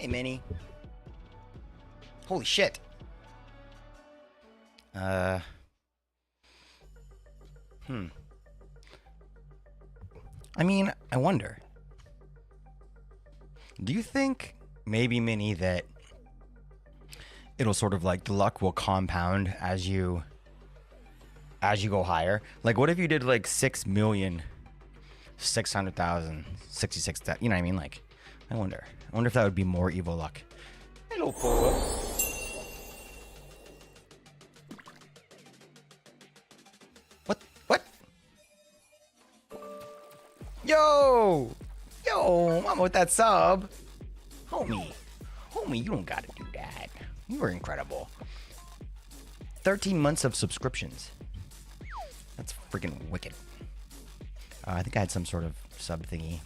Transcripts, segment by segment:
Hey, Minnie. Holy shit. I mean, I wonder. Do you think maybe, Minnie, that it'll sort of like the luck will compound as you go higher? Like, what if you did like 6,600,000, 66,000? You know what I mean? Like, I wonder if that would be more evil luck. Hello, Polo. What? Yo, mama with that sub. Homie, you don't gotta do that. You were incredible. 13 months of subscriptions. That's freaking wicked. I think I had some sort of sub thingy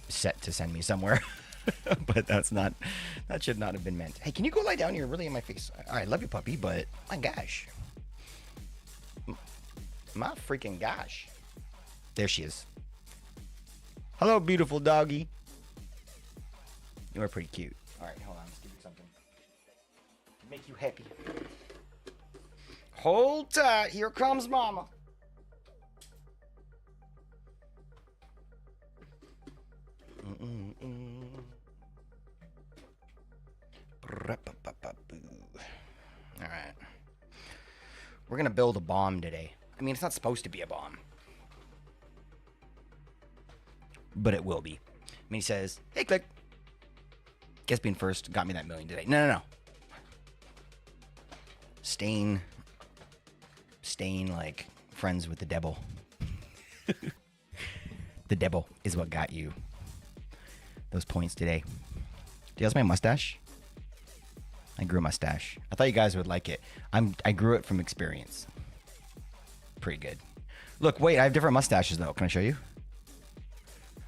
set to send me somewhere. But that should not have been meant. Hey, can you go lie down? You're really in my face. I love you, puppy, but my gosh. My freaking gosh. There she is. Hello, beautiful doggy. You are pretty cute. All right, hold on. Let's give you something. Make you happy. Hold tight. Here comes mama. All right. We're going to build a bomb today. I mean, it's not supposed to be a bomb. But it will be. I mean, he says, hey, click. Guess being first got me that million today. No. Staying like friends with the devil. The devil is what got you those points today. Do you guys my mustache? I grew a mustache. I thought you guys would like it. I grew it from experience. Pretty good. Look, wait, I have different mustaches though. Can I show you?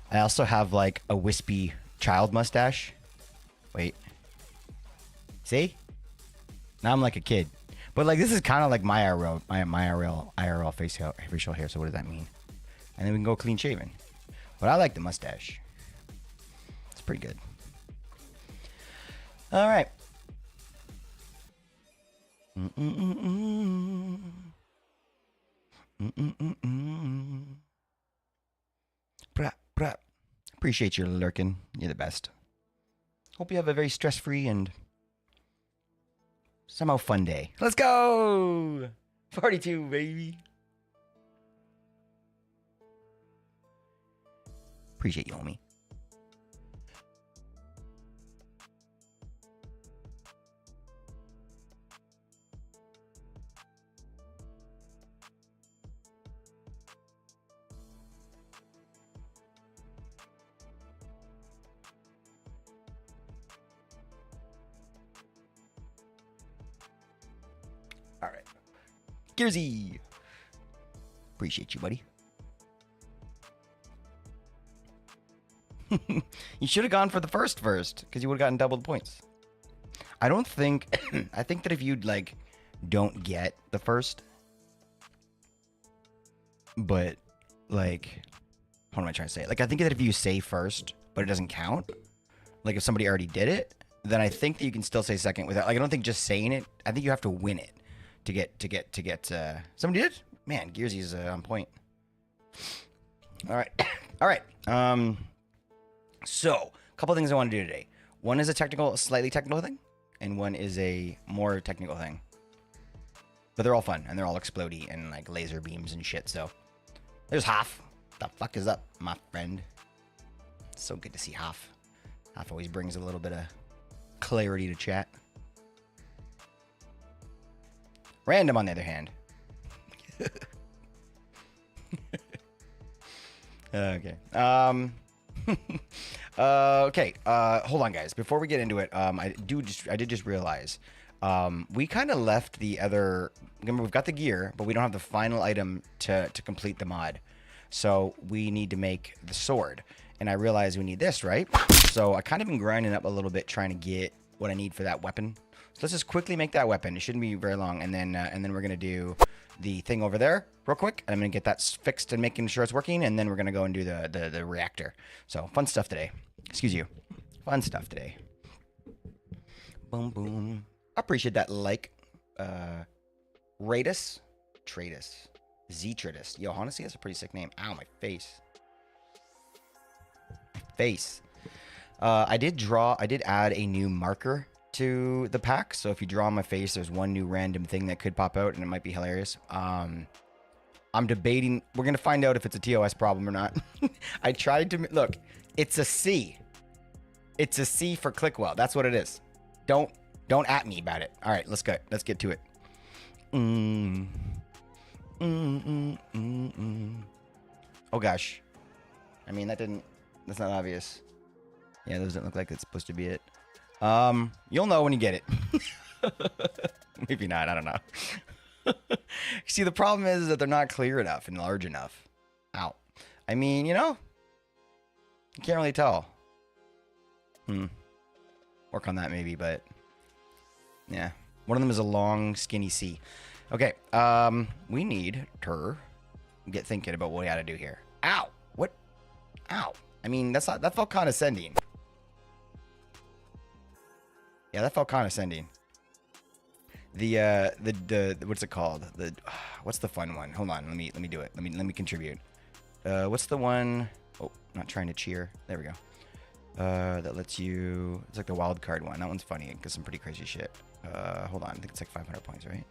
I also have like a wispy child mustache. Wait. See? Now I'm like a kid. But like this is kind of like my IRL facial hair. So what does that mean? And then we can go clean shaven. But I like the mustache. It's pretty good. All right. Appreciate your lurking. You're the best. Hope you have a very stress-free and somehow fun day. Let's go! 42, baby. Appreciate you, homie. All right. Gearsy. Appreciate you, buddy. You should have gone for the first, because you would have gotten double the points. I don't think... I think that if you, like, don't get the first... But, like... What am I trying to say? Like, I think that if you say first, but it doesn't count... Like, if somebody already did it, then I think that you can still say second without... Like, I don't think just saying it... I think you have to win it to get... Somebody did? Man, Gearsy's on point. All right. All right. So, a couple things I want to do today. One is a slightly technical thing, and one is a more technical thing. But they're all fun, and they're all explodey and like laser beams and shit. So, there's Hoff. The fuck is up, my friend? It's so good to see Hoff. Hoff always brings a little bit of clarity to chat. Random, on the other hand. Okay. Okay. Hold on, guys. Before we get into it, I did just realize, we kind of left the other. Remember, we've got the gear, but we don't have the final item to complete the mod. So we need to make the sword, and I realize we need this, right? So I kind of been grinding up a little bit, trying to get what I need for that weapon. So let's just quickly make that weapon. It shouldn't be very long, and then we're gonna do the thing over there real quick, and I'm gonna get that fixed and making sure it's working, and then we're gonna go and do the reactor. So fun stuff today. Excuse you. Fun stuff today. Boom, boom. I appreciate that like. Ratus? Tratus. Z-Tratus. Yo, honestly, that's a pretty sick name. Ow, my face. My face. I did add a new marker to the pack. So if you draw on my face, there's one new random thing that could pop out and it might be hilarious. I'm debating. We're going to find out if it's a TOS problem or not. I tried to look, it's a C. It's a C for Clickwell. That's what it is. Don't at me about it. All right, let's go. Let's get to it. Oh gosh. I mean, that's not obvious. Yeah, that doesn't look like it's supposed to be it. You'll know when you get it. Maybe not, I don't know. See, the problem is that they're not clear enough and large enough. Ow. I mean, you know, you can't really tell. Work on that maybe, but yeah. One of them is a long, skinny C. Okay, we need to get thinking about what we got to do here. Ow! What? Ow! I mean, that felt condescending. Yeah, that felt condescending. The what's it called? What's the fun one? Hold on, let me do it. Let me contribute. What's the one? Oh, not trying to cheer. There we go. That lets you. It's like the wild card one. That one's funny because some pretty crazy shit. Hold on, I think it's like 500 points, right?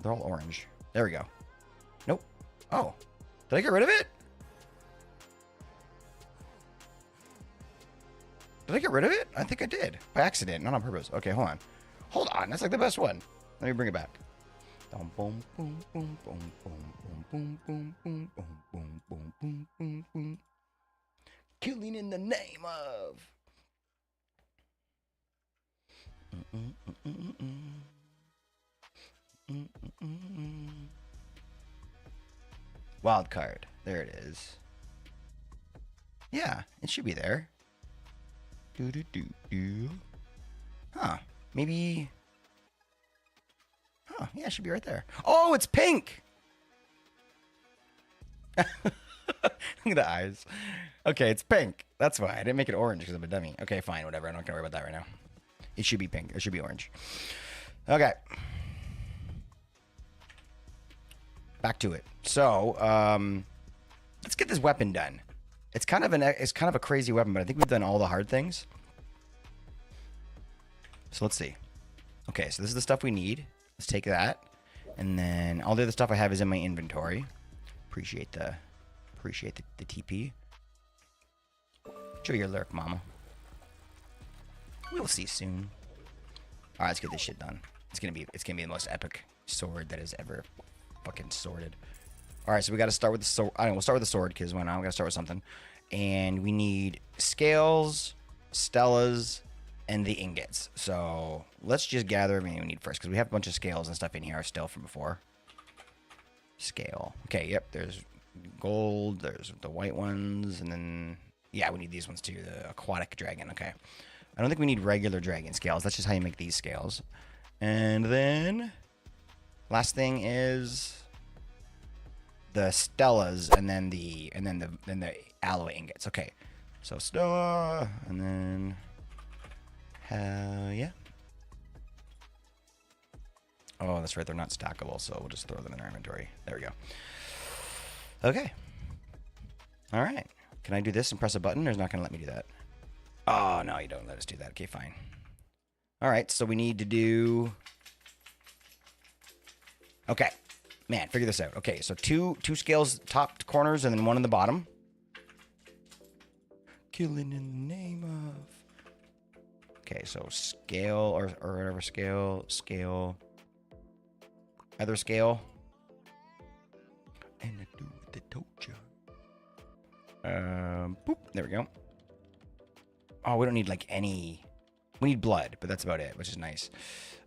They're all orange. There we go. Nope. Oh, did I get rid of it? Did I get rid of it? I think I did by accident, not on purpose. Okay, hold on. Hold on, that's like the best one. Let me bring it back. Boom, boom, boom, boom, boom, boom, boom, boom, boom, boom, boom, boom, boom, boom. Killing in the name of. Wild card. There it is. Yeah, it should be there. Huh. Maybe. Huh. Yeah, it should be right there. Oh, it's pink. Look at the eyes. Okay, it's pink. That's why I didn't make it orange because I'm a dummy. Okay, fine, whatever. I'm not gonna worry about that right now. It should be pink. It should be orange. Okay. Back to it. So, let's get this weapon done. It's kind of a crazy weapon, but I think we've done all the hard things. So let's see. Okay, so this is the stuff we need. Let's take that, and then all the other stuff I have is in my inventory. Appreciate the TP. Enjoy your lurk, mama. We'll see soon. All right, let's get this shit done. It's gonna be the most epic sword that is ever fucking sworded. All right, so we got to start with the sword. I don't know, we'll start with the sword because why not? We got to start with something. And we need scales, stellas, and the ingots. So let's just gather everything we need first because we have a bunch of scales and stuff in here still from before. Scale. Okay, yep, there's gold, there's the white ones, and then, yeah, we need these ones too, the aquatic dragon. Okay. I don't think we need regular dragon scales. That's just how you make these scales. And then last thing is the stellas and then the alloy ingots. Okay. So stella and then yeah. Oh, that's right. They're not stackable, so we'll just throw them in our inventory. There we go. Okay. All right. Can I do this and press a button, or is it not going to let me do that? Oh, no, you don't let us do that. Okay, fine. All right, so we need to do... Okay. Man, figure this out. Okay, so two scales top corners and then one in the bottom. Killing in the name of... Okay, so scale or whatever. Scale. Other scale. And I do the tocha. Boop. There we go. Oh, we don't need like any. We need blood, but that's about it, which is nice.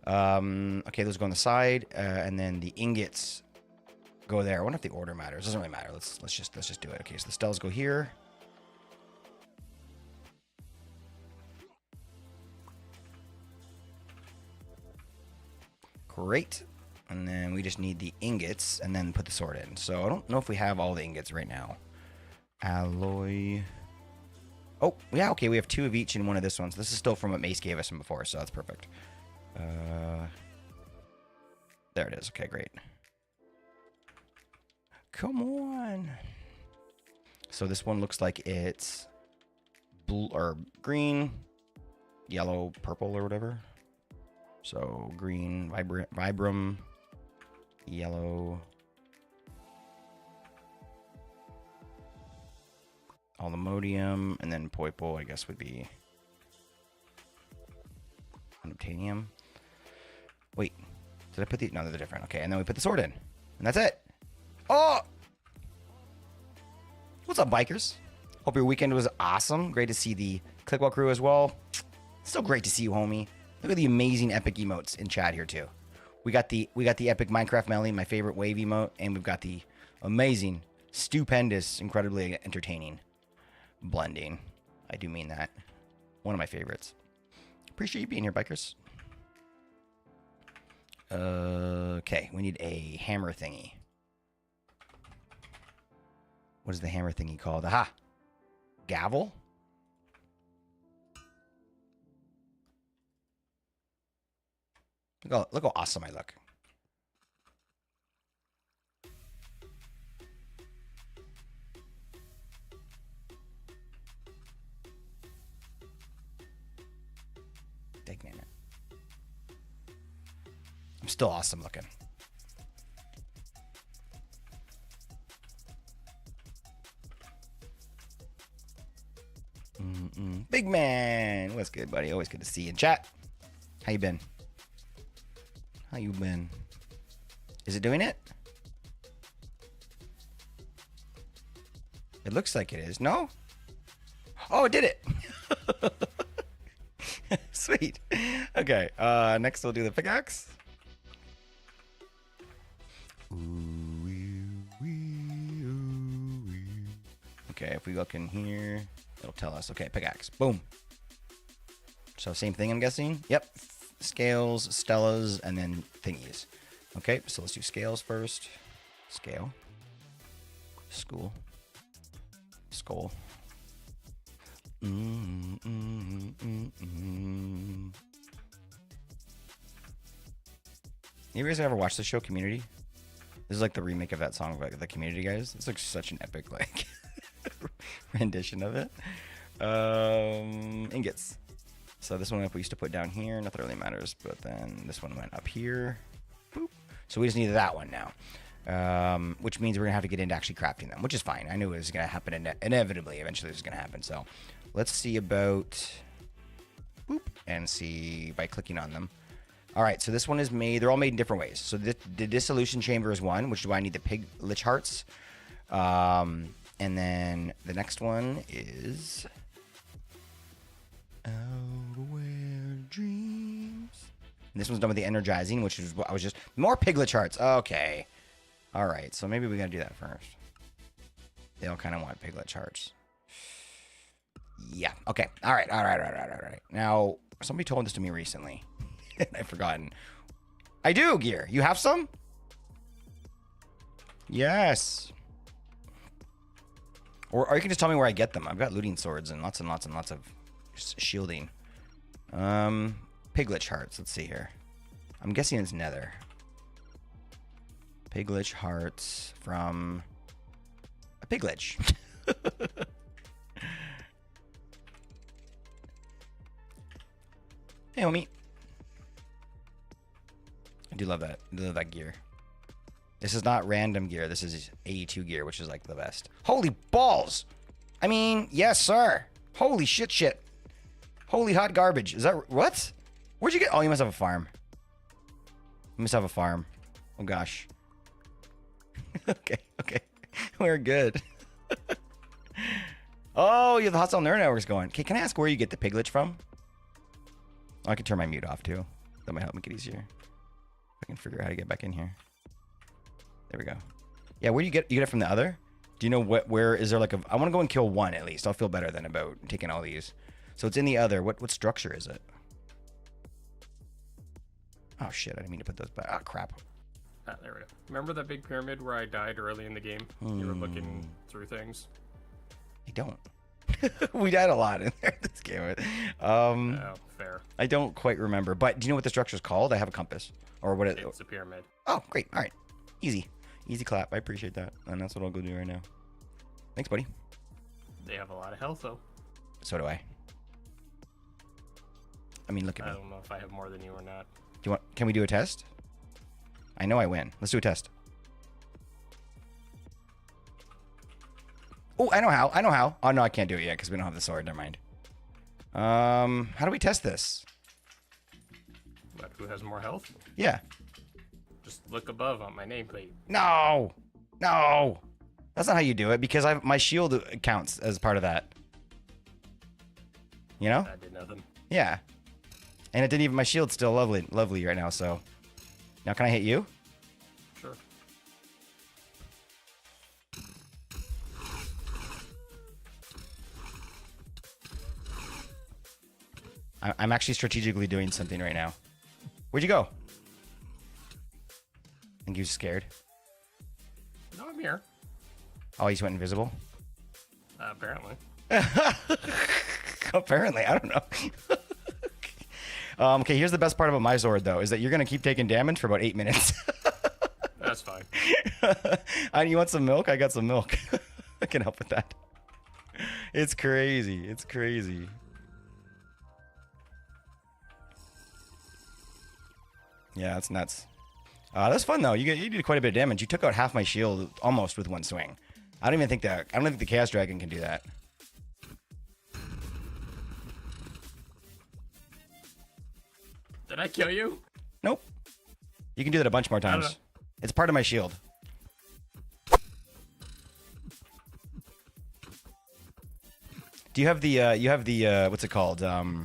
Okay, those go on the side, and then the ingots go there. I wonder if the order matters. Doesn't really matter. Let's just do it. Okay, so the stellas go here. Great. And then we just need the ingots and then put the sword in. So I don't know if we have all the ingots right now. Alloy. Oh, yeah, okay, we have 2 of each in one of this one. So this is still from what Mace gave us from before, so that's perfect. There it is. Okay, great. Come on. So this one looks like it's blue or green, yellow, purple, or whatever. So green, vibram, yellow, Alumodium, and then Poipo, I guess, would be unobtainium. Wait, did I put the... No, they're different. Okay, and then we put the sword in. And that's it. Oh! What's up, bikers? Hope your weekend was awesome. Great to see the Clickwell crew as well. Still great to see you, homie. Look at the amazing epic emotes in chat here, too. We got the epic Minecraft Melly, my favorite wave emote, and we've got the amazing, stupendous, incredibly entertaining blending. I do mean that. One of my favorites. Appreciate you being here, bikers. Okay, we need a hammer thingy. What is the hammer thingy called? Aha! Gavel? Look how awesome I look. Take me a minute. I'm still awesome looking. Big man, what's good, buddy? Always good to see you in chat. How you been? How you been? Is it doing it? It looks like it is. No? Oh, it did it. Sweet. Okay. Next we'll do the pickaxe. Okay, if we look in here, it'll tell us. Okay, pickaxe. Boom. So same thing, I'm guessing. Yep. Scales, stellas, and then thingies. Okay, so let's do scales first. Scale. School. Skull. You guys ever watch the show Community? This is like the remake of that song by the Community guys. It's like such an epic like rendition of it. Ingots. So this one we used to put down here, not that it really matters, but then this one went up here. Boop. So we just needed that one now. Which means we're gonna have to get into actually crafting them, which is fine. I knew it was gonna happen inevitably. Eventually it was gonna happen. So let's see about boop and see by clicking on them. All right, so this one is made. They're all made in different ways. So the dissolution chamber is one, which is why I need the pig lich hearts. And then the next one is Outware Dreams. And this one's done with the energizing, which is what I was just more pig lich hearts. Okay. All right, so maybe we gotta do that first. They all kind of want pig lich hearts. Yeah. Okay. All right. Now, somebody told this to me recently. And I've forgotten. I do, Gear. You have some? Yes. Or you can just tell me where I get them. I've got looting swords and lots of shielding. Piglich hearts. Let's see here. I'm guessing it's nether. Piglich hearts from a piglich. Hey, homie. I do love that. I do love that gear. This is not random gear. This is AE2 gear, which is like the best. Holy balls! I mean, yes, sir. Holy shit. Holy hot garbage. Is that... What? Where'd you get... Oh, you must have a farm. You must have a farm. Oh, gosh. Okay. We're good. Oh, you have the Hot Cell Nerd Network's going. Okay, can I ask where you get the piglich from? Oh, I can turn my mute off, too. That might help make it easier. I can figure out how to get back in here. There we go. Yeah, where do you get it from the other? Do you know where is there like a... I want to go and kill one at least. I'll feel better than about taking all these. So it's in the other. What structure is it? Oh, shit. I didn't mean to put those back. Ah, crap. Ah, there we go. Remember that big pyramid where I died early in the game? You were looking through things. I don't. We died a lot in there this game. Oh, fair. I don't quite remember, but do you know what the structure is called? I have a compass, or what? It's a pyramid. Oh, great. All right, easy clap. I appreciate that, and that's what I'll go do right now. Thanks, buddy. They have a lot of health, though. So do I. I mean, look at me. I don't know if I have more than you or not. Do you want? Can we do a test? I know I win. Let's do a test. Oh, I know how. Oh no, I can't do it yet because we don't have the sword. Never mind. How do we test this? But who has more health? Yeah. Just look above on my nameplate. No, that's not how you do it because my shield counts as part of that. You know? I did nothing. Yeah. And it didn't even. My shield's still lovely right now. So now can I hit you? Sure. I'm actually strategically doing something right now. Where'd you go? I think you scared. No, I'm here. Oh, you just went invisible? Apparently. Apparently, I don't know. Okay, here's the best part about my sword, though, is that you're going to keep taking damage for about 8 minutes. That's fine. You want some milk? I got some milk. I can help with that. It's crazy. It's crazy. Yeah, that's nuts. That's fun though. You did quite a bit of damage. You took out half my shield almost with one swing. I don't think the Chaos Dragon can do that. Did I kill you? Nope. You can do that a bunch more times. It's part of my shield. Do you have the what's it called? Okay.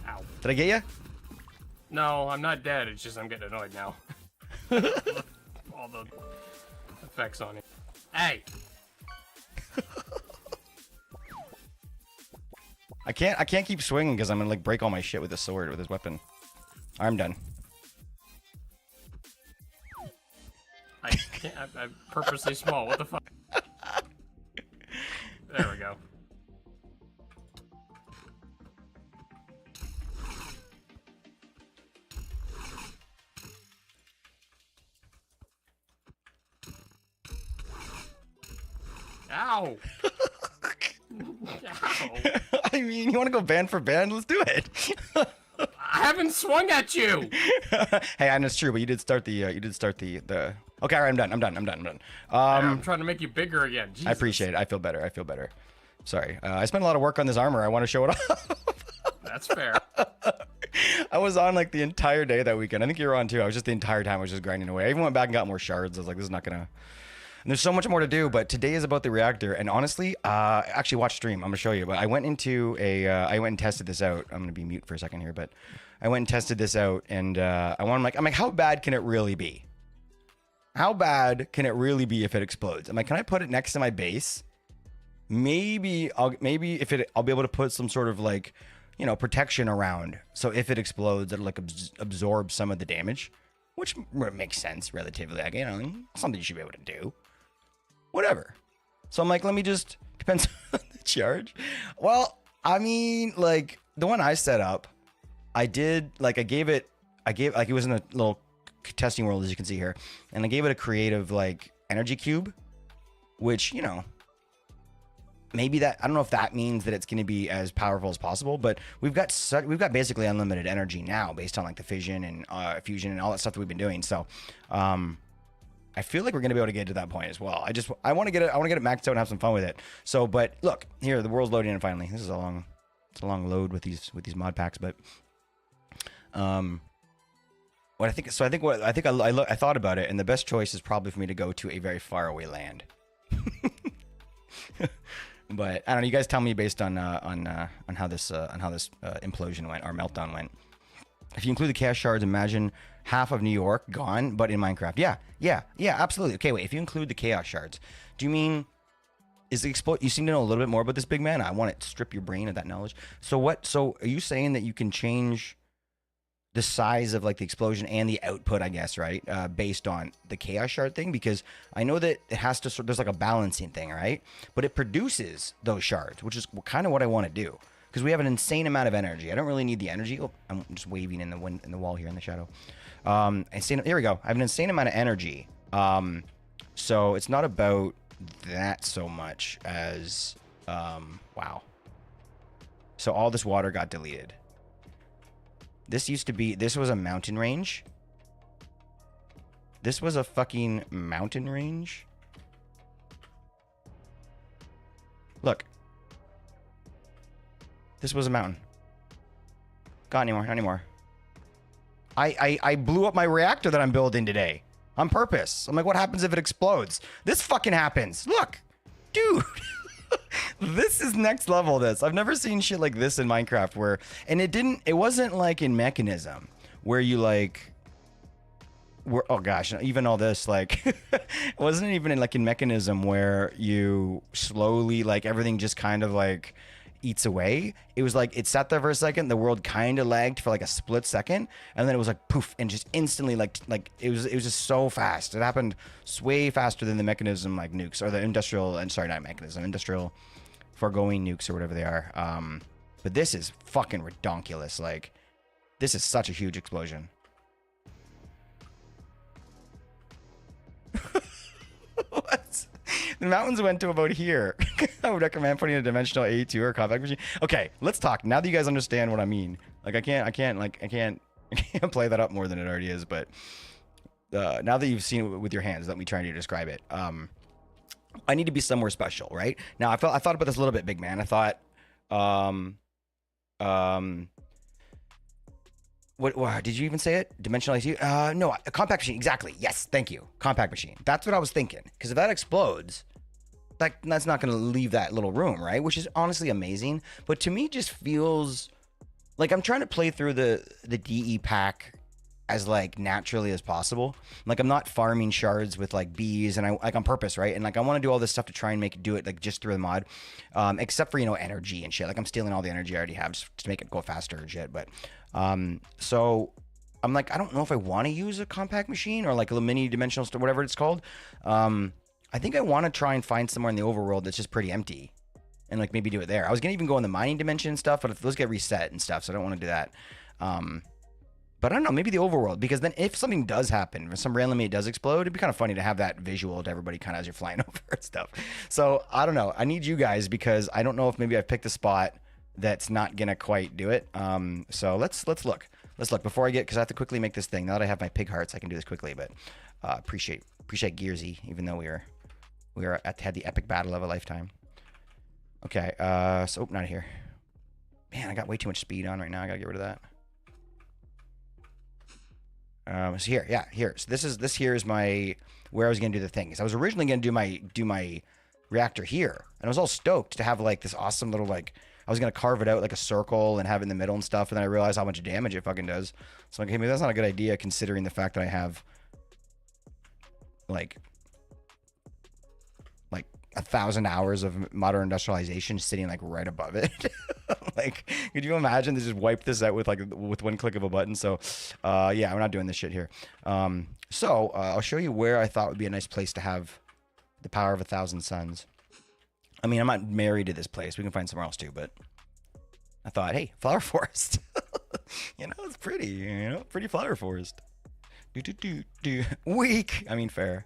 Ow. Did I get you? No, I'm not dead. It's just I'm getting annoyed now. All the effects on it. Hey. I can't keep swinging because I'm gonna like break all my shit with this sword, with this weapon. I'm done. I can't. I'm purposely small. What the fuck? There we go. Ow! Ow! I mean, you want to go band for band? Let's do it. I haven't swung at you. Hey, I know it's true, but you did start the. Okay, all right, I'm done. I'm trying to make you bigger again. Jesus. I appreciate it. I feel better. Sorry, I spent a lot of work on this armor. I want to show it off. That's fair. I was on like the entire day that weekend. I think you were on too. I was just the entire time I was just grinding away. I even went back and got more shards. I was like, this is not gonna. And there's so much more to do, but today is about the reactor. And honestly, actually watch stream. I'm gonna show you. But I went into I went and tested this out. I'm gonna be mute for a second here, but I went and tested this out, and I'm like, how bad can it really be? How bad can it really be if it explodes? I'm like, can I put it next to my base? Maybe I'll be able to put some sort of like, protection around. So if it explodes, it'll like absorb some of the damage, which makes sense relatively. Like, something you should be able to do. Whatever. So I'm like, let me just, depends on the charge. Well, I mean, like the one I set up, I gave it, like it was in a little testing world, as you can see here. And I gave it a creative like energy cube, which, maybe that, I don't know if that means that it's going to be as powerful as possible, but we've got basically unlimited energy now based on like the fission and fusion and all that stuff that we've been doing. So, I feel like we're going to be able to get to that point as well. I want to get it maxed out and have some fun with it. So, but look here, the world's loading in finally. This is a long load with these mod packs, but, I thought about it, and the best choice is probably for me to go to a very far away land. But I don't know. You guys tell me based on how this implosion went or meltdown went. If you include the chaos shards, imagine half of New York gone, but in Minecraft. Yeah, absolutely. Okay, wait. If you include the chaos shards, do you mean is the explode? You seem to know a little bit more about this, big man. I want to strip your brain of that knowledge. So are you saying that you can change the size of like the explosion and the output, I guess, right? Based on the chaos shard thing, because I know that it has to, there's like a balancing thing, right? But it produces those shards, which is kind of what I want to do, because we have an insane amount of energy. I don't really need the energy. Oh, I'm just waving in the wind, in the wall here in the shadow. Here we go. I have an insane amount of energy. So it's not about that so much as, wow. So all this water got deleted. This used to be, this was a mountain range. This was a fucking mountain range. Look. This was a mountain. Got anymore, not anymore. I blew up my reactor that I'm building today. On purpose. I'm like, what happens if it explodes? This fucking happens. Look. Dude. This is next level. I've never seen shit like this in Minecraft where, and it wasn't like in Mechanism where you like, oh gosh, even all this, like, it wasn't even like in Mechanism where you slowly, like everything just kind of like eats away. It was like, it sat there for a second, the world kind of lagged for like a split second, and then it was like poof, and just instantly like it was just so fast. It happened way faster than the Mechanism like nukes, or the industrial, and sorry, not Mechanism, industrial foregoing nukes or whatever they are. But this is fucking redonkulous. Like, this is such a huge explosion. What? The mountains went to about here. I would recommend putting a dimensional A2 or compact machine. Okay, let's talk. Now that you guys understand what I mean. Like, I can't play that up more than it already is, but now that you've seen it with your hands, let me try to describe it. I need to be somewhere special, right? Now, I thought about this a little bit, big man. I thought, what did you even say it? Dimensional ATM? No, a compact machine. Exactly. Yes, thank you. Compact machine. That's what I was thinking. Because if that explodes, that's not going to leave that little room, right? Which is honestly amazing. But to me, it just feels like I'm trying to play through the DE pack as like naturally as possible. Like, I'm not farming shards with like bees, and I like on purpose, right? And like, I want to do all this stuff to try and do it like just through the mod, except for, you know, energy and shit. Like, I'm stealing all the energy I already have just to make it go faster and shit. But so I'm like, I don't know if I want to use a compact machine or like a little mini dimensional store, whatever it's called. I think I want to try and find somewhere in the overworld that's just pretty empty, and like maybe do it there. I was gonna even go in the mining dimension and stuff, but if those get reset and stuff, so I don't want to do that. But I don't know, maybe the overworld, because then if something does happen, or some randomly it does explode, it'd be kind of funny to have that visual to everybody kind of as you're flying over and stuff. So I don't know. I need you guys, because I don't know if maybe I've picked a spot that's not gonna quite do it. So let's look. Let's look before I get, because I have to quickly make this thing. Now that I have my pig hearts, I can do this quickly. But appreciate Gearsy, even though we had the epic battle of a lifetime. Okay, so not here. Man, I got way too much speed on right now. I gotta get rid of that. So here. So this here is my, where I was gonna do the things. I was originally gonna do my reactor here, and I was all stoked to have like this awesome little, like, I was gonna carve it out like a circle and have it in the middle and stuff, and then I realized how much damage it fucking does. So I'm like, hey, maybe that's not a good idea, considering the fact that I have like 1,000 hours of modern industrialization sitting like right above it. Like, could you imagine to just wipe this out with one click of a button? So yeah, we're not doing this shit here. So I'll show you where I thought would be a nice place to have the power of 1,000 suns. I mean, I'm not married to this place. We can find somewhere else too, but I thought, hey, flower forest. You know, it's pretty, you know, pretty flower forest. Weak. I mean, fair.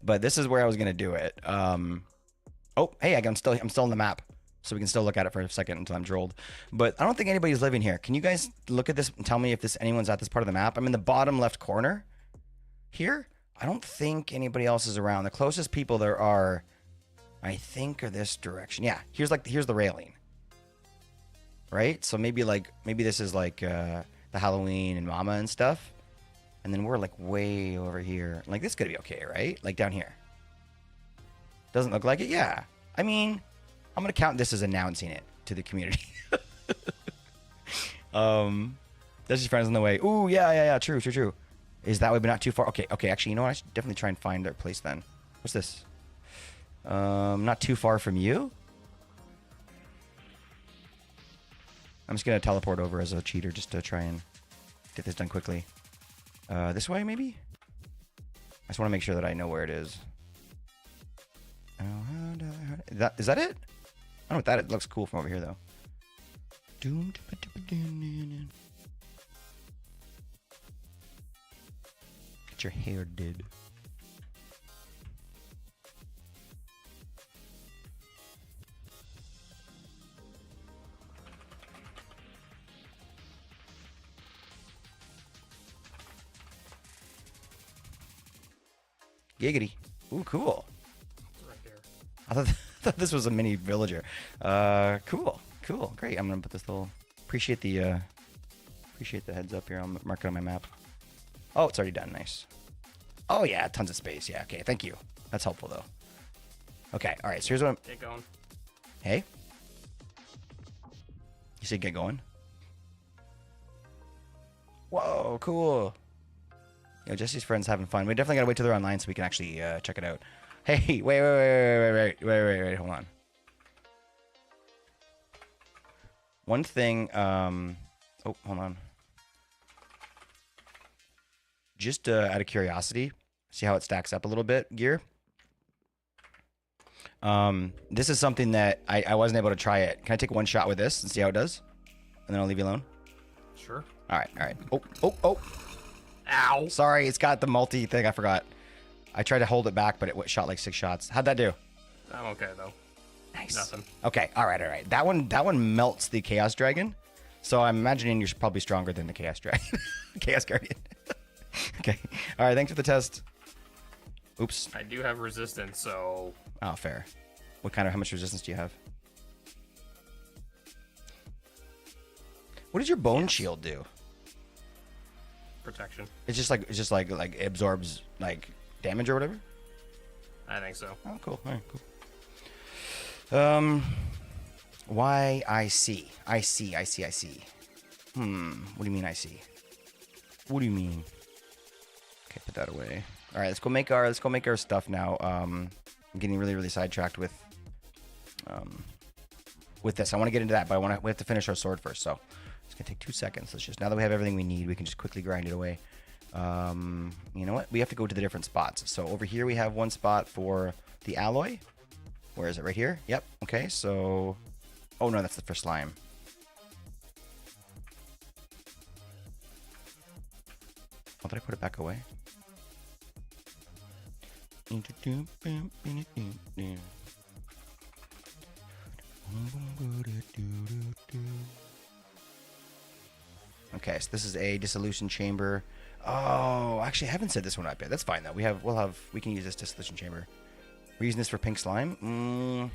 But this is where I was gonna do it. Oh, hey, I'm still on the map, so we can still look at it for a second until I'm drolled. But I don't think anybody's living here. Can you guys look at this and tell me if anyone's at this part of the map? I'm in the bottom left corner here. I don't think anybody else is around. The closest people there are, I think, are this direction. Yeah, here's the railing, right? So maybe this is like the Halloween and Mama and stuff. And then we're like way over here. Like, this is gonna be okay, right? Like down here. Doesn't look like it? Yeah. I mean, I'm gonna count this as announcing it to the community. That's just friends on the way. Ooh, yeah. True. Is that way, but not too far? Okay. Actually, you know what? I should definitely try and find their place then. What's this? Not too far from you? I'm just gonna teleport over as a cheater just to try and get this done quickly. This way, maybe? I just want to make sure that I know where it is. Is that it? I don't know what that is. It looks cool from over here, though. Get your hair did. Giggity. Ooh, cool. It's right there. I thought this was a mini villager. Cool. Great. I'm gonna put this little. Appreciate the heads up here. I'll mark it on my map. Oh, it's already done. Nice. Oh yeah, tons of space. Yeah. Okay. Thank you. That's helpful though. Okay. All right. So here's what I'm. Get going. Hey. You said get going. Whoa. Cool. Yo, Jesse's friends having fun. We definitely gotta wait till they're online so we can actually check it out. Hey, wait, hold on. One thing, oh, hold on. Just out of curiosity, see how it stacks up a little bit, gear. This is something that I wasn't able to try it. Can I take one shot with this and see how it does? And then I'll leave you alone? Sure. All right. Oh. Ow. Sorry, it's got the multi thing. I forgot. I tried to hold it back, but it shot like 6 shots. How'd that do? I'm okay though. Nice. Nothing. Okay. All right. That one melts the Chaos Dragon. So I'm imagining you're probably stronger than the Chaos Dragon. Chaos Guardian. Okay. All right. Thanks for the test. Oops. I do have resistance, so. Oh, fair. How much resistance do you have? What does your bone shield do? Protection. It's just like absorbs like damage or whatever. I think so. Oh, cool. All right, cool. Why I see. What do you mean I see? What do you mean? Okay, put that away. All right, let's go make our stuff now. I'm getting really sidetracked with this. I want to get into that, but we have to finish our sword first. So it's gonna take 2 seconds. Let's just, now that we have everything we need, we can just quickly grind it away. You know what? We have to go to the different spots. So over here we have one spot for the alloy. Where is it? Right here? Yep. Okay, so... Oh no, that's for slime. Oh, did I put it back away? Okay, so this is a dissolution chamber. Oh, actually, I haven't set this one up yet. That's fine though. We can use this dissolution chamber. We're using this for pink slime.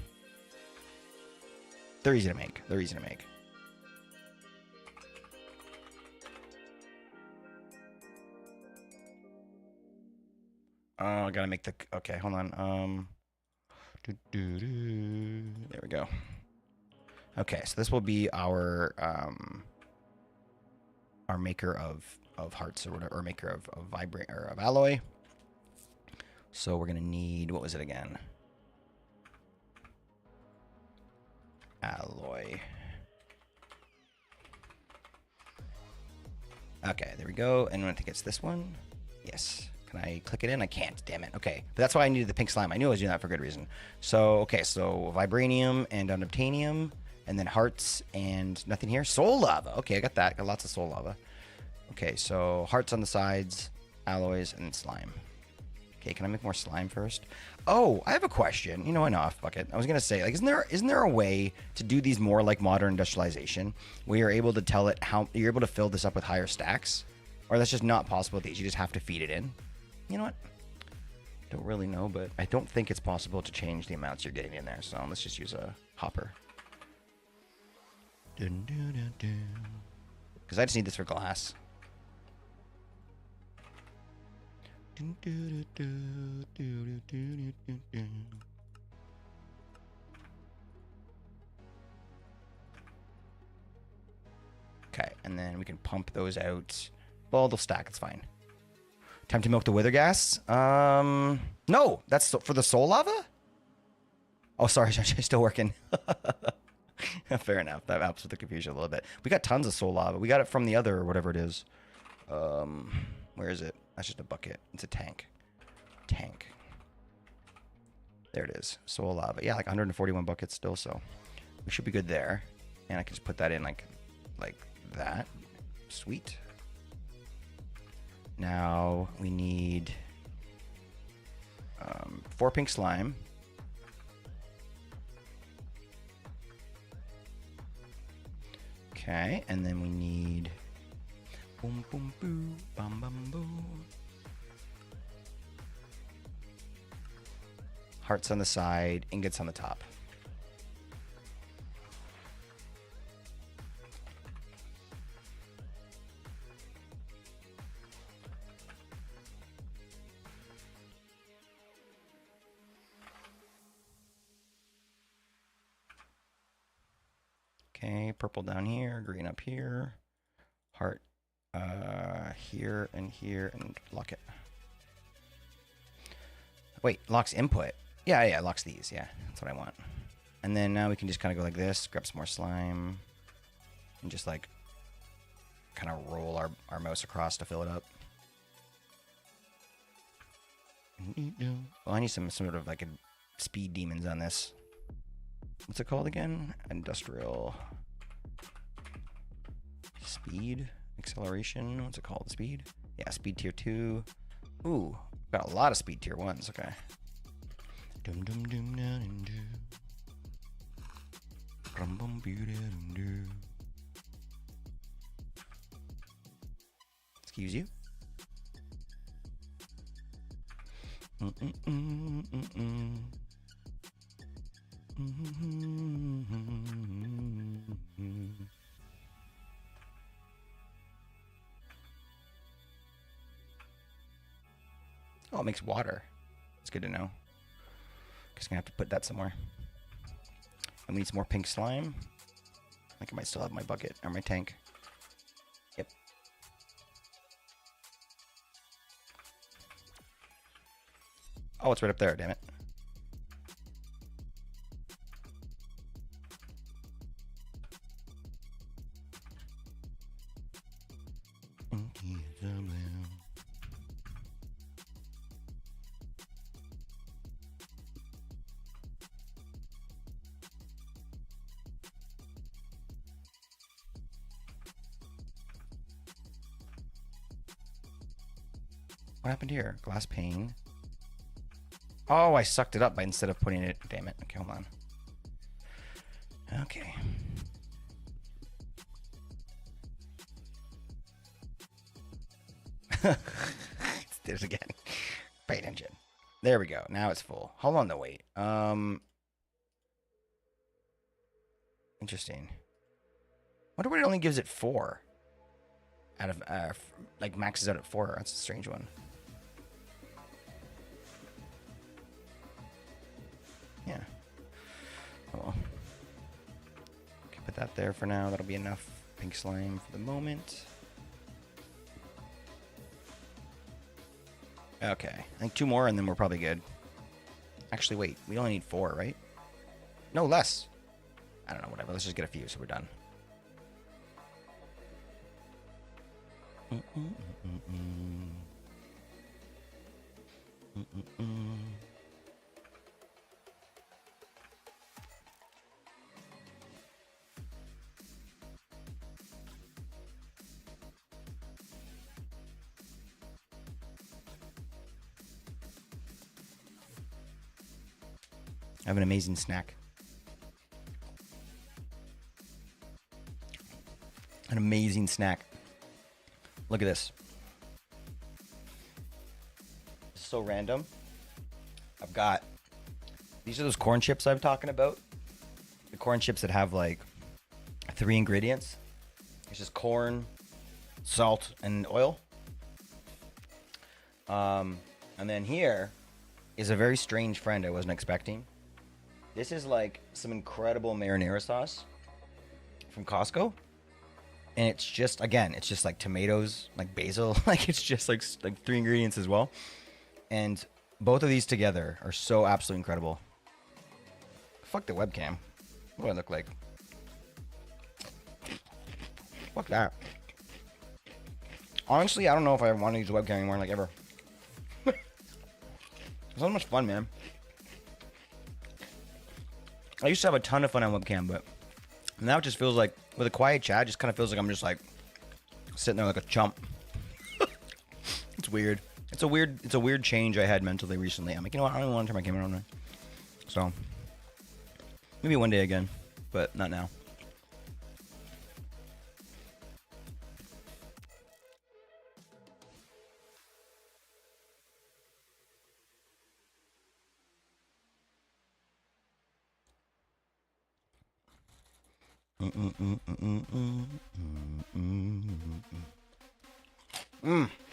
They're easy to make. Oh, I gotta make the. Okay, hold on. There we go. Okay, so this will be our maker of hearts or whatever, or maker of vibrate or of alloy. So we're gonna need, what was it again? Alloy. Okay, there we go. And I think it's this one. Yes. Can I click it in? I can't. Damn it. Okay, but that's why I needed the pink slime. I knew I was doing that for good reason. So okay, so vibranium and unobtainium, and then hearts and nothing here. Soul lava. Okay, I got that. Got lots of soul lava. Okay, so hearts on the sides, alloys, and slime. Okay, can I make more slime first? Oh, I have a question. You know, I know, fuck it. I was gonna say, like, isn't there a way to do these more like modern industrialization, where you're able to tell it how you're able to fill this up with higher stacks, or that's just not possible with these? You just have to feed it in. You know what? Don't really know, but I don't think it's possible to change the amounts you're getting in there. So let's just use a hopper. Because I just need this for glass. Okay, and then we can pump those out. Well, they'll stack. It's fine. Time to milk the wither gas. No, that's for the soul lava. Oh, sorry, I'm still working. Fair enough. That helps with the confusion a little bit. We got tons of soul lava. We got it from the other, whatever it is. Where is it? That's just a bucket. It's a tank. Tank. There it is. Soul lava. Yeah, like 141 buckets still, so we should be good there. And I can just put that in like that. Sweet. Now we need 4 pink slime. Okay, and then we need boom boom boo bum bum boo. Hearts on the side, ingots on the top. Okay, purple down here, green up here, heart here and lock it. Wait, locks input. Yeah, it locks these. Yeah, that's what I want. And then now we can just kind of go like this, grab some more slime, and just like kind of roll our mouse across to fill it up. Well, I need some sort of like a speed demons on this. What's it called again? Industrial speed acceleration. What's it called? Speed? Yeah, speed tier 2. Ooh, got a lot of speed tier 1s. Okay. Dum dum dum dum dum. Excuse you. Oh, it makes water. It's good to know. Just gonna have to put that somewhere. And we need some more pink slime. I think I might still have my bucket or my tank. Yep. Oh, it's right up there, damn it. What happened here? Glass pane. Oh, I sucked it up by instead of putting it. Damn it. Okay, hold on. Okay. Let's do it again. Pay attention. There we go. Now it's full. Hold on, though. Wait. Interesting. Wonder what it only gives it 4 out of like maxes out at 4. That's a strange one. Yeah. Oh well. Okay, put that there for now. That'll be enough pink slime for the moment. Okay, I think 2 more and then we're probably good. Actually, wait, we only need 4, right? No, less. I don't know, whatever. Let's just get a few so we're done. I have an amazing snack. An amazing snack. Look at this. It's so random. I've got... These are those corn chips I'm talking about. The corn chips that have like 3 ingredients. It's just corn, salt, and oil. And then here is a very strange friend I wasn't expecting. This is like some incredible marinara sauce from Costco. And it's just, again, it's just like tomatoes, like basil. Like it's just like 3 ingredients as well. And both of these together are so absolutely incredible. Fuck the webcam. What do I look like? Fuck that. Honestly, I don't know if I want to use a webcam anymore, like ever. It's not much fun, man. I used to have a ton of fun on webcam, but now it just feels like, with a quiet chat, it just kind of feels like I'm just like sitting there like a chump. It's weird. It's a weird change I had mentally recently. I'm like, you know what? I don't even want to turn my camera on now. So maybe one day again, but not now.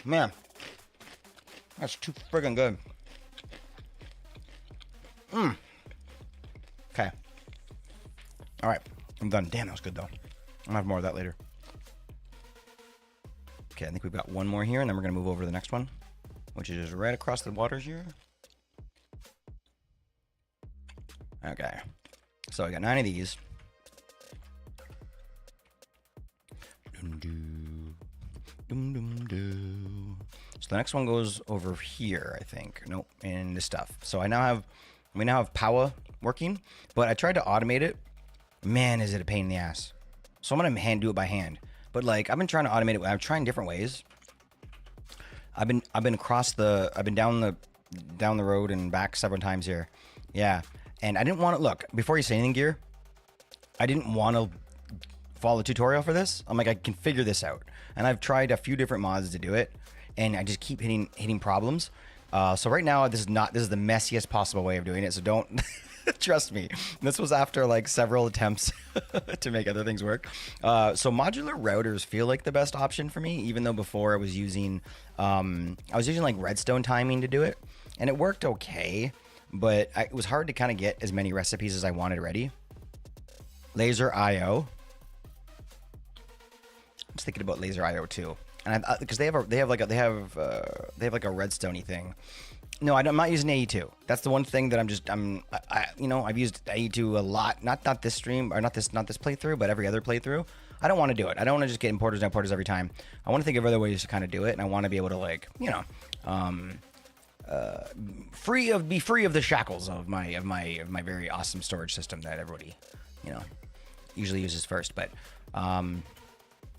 Man, that's too friggin' good. Okay. All right, I'm done. Damn, that was good though. I'll have more of that later. Okay, I think we've got one more here, and then we're gonna move over to the next one, which is right across the waters here. Okay, so I got 9 of these. So the next one goes over here, I think. Nope, in this stuff. So we now have power working, but I tried to automate it. Man, is it a pain in the ass. So I'm gonna do it by hand. But like, I've been trying to automate it. I'm trying different ways. I've been down the road and back several times here. Yeah, and I didn't want to look before you say anything, Gear. I didn't want to follow the tutorial for this. I'm like, I can figure this out, and I've tried a few different mods to do it, and I just keep hitting problems. So right now, this is the messiest possible way of doing it. So don't trust me. This was after like several attempts to make other things work. So modular routers feel like the best option for me, even though before I was using like redstone timing to do it, and it worked okay, but it was hard to kind of get as many recipes as I wanted ready. Laser IO. I was thinking about laser IO too, and because they have like a redstone-y thing. No, I'm not using AE2. That's the one thing that I've used AE2 a lot. Not this stream, or not this playthrough, but every other playthrough. I don't want to do it. I don't want to just get importers and outporters every time. I want to think of other ways to kind of do it, and I want to be able to, like, be free of the shackles of my very awesome storage system that everybody, usually uses first. But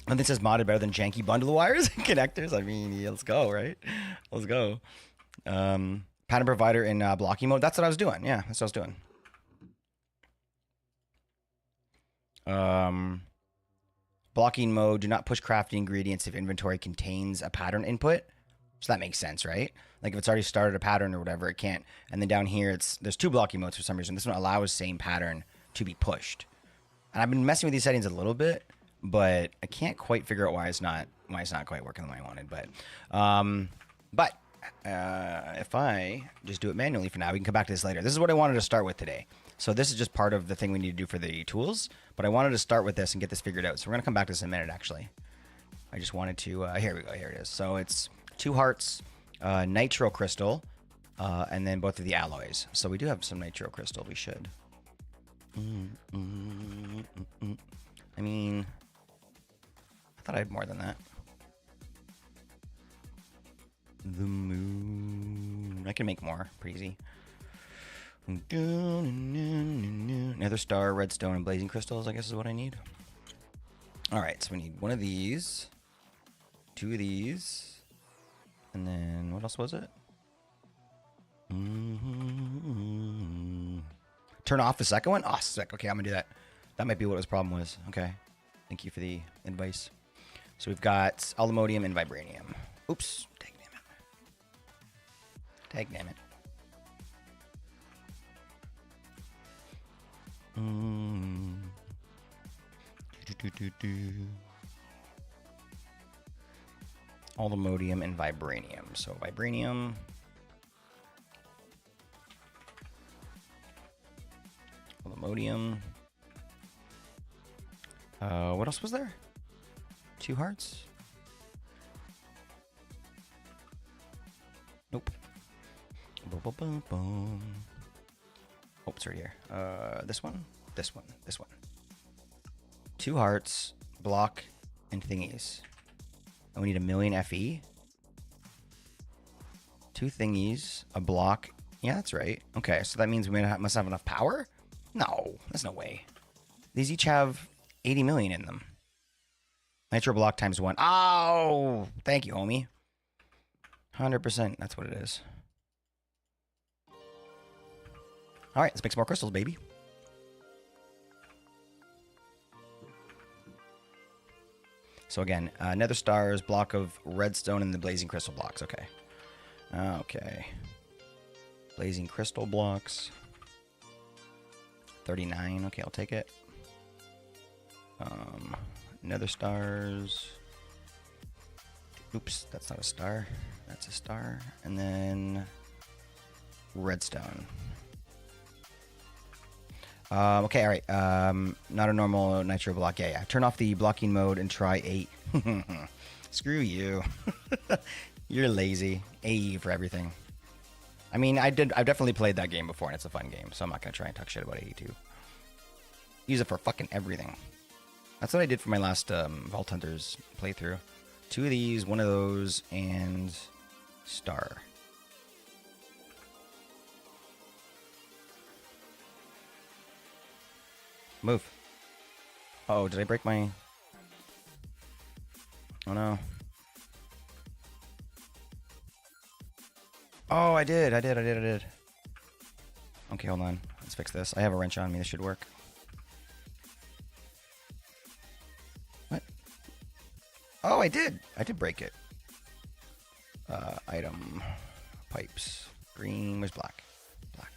and this says modded better than janky bundle wires and connectors. I mean, yeah, let's go, right? Let's go. Pattern provider in blocking mode. That's what I was doing. Yeah, that's what I was doing. Blocking mode. Do not push crafting ingredients if inventory contains a pattern input. So that makes sense, right? Like if it's already started a pattern or whatever, it can't. And then down here, there's 2 blocking modes for some reason. This one allows same pattern to be pushed. And I've been messing with these settings a little bit, but I can't quite figure out why it's not quite working the way I wanted. But if I just do it manually for now, we can come back to this later. This is what I wanted to start with today. So this is just part of the thing we need to do for the tools, but I wanted to start with this and get this figured out. So we're gonna come back to this in a minute, actually. I just wanted to, here we go, here it is. So it's 2 hearts, nitro crystal, and then both of the alloys. So we do have some nitro crystal, we should. I mean, I thought I had more than that. The moon. I can make more. Pretty easy. Nether star, redstone, and blazing crystals, I guess is what I need. Alright, so we need 1 of these, 2 of these, and then what else was it? Turn off the second one? Oh, sick. Okay, I'm gonna do that. That might be what his problem was. Okay. Thank you for the advice. So we've got aluminium and vibranium. Oops. Tag damn it. Aluminium and vibranium. So vibranium. Aluminium. What else was there? 2 hearts? Nope. Boom, boom, boom, boom. Oh, it's right here. This one, this one, this one. 2 hearts, block, and thingies. And we need 1,000,000 FE. 2 thingies, a block. Yeah, that's right. Okay, so that means we must have enough power? No, there's no way. These each have 80 million in them. Nitro block times 1. Oh, thank you, homie. 100%, that's what it is. All right, let's make some more crystals, baby. So again, nether stars, block of redstone, and the blazing crystal blocks. Okay. Okay. Blazing crystal blocks. 39. Okay, I'll take it. Nether stars. Oops, that's not a star. That's a star. And then redstone. Okay, all right. Not a normal nitro block. Yeah. Turn off the blocking mode and try 8. Screw you. You're lazy. AE for everything. I mean, I've definitely played that game before, and it's a fun game, so I'm not gonna try and talk shit about AE2. Use it for fucking everything. That's what I did for my last Vault Hunters playthrough. 2 of these, 1 of those, and star. Move. Oh, did I break my... Oh, no. Oh, I did. Okay, hold on. Let's fix this. I have a wrench on me. This should work. What? Oh, I did. I did break it. Item. Pipes. Green. Where's black? Black.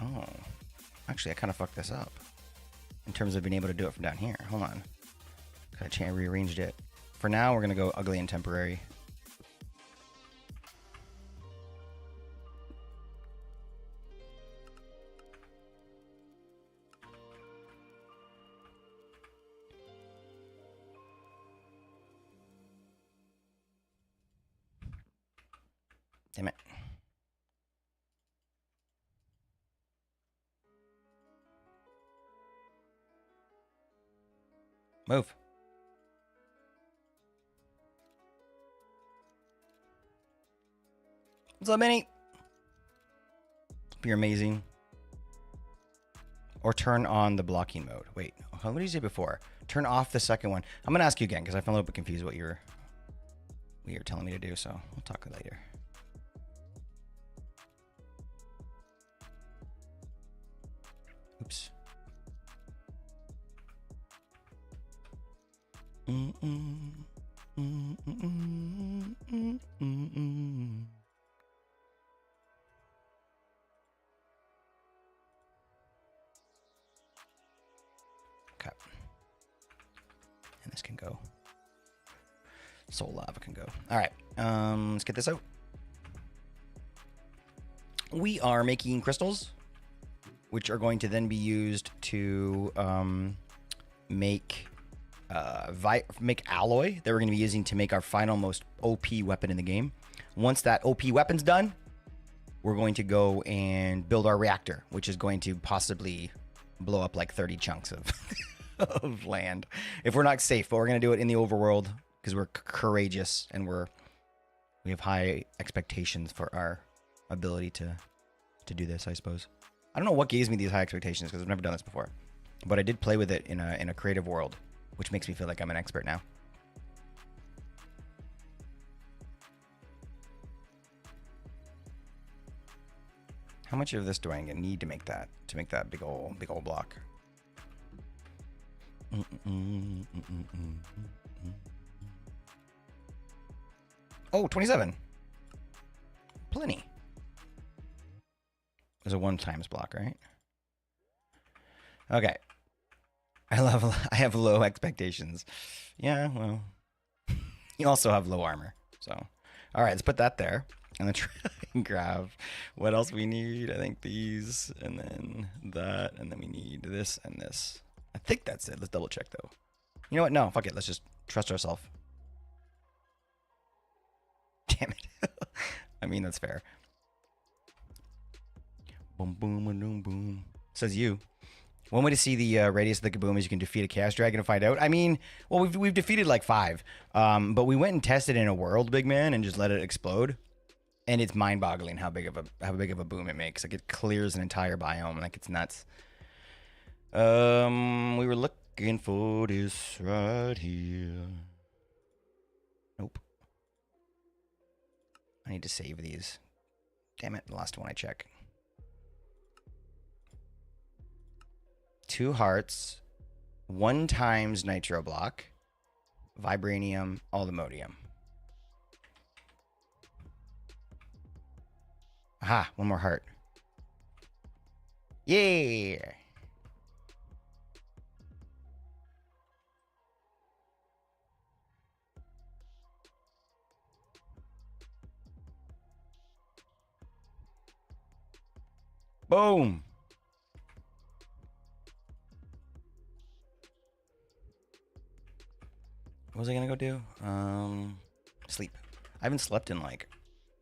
Oh. Actually, I kind of fucked this up. In terms of being able to do it from down here. Hold on. I rearranged it. For now, we're going to go ugly and temporary. Damn it. Move. What's up, Minnie? You're amazing. Or turn on the blocking mode. Wait, what did you say before? Turn off the second one. I'm gonna ask you again because I feel a little bit confused what you're telling me to do. So we'll talk later. Oops. Okay. And this can go. Soul lava can go. All right. Let's get this out. We are making crystals, which are going to then be used to make alloy that we're going to be using to make our final most OP weapon in the game. Once that OP weapon's done, we're going to go and build our reactor, which is going to possibly blow up like 30 chunks of of land if we're not safe. But we're going to do it in the overworld because we're courageous and we have high expectations for our ability to do this, I suppose. I don't know what gives me these high expectations because I've never done this before, but I did play with it in a creative world, which makes me feel like I'm an expert now. How much of this do I need to make that big old block? Oh, 27. Plenty. There's a 1 times block, right? Okay. I have low expectations. Yeah, well, you also have low armor. So, all right, let's put that there. And then try and grab what else we need. I think these, and then that, and then we need this and this. I think that's it. Let's double check, though. You know what? No, fuck it. Let's just trust ourselves. Damn it. I mean, that's fair. Boom, boom, boom, boom. Says you. One way to see the radius of the kaboom is you can defeat a chaos dragon and find out. I mean, well, we've defeated like 5, but we went and tested in a world, big man, and just let it explode, and it's mind-boggling how big of a boom it makes. Like it clears an entire biome, like it's nuts. We were looking for this right here. Nope. I need to save these. Damn it! The last one I check. 2 hearts, 1 times nitro block, vibranium, allthemodium. Aha, 1 more heart. Yeah. Boom. What was I gonna go do? Sleep. I haven't slept in like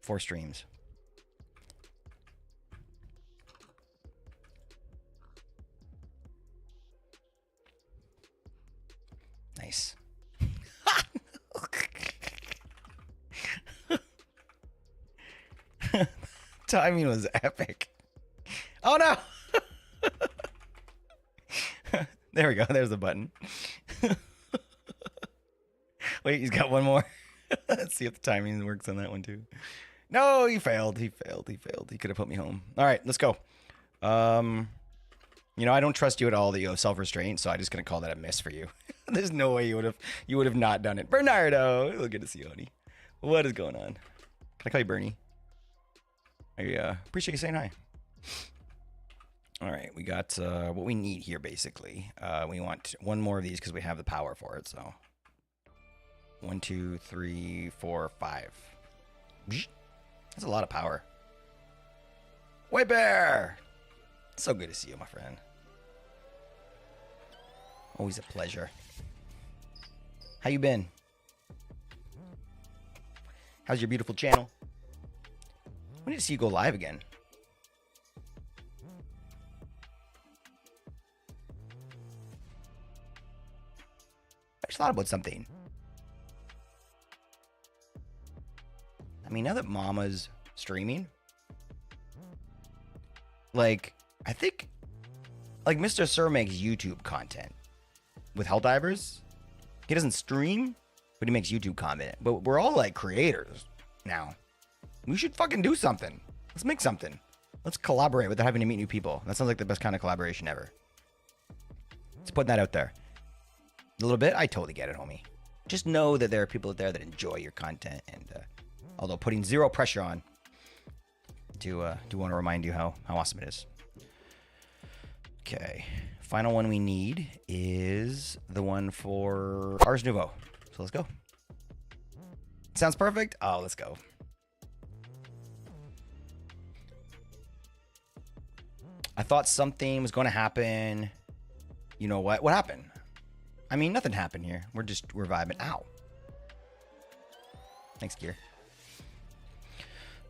4 streams. Nice. Timing was epic. Oh no! There we go. There's the button. Wait, he's got 1 more. Let's see if the timing works on that one too. No, he failed. He failed. He failed. He could have put me home. All right, let's go. You know, I don't trust you at all that you have self-restraint, so I'm just gonna call that a miss for you. There's no way you would have not done it. Bernardo, look good to see you, honey. What is going on? Can I call you Bernie? I appreciate you saying hi. All right, we got what we need here, basically. We want 1 more of these because we have the power for it, so. 1, 2, 3, 4, 5. That's a lot of power. White Bear! So good to see you, my friend. Always a pleasure. How you been? How's your beautiful channel? We need to see you go live again. I just thought about something. I mean, now that Mama's streaming, like, I think, like, Mr. Sir makes YouTube content with Helldivers. He doesn't stream, but he makes YouTube content. But we're all, like, creators now. We should fucking do something. Let's make something. Let's collaborate without having to meet new people. That sounds like the best kind of collaboration ever. Let's put that out there. A little bit? I totally get it, homie. Just know that there are people out there that enjoy your content, and although putting 0 pressure on, do want to remind you how awesome it is. Okay, final one we need is the one for Ars Nouveau. So let's go. Sounds perfect. Oh, let's go. I thought something was going to happen. You know what? What happened? I mean, nothing happened here. We're vibing. Ow. Thanks, Gear.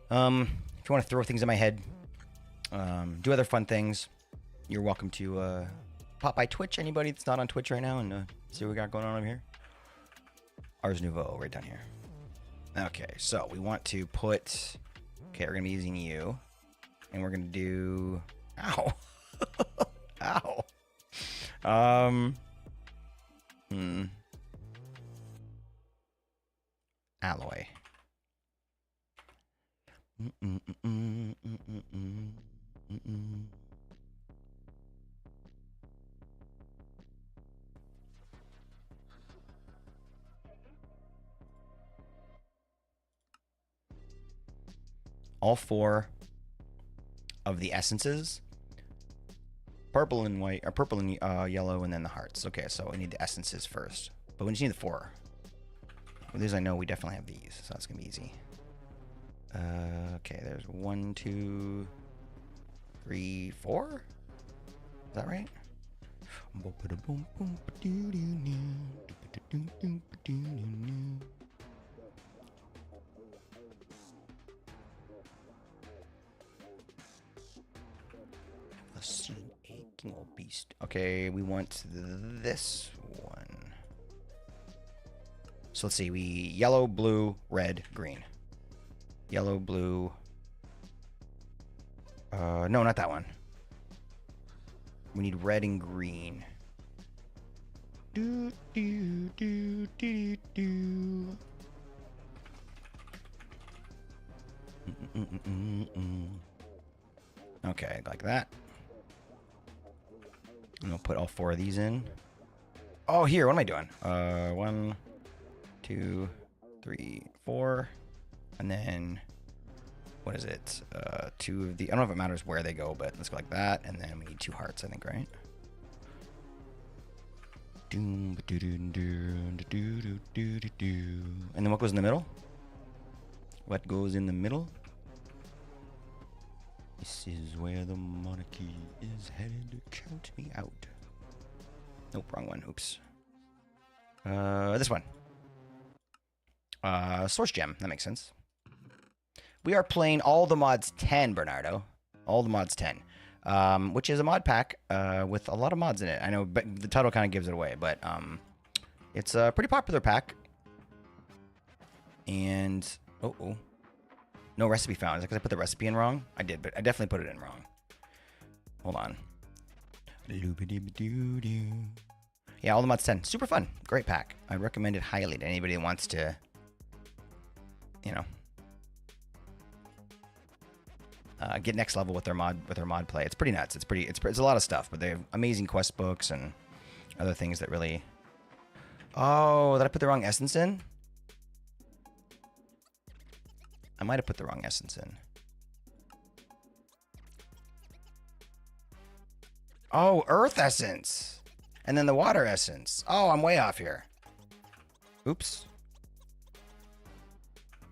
If you want to throw things in my head, do other fun things, you're welcome to pop by Twitch. Anybody that's not on Twitch right now, and see what we got going on over here. Ars Nouveau, right down here. Okay, so we want to put. Okay, we're gonna be using you, and we're gonna do. Ow. Ow. Alloy. All 4 of the essences, purple and white, or purple and yellow, and then the hearts. Okay, so we need the essences first, but we just need the 4. With these, I know we definitely have these, so that's gonna be easy. Okay, there's 1, 2, 3, 4. Is that right? Seen a king old beast. Okay, we want this one. So let's see. We yellow, blue, red, green. Yellow, blue. No, not that one. We need red and green. Do do do do do. Okay, like that. And we'll put all 4 of these in. Oh, here, what am I doing? 1, 2, 3, 4. And then, what is it? 2 of the, I don't know if it matters where they go, but let's go like that. And then we need 2 hearts, I think, right? And then what goes in the middle? What goes in the middle? This is where the monarchy is headed. Count me out. Nope, wrong one. Oops. This one. Source gem. That makes sense. We are playing all the mods 10, Bernardo. All the mods 10. Which is a mod pack with a lot of mods in it. I know but the title kind of gives it away, but it's a pretty popular pack. And no recipe found. Is it because I put the recipe in wrong? I did, but I definitely put it in wrong. Hold on. Yeah, all the mods 10. Super fun. Great pack. I recommend it highly to anybody that wants to, you know, get next level with their mod play. It's pretty nuts. It's a lot of stuff, but they have amazing quest books and other things that really. Oh, did I put the wrong essence in? I might have put the wrong essence in. Oh, earth essence. And then the water essence. Oh, I'm way off here. Oops.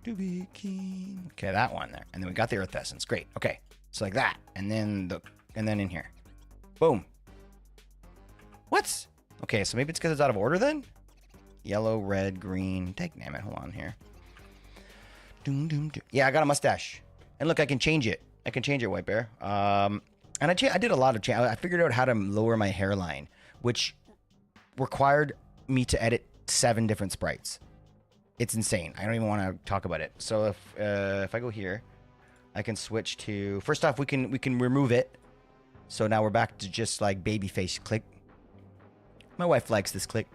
To be king. Okay, that one there. And then we got the earth essence. Great. Okay. So like that. And then in here. Boom. What? Okay, so maybe it's because it's out of order then? Yellow, red, green. Damn it. Hold on here. Yeah, I got a mustache. And look, I can change it. I can change it, White Bear. And I did a lot of change. I figured out how to lower my hairline, which required me to edit 7 different sprites. It's insane. I don't even want to talk about it. So if I go here, I can switch to. First off, we can remove it. So now we're back to just like baby face click. My wife likes this click.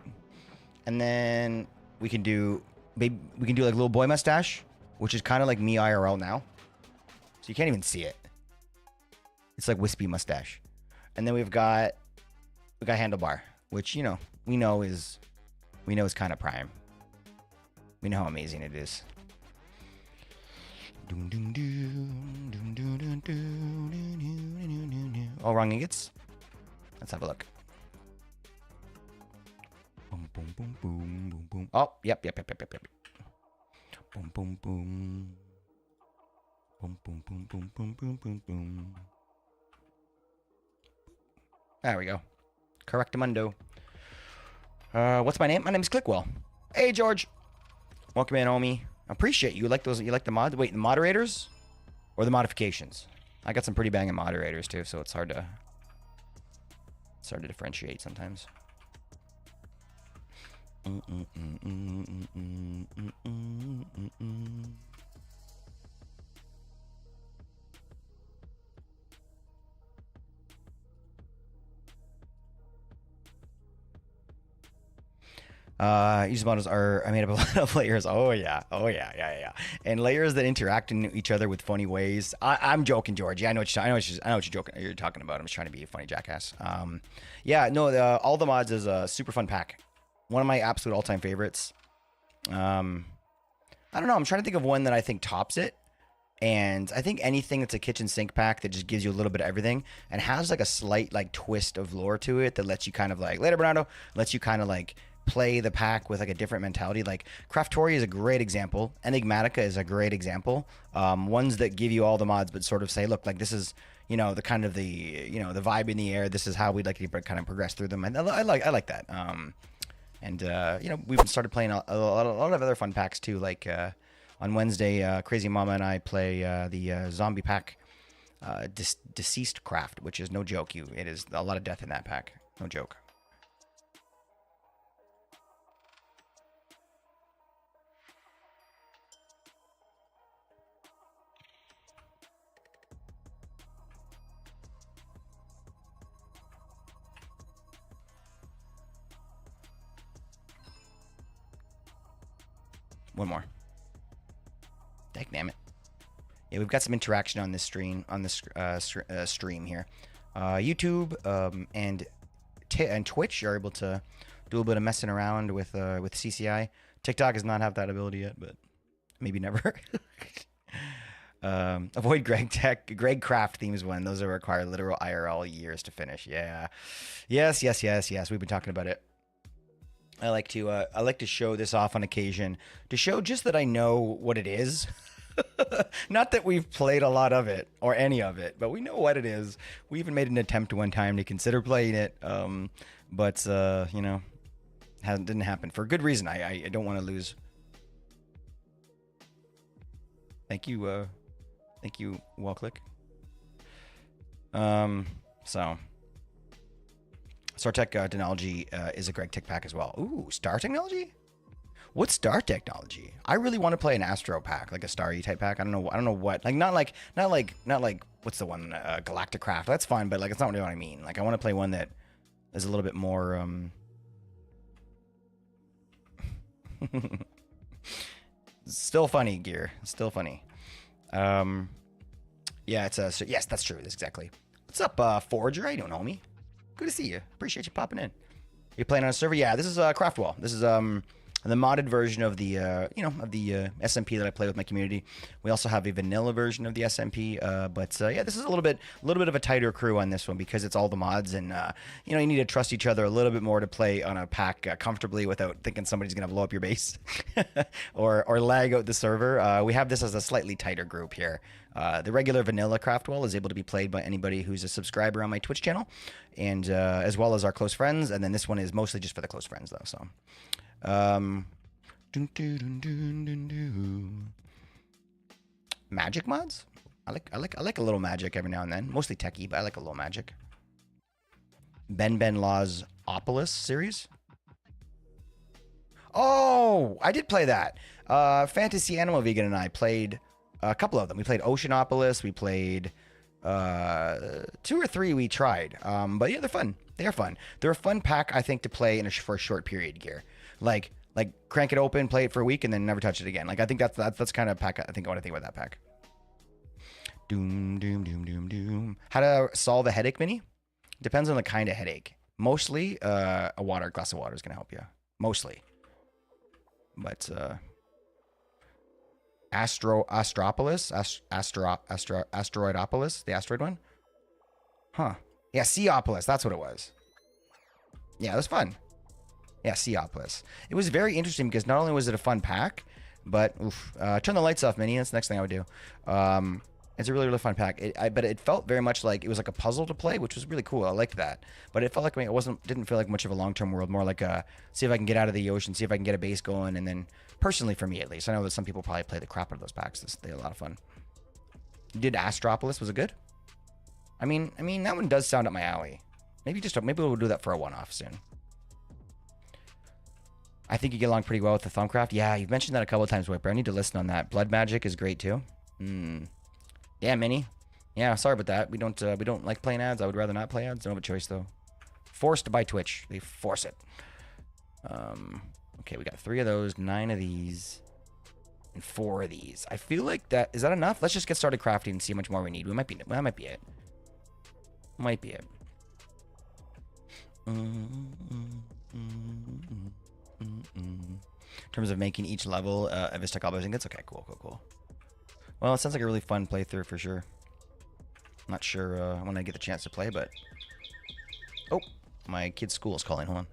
And then we can do like little boy mustache, which is kind of like me IRL now. So you can't even see it. It's like wispy mustache. And then we got handlebar, which we know is kind of prime. We know how amazing it is. All wrong ingots. Let's have a look. Boom, boom, boom, boom, boom, boom. Oh, yep. Boom, boom, boom. Boom, boom, boom, boom, boom, boom, boom, boom. There we go. Correctamundo. What's my name? My name's Clickwell. Hey, George. Welcome in, homie. Appreciate you. Like those? You like the mods? Wait, the moderators or the modifications? I got some pretty banging moderators too, so it's hard to differentiate sometimes. Use models are made up of a lot of layers. Oh yeah. And layers that interact in each other with funny ways. I'm joking, George. Yeah, I know what you're talking about. I'm just trying to be a funny jackass. Yeah, no, all the mods is a super fun pack. One of my absolute all-time favorites. I don't know. I'm trying to think of one that I think tops it. And I think anything that's a kitchen sink pack that just gives you a little bit of everything and has like a slight like twist of lore to it that lets you kind of like later, Bernardo, lets you kind of like play the pack with like a different mentality. Like Craftoria is a great example. Enigmatica is a great example. Ones that give you all the mods but sort of say, look, like this is, the kind of the, the vibe in the air. This is how we'd like to kind of progress through them. And I like that. We've started playing a lot of other fun packs too. Like on Wednesday, Crazy Mama and I play the zombie pack. Deceased Craft, which is no joke. It is a lot of death in that pack. No joke. One more. Damn it. Yeah, we've got some interaction on this stream stream here. YouTube and Twitch are able to do a little bit of messing around with CCI. TikTok does not have that ability yet, but maybe never. Avoid Greg Craft themes one. Those are require literal IRL years to finish. Yeah. Yes. We've been talking about it. I like to show this off on occasion to show just that I know what it is. Not that we've played a lot of it or any of it, but we know what it is. We even made an attempt one time to consider playing it, but you know, didn't happen for a good reason. I don't want to lose. Thank you, Wallclick. So. Star Technology is a Greg Tech pack as well. Ooh, Star Technology? What's Star Technology? I really want to play an Astro pack, like a Starry type pack. I don't know what. Like not like what's the one? Galactic Craft. That's fine, but like it's not really what I mean. Like I want to play one that is a little bit more still funny gear. Still funny. Yeah, it's a so yes, that's true. That's exactly. What's up, Forager? How you doing, homie? Good to see you. Appreciate you popping in. You playing on a server? Yeah, this is Craftwall. This is the modded version of the SMP that I play with my community. We also have a vanilla version of the SMP, but yeah, this is a little bit of a tighter crew on this one because it's all the mods, and you know, you need to trust each other a little bit more to play on a pack comfortably without thinking somebody's gonna blow up your base or lag out the server. We have this as a slightly tighter group here. The regular vanilla Craftwell is able to be played by anybody who's a subscriber on my Twitch channel, and as well as our close friends. And then this one is mostly just for the close friends, though. So, magic mods. I like a little magic every now and then. Mostly techie, but I like a little magic. Ben Law's Opolis series. Oh, I did play that. Fantasy Animal Vegan and I played a couple of them. We played Oceanopolis. We played 2 or 3 we tried. But yeah, they're fun. They are fun. They're a fun pack, I think, to play for a short period gear. Like crank it open, play it for a week, and then never touch it again. Like I think that's kind of pack. I think I want to think about that pack. Doom. How to solve a headache mini? Depends on the kind of headache. Mostly, a glass of water is gonna help you. Mostly. But Asteroidopolis, the asteroid one? Huh. Yeah, Seaopolis, that's what it was. Yeah, it was fun. Yeah, Seaopolis. It was very interesting because not only was it a fun pack, but turn the lights off, Minnie. That's the next thing I would do. It's a really fun pack. But it felt very much like it was like a puzzle to play, which was really cool. I liked that. But it felt like didn't feel like much of a long-term world. More like see if I can get out of the ocean, see if I can get a base going, and then personally for me at least, I know that some people probably play the crap out of those packs. They're a lot of fun. Did Astropolis, was it good? I mean that one does sound up my alley. Maybe we'll do that for a one-off soon. I think you get along pretty well with the Thumbcraft. Yeah, you've mentioned that a couple of times, Whipper. I need to listen on that. Blood Magic is great too. Yeah, Minnie. Yeah, sorry about that. We don't like playing ads. I would rather not play ads. Don't have a choice though. Forced by Twitch. They force it. Okay, we got 3 of those, 9 of these, and 4 of these. I feel like is that enough? Let's just get started crafting and see how much more we need. That might be it. Might be it. In terms of making each level a Vista Cobblers ingots. Okay, cool. Well, it sounds like a really fun playthrough for sure. I'm not sure when I get the chance to play, but oh, my kid's school is calling. Hold on.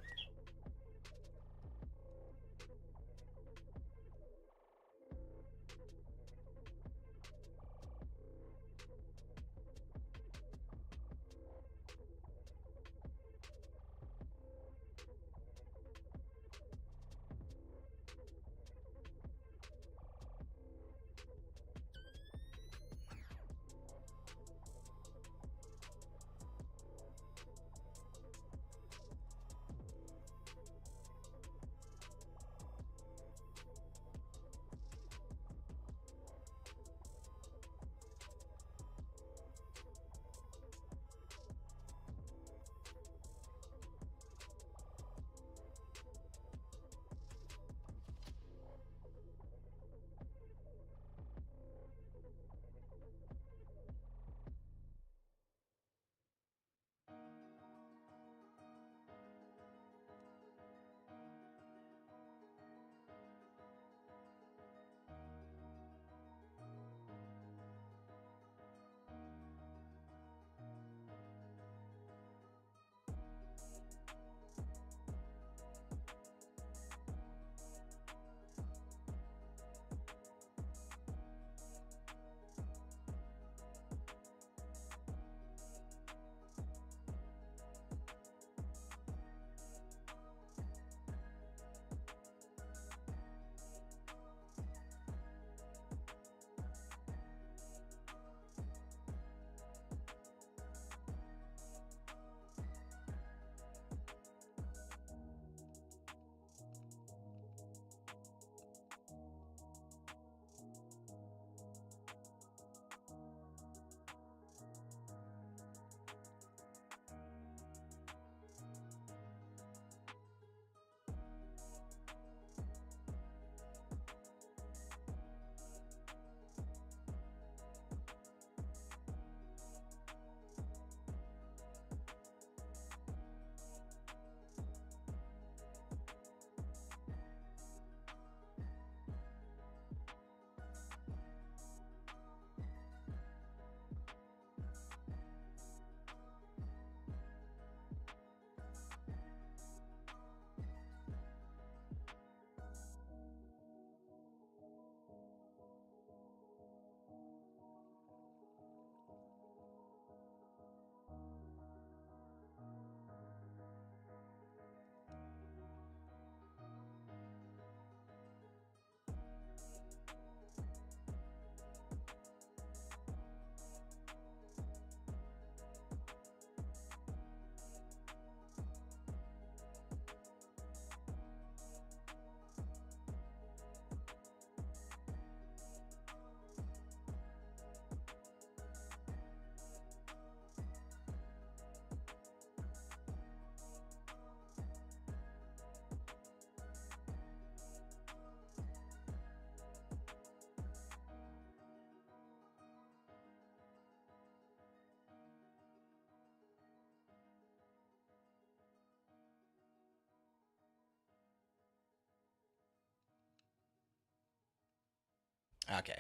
Okay.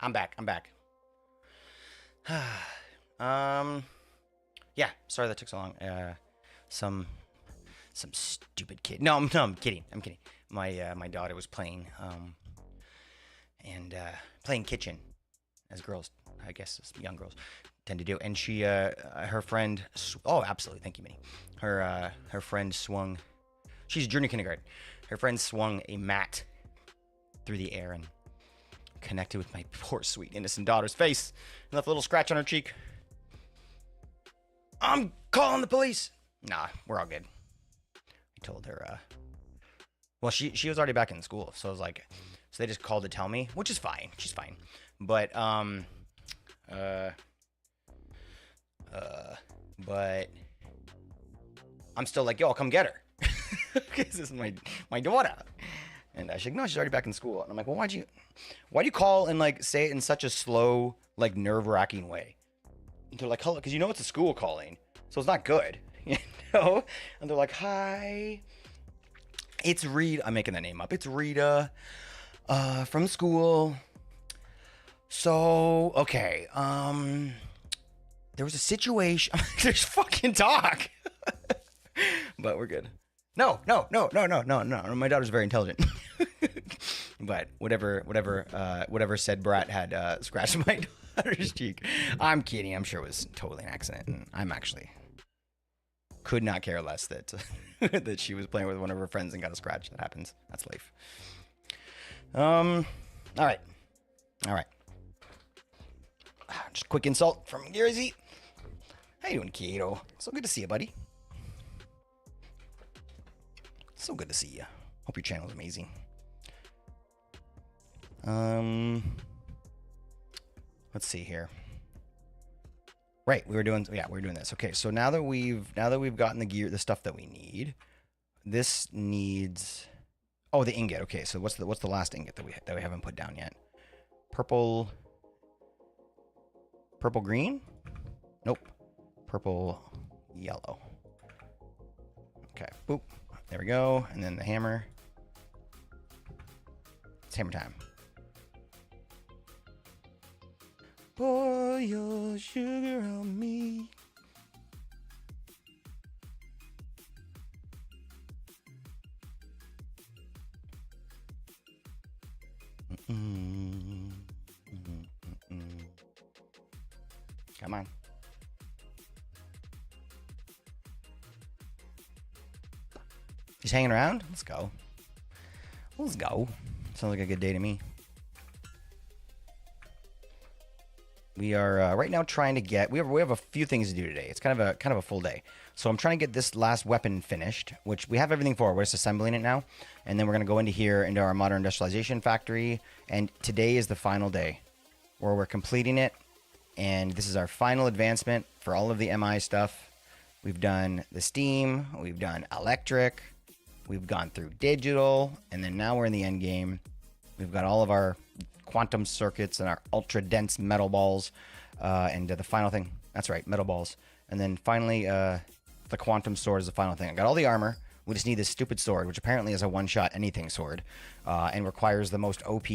I'm back. I'm back. Yeah. Sorry that took so long. Some stupid kid. No, I'm kidding. I'm kidding. My daughter was playing playing kitchen, as girls, I guess, as young girls tend to do. And she her friend. Oh, absolutely. Thank you, Minnie. Her friend swung. She's junior kindergarten. Her friend swung a mat through the air and connected with my poor, sweet, innocent daughter's face and left a little scratch on her cheek. I'm calling the police. Nah, we're all good. I told her, well, she was already back in school, so I was like, so they just called to tell me, which is fine. She's fine. But, but I'm still like, yo, I'll come get her. Because this is my daughter. And she's like, no, she's already back in school. And I'm like, well, why'd you call and like say it in such a slow, like nerve-wracking way? And they're like, hello, because you know it's a school calling, so it's not good, you know? And they're like, hi, it's Rita. I'm making that name up. It's Rita, from school. So, okay, there was a situation. There's fucking talk. But we're good. No. My daughter's very intelligent. But whatever said brat had scratched my daughter's cheek. I'm kidding. I'm sure it was totally an accident. And I'm actually could not care less that that she was playing with one of her friends and got a scratch. That happens. That's life. All right. Just a quick insult from Gearzy. How you doing, Kato? So good to see you, buddy. So good to see you. Hope your channel is amazing. Let's see here. Right, we were doing this. Okay, so now that we've gotten the stuff that we need, this needs the ingot. Okay, so what's the last ingot that we haven't put down yet? Purple green? Nope. Purple yellow. Okay, boop. There we go. And then the hammer. It's hammer time. Pour your sugar on me. Come on. He's hanging around? Let's go. Sounds like a good day to me. We are right now trying to get. We have a few things to do today. It's kind of a full day. So I'm trying to get this last weapon finished, which we have everything for. We're just assembling it now, and then we're gonna go into our modern industrialization factory. And today is the final day, where we're completing it. And this is our final advancement for all of the MI stuff. We've done the steam. We've done electric. We've gone through digital, and then now we're in the end game. We've got all of our quantum circuits and our ultra dense metal balls, and the final thing. That's right, metal balls. And then finally, the quantum sword is the final thing. I got all the armor. We just need this stupid sword, which apparently is a one-shot anything sword, and requires the most OP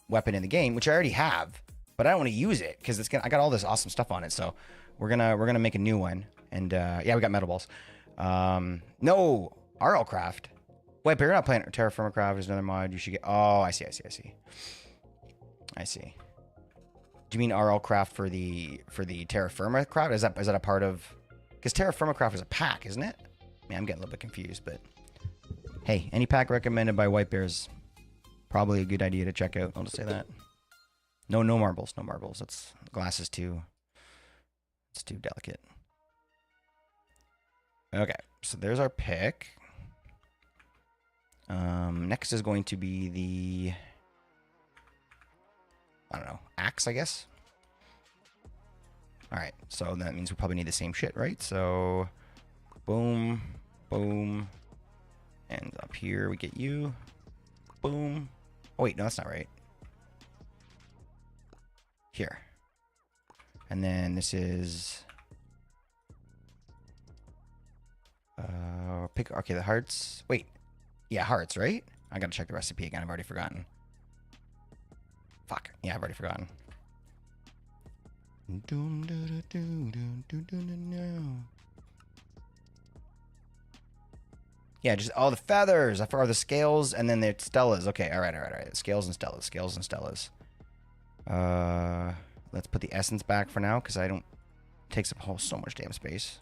weapon in the game, which I already have, but I don't want to use it because I got all this awesome stuff on it. So we're gonna make a new one. And yeah, we got metal balls. No, RL Craft. Wait, but you're not playing Terra Firma Craft. There's another mod you should get. Oh, I see. Do you mean RL Craft for the Terra Firma Craft? Is that a part of? Because Terra Firma Craft is a pack, isn't it? Man, I'm getting a little bit confused, but hey, any pack recommended by White Bear's probably a good idea to check out. I'll just say that. No marbles. That's glass is too. It's too delicate. Okay, so there's our pick. Next is going to be the, I don't know, axe, I guess. All right, so that means we probably need the same shit, right? So, boom, boom, and up here we get you. Boom. Oh wait, no, that's not right. Here. And then this is pick. Okay, the hearts. Wait, yeah, hearts, right? I gotta check the recipe again. I've already forgotten. Fuck. Yeah, I've already forgotten. Yeah, just all the feathers. I forgot the scales and then the stellas. Okay, all right. Scales and stellas. Let's put the essence back for now because I don't. It takes up so much damn space.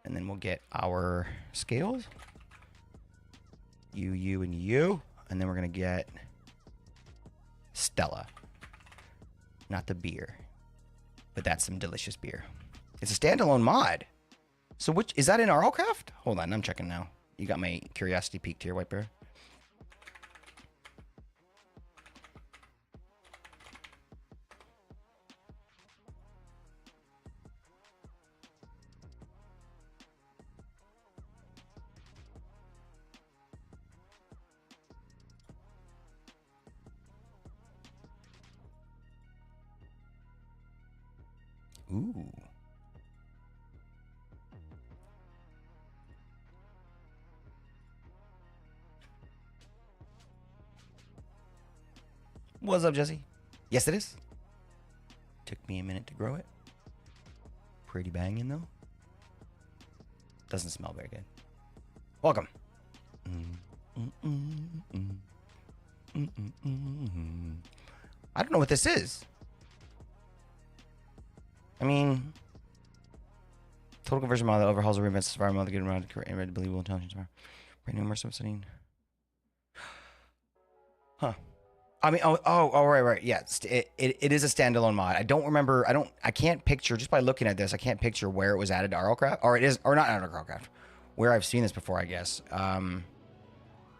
And then we'll get our scales. You, and you. And then we're going to get Stella. Not the beer. But that's some delicious beer. It's a standalone mod. So which is that in RLCraft? Hold on, I'm checking now. You got my curiosity peaked here, White Bear. Ooh. What's up, Jesse? Yes, it is. Took me a minute to grow it. Pretty banging, though. Doesn't smell very good. Welcome. I don't know what this is. I mean, total conversion model that overhauls or reinvents the fire model to get around to create a believable intelligence. Brand new immersive setting. Huh. I mean, right. Yeah, it is a standalone mod. I don't remember. I can't picture, just by looking at this, I can't picture where it was added to RLCraft, or it is, or not added to RLCraft, where I've seen this before, I guess.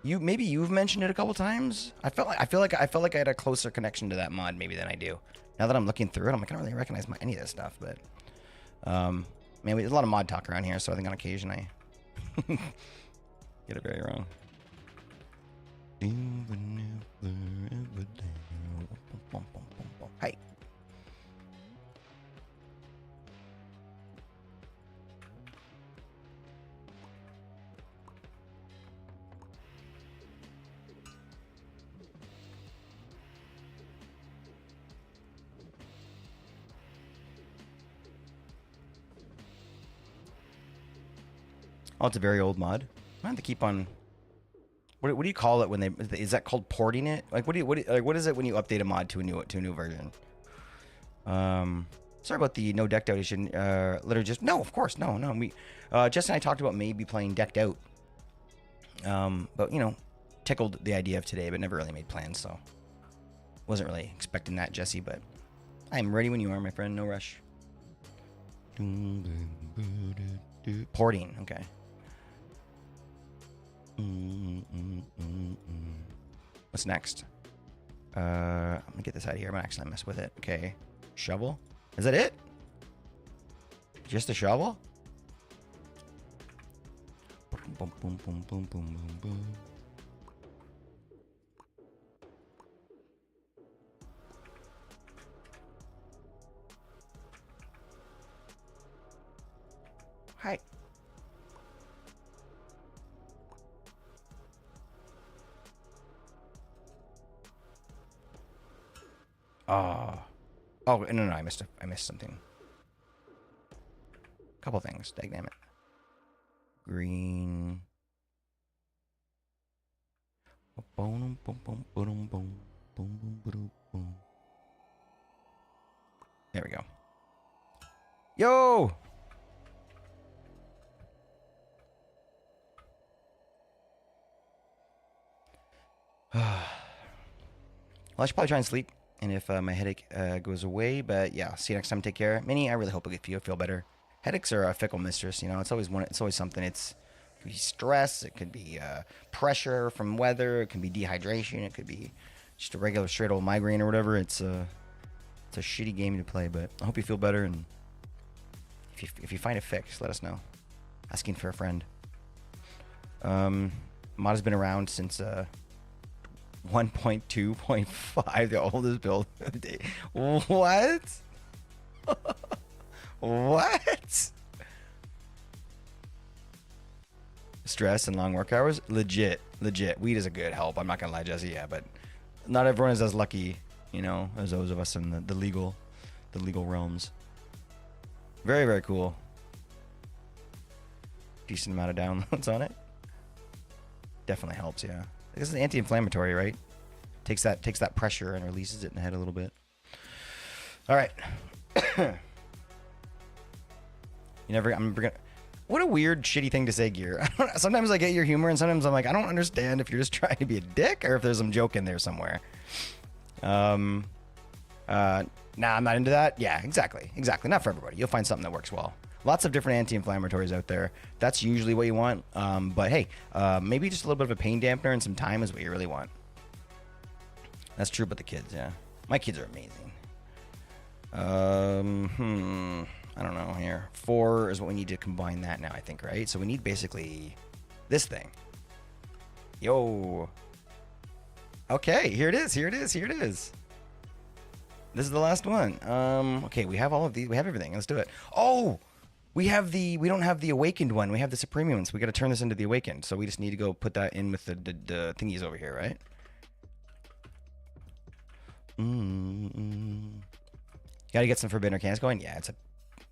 Maybe you've mentioned it a couple times. I felt like I had a closer connection to that mod maybe than I do. Now that I'm looking through it, I'm like, I don't really recognize any of this stuff, but man, there's a lot of mod talk around here, so I think on occasion I get it very wrong. Hi. Oh, it's a very old mod. I have to keep on. What do you call it when they? Is that called porting it? Like what is it when you update a mod to a new version? Sorry about the no decked out issue. Literally just no, of course no. We Jess and I talked about maybe playing decked out. But you know, tickled the idea of today, but never really made plans. So wasn't really expecting that, Jesse. But I'm ready when you are, my friend. No rush. Porting, okay. What's next? I'm gonna get this out of here. I'm gonna actually mess with it. Okay. Shovel? Is that it? Just a shovel? Boom, boom, boom, boom, boom, boom, boom. Hi. Oh, no, I missed something. Couple things. Dang it. Green. Boom, boom, boom, boom, boom, boom, boom, boom. There we go. Yo! Well, I should probably try and sleep. And if my headache goes away, but yeah, see you next time. Take care, Minnie. I really hope you feel better. Headaches are a fickle mistress. You know, it's always something. It could be stress. It could be pressure from weather. It can be dehydration. It could be just a regular straight old migraine or whatever. It's a shitty game to play. But I hope you feel better. And if you find a fix, let us know. Asking for a friend. Mod has been around since 1.2.5, the oldest build. What? What? Stress and long work hours? Legit. Weed is a good help. I'm not gonna lie, Jesse. Yeah, but not everyone is as lucky You know, as those of us in the legal realms. Very, very cool. Decent amount of downloads on it. Definitely helps, yeah. I guess it's anti-inflammatory, right? Takes that pressure and releases it in the head a little bit. All right. What a weird, shitty thing to say, Gear. Sometimes I get your humor, and sometimes I'm like, I don't understand if you're just trying to be a dick or if there's some joke in there somewhere. Nah, I'm not into that. Yeah, exactly. Not for everybody. You'll find something that works well. Lots of different anti-inflammatories out there. That's usually what you want. But hey, maybe just a little bit of a pain dampener and some time is what you really want. That's true about the kids, yeah. My kids are amazing. I don't know here. 4 is what we need to combine that now, I think, right? So we need basically this thing. Yo. Okay, here it is. This is the last one. Okay, we have all of these. We have everything. Let's do it. Oh, we don't have the awakened one. We have the supreme one. So we got to turn this into the awakened. So we just need to go put that in with the thingies over here, right? Got to get some forbidden cans going. Yeah, it's a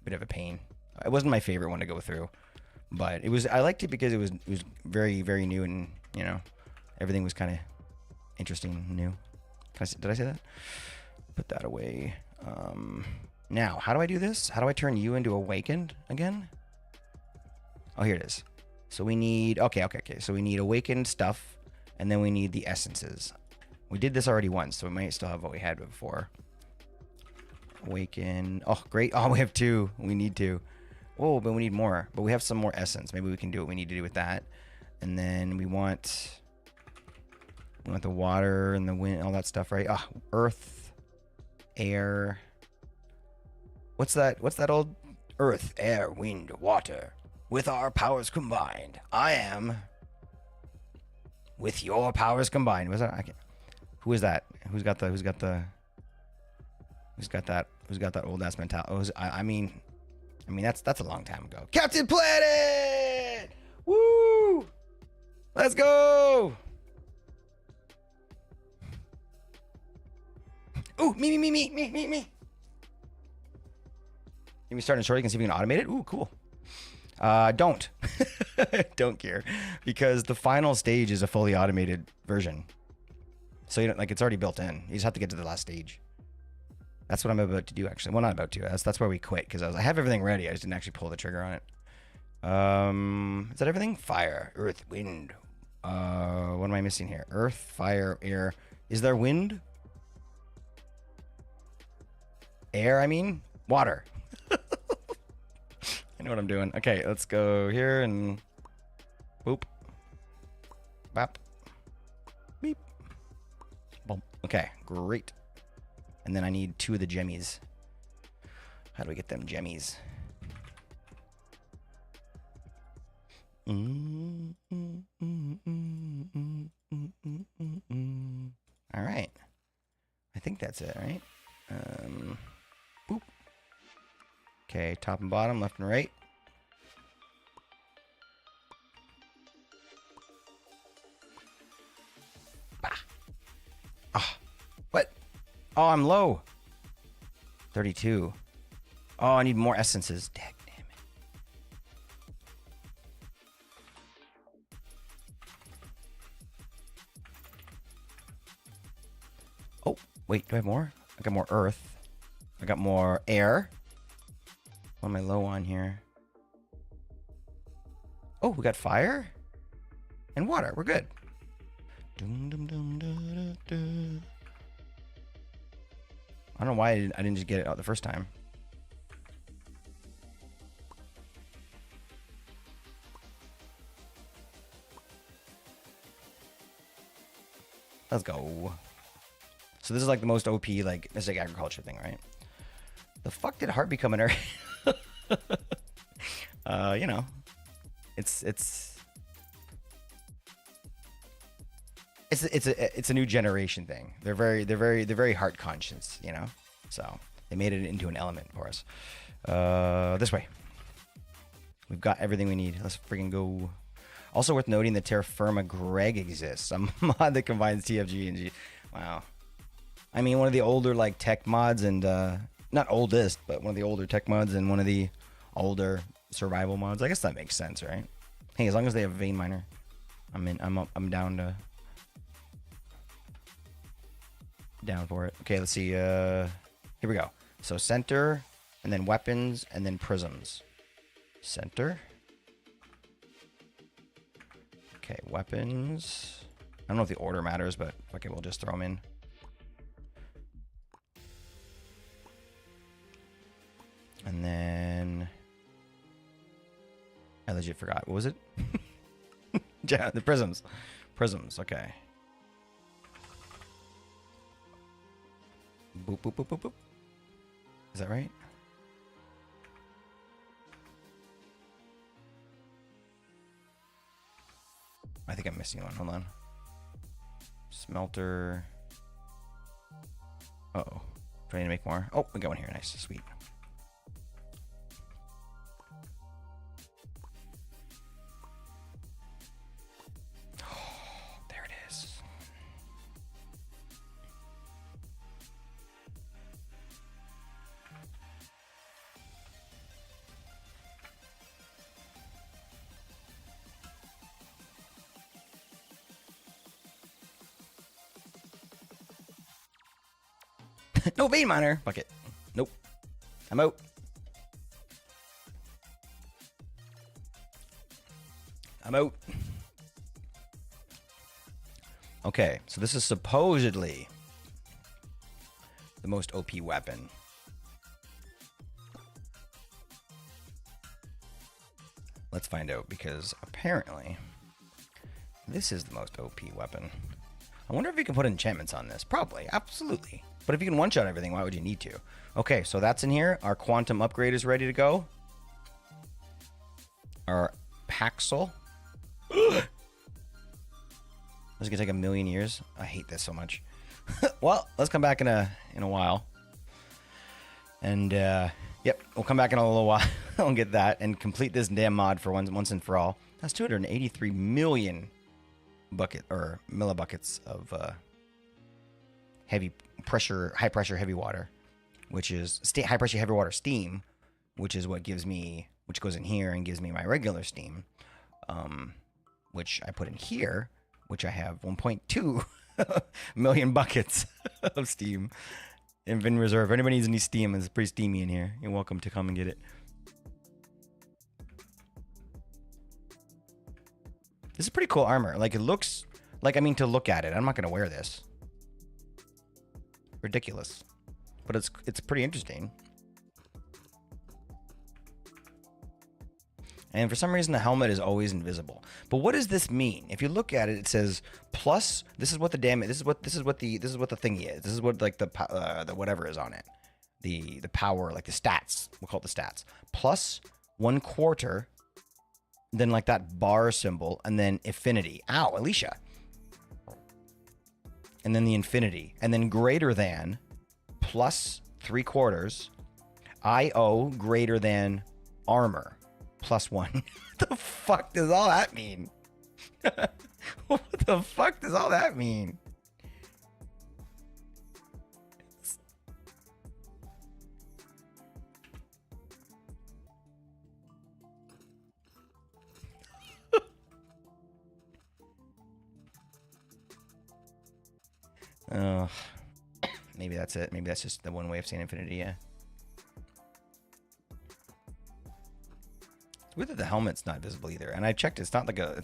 bit of a pain. It wasn't my favorite one to go through, but it was. I liked it because it was very, very new, and you know, everything was kind of interesting, new. Did I say that? Put that away. Now, how do I do this? How do I turn you into awakened again? Oh, here it is. So we need. Okay. So we need awakened stuff, and then we need the essences. We did this already once, so we might still have what we had before. Awaken. Oh, great. Oh, we have 2. We need 2. Oh, but we need more. But we have some more essence. Maybe we can do what we need to do with that. And then we want the water and the wind, all that stuff, right? Ah, earth, air. What's that old earth, air, wind, water? With our powers combined, I am. With your powers combined. Was that? Who is that? Who's got that old ass mentality? I mean that's a long time ago. Captain Planet! Woo! Let's go! Ooh, me. Can we start in short? You can see if we can automate it. Ooh, cool. Don't. Don't care. Because the final stage is a fully automated version. So you don't, like, it's already built in. You just have to get to the last stage. That's what I'm about to do, actually. Well, not about to. That's where we quit, because I have everything ready. I just didn't actually pull the trigger on it. Is that everything? Fire, earth, wind. What am I missing here? Earth, fire, air. Is there wind? Air, I mean? Water. I know what I'm doing. Okay, let's go here and... Boop. Bop. Beep. Boom. Okay, great. And then I need 2 of the gemmies. How do we get them gemmies? All right. I think that's it, right? Boop. Okay, top and bottom, left and right. Bah. Ah. What? Oh, I'm low. 32. Oh, I need more essences. Damn it. Oh, wait, do I have more? I got more earth. I got more air. What am I low on here? Oh, we got fire and water. We're good. I don't know why I didn't just get it out the first time. Let's go. So this is like the most OP, like, this is like agriculture thing, right? The fuck did heart become an area? You know, it's a new generation thing. They're very heart conscious, you know. So they made it into an element for us. This way. We've got everything we need. Let's freaking go. Also worth noting that Terra Firma Greg exists, a mod that combines TFG and G. Wow. I mean, one of the older like tech mods and not oldest, but one of the older tech mods and one of the older survival mods. I guess that makes sense, right? Hey, as long as they have vein miner, I'm down for it. Okay, let's see. Here we go. So center, and then weapons, and then prisms. Center. Okay, weapons. I don't know if the order matters, but okay, we'll just throw them in. And then I legit forgot. What was it? Yeah, the prisms. Prisms, okay. Boop, boop, boop, boop, boop. Is that right? I think I'm missing one. Hold on. Smelter. Uh-oh. Do I need to make more? Oh, we got one here. Nice. Sweet. There it is. No vein miner. Fuck it. Nope. I'm out. I'm out. Okay, so this is supposedly the most OP weapon. Let's find out, because apparently this is the most OP weapon. I wonder if you can put enchantments on this. Probably, absolutely. But if you can one-shot everything, why would you need to? Okay, so that's in here. Our quantum upgrade is ready to go. Our Paxel. This is gonna take a million years. I hate this so much. Well, let's come back in a while. And yep, we'll come back in a little while and get that and complete this damn mod for once and for all. That's 283 million millibuckets of heavy pressure, high pressure, heavy water, which is high pressure, heavy water steam, which is what gives me, which goes in here and gives me my regular steam, which I put in here, which I have 1.2 million buckets of steam in Vin Reserve. If anybody needs any steam, it's pretty steamy in here. You're welcome to come and get it. This is pretty cool armor. Like, it looks like, I mean, to look at it, I'm not going to wear this. Ridiculous. But it's pretty interesting. And for some reason, the helmet is always invisible. But what does this mean? If you look at it, it says plus. This is what the damage. This is what the thingy is. This is what like the whatever is on it. The power, like the stats. We'll call it the stats. Plus 1/4. Then like that bar symbol, and then infinity. Ow, Alicia. And then the infinity, and then greater than plus 3/4. IO greater than armor. +1. What the fuck does all that mean? What the fuck does all that mean? Maybe that's it. Maybe that's just the one way of saying infinity, yeah. It's weird that the helmet's not visible either. And I checked, it's not like a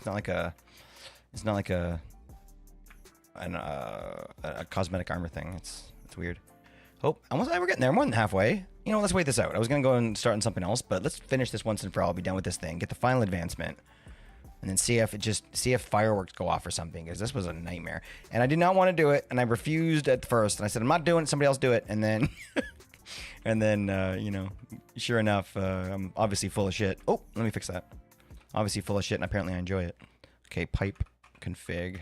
cosmetic armor thing. It's weird. Oh, almost we're getting there. More than halfway. You know, let's wait this out. I was gonna go and start on something else, but let's finish this once and for all. I'll be done with this thing. Get the final advancement. And then see if fireworks go off or something, because this was a nightmare. And I did not want to do it, and I refused at first. And I said, I'm not doing it, somebody else do it. And then you know, sure enough, I'm obviously full of shit. Oh, let me fix that. Obviously full of shit, and apparently I enjoy it. Okay, pipe config.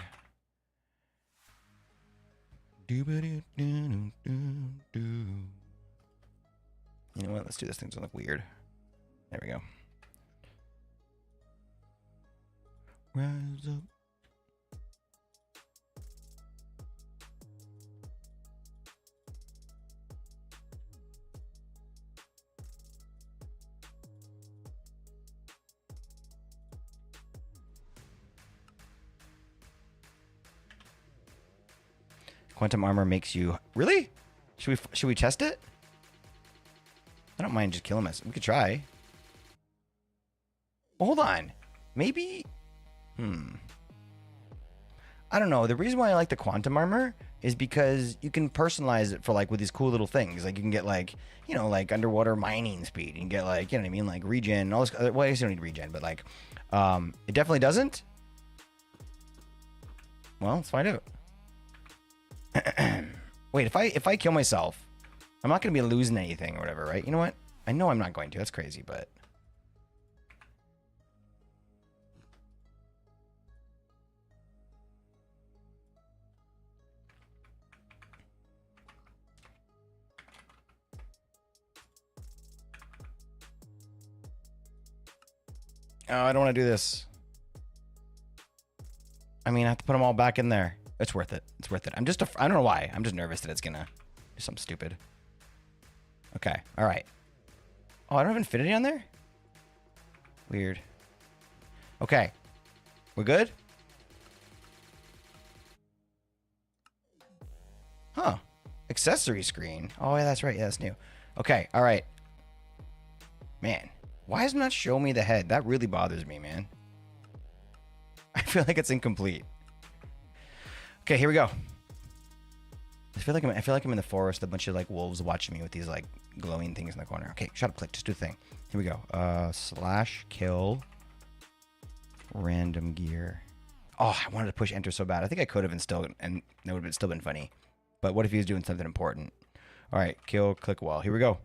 You know what? Let's do this thing to look weird. There we go. Rise up. Quantum armor makes you... Really? Should we test it? I don't mind just killing us. We could try. Well, hold on. Maybe... I don't know. The reason why I like the quantum armor is because you can personalize it for like with these cool little things. Like you can get like, you know, like underwater mining speed. You can get like, you know what I mean? Like regen, all this. Well, I guess you don't need regen, but like, it definitely doesn't. Well, let's find out. Wait, if I kill myself, I'm not going to be losing anything or whatever, right? You know what? I know I'm not going to. That's crazy, but... Oh, I don't want to do this. I mean, I have to put them all back in there. It's worth it. It's worth it. I don't know why. I'm just nervous that it's gonna do something stupid. Okay. All right. Oh, I don't have infinity on there? Weird. Okay. We're good? Huh. Accessory screen. Oh, yeah, that's right. Yeah, that's new. Okay. All right. Man. Why does it not show me the head? That really bothers me, man. I feel like it's incomplete. Okay, here we go. I feel like I'm in the forest, a bunch of like wolves watching me with these like glowing things in the corner. Okay, shut up, click. Just do the thing. Here we go. Slash kill random gear. Oh, I wanted to push enter so bad. I think I could have instilled, and that would have still been funny. But what if he was doing something important? All right, kill, click wall. Here we go.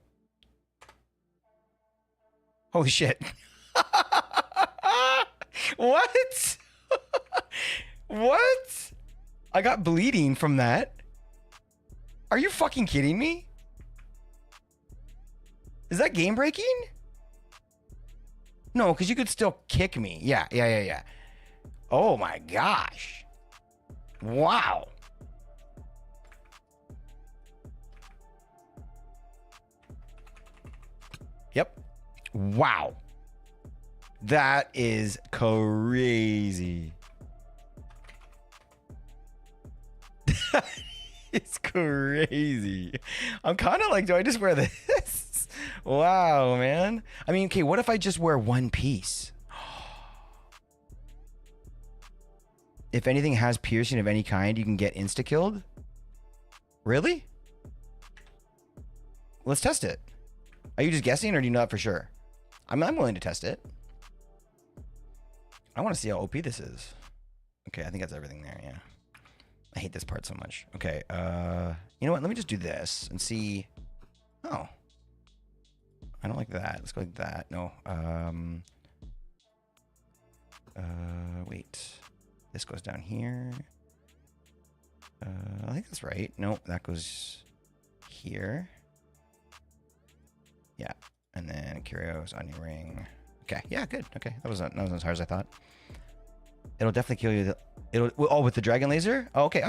Holy shit. What? What? I got bleeding from that. Are you fucking kidding me? Is that game breaking? No, because you could still kick me. Yeah. Oh my gosh. Wow. Yep. Wow. That is crazy. It's crazy. I'm kind of like, do I just wear this? Wow, man. I mean, okay, what if I just wear one piece? If anything has piercing of any kind, you can get insta-killed? Really? Let's test it. Are you just guessing or do you know that for sure? I'm willing to test it. I want to see how OP this is. Okay, I think that's everything there, yeah. I hate this part so much. Okay, you know what? Let me just do this and see. Oh. I don't like that. Let's go like that. No. Wait. This goes down here. I think that's right. Nope, that goes here. Yeah. And then Curios, onion ring. Okay, yeah, good. Okay, that wasn't as hard as I thought. It'll definitely kill you. Oh, with the dragon laser? Oh, okay.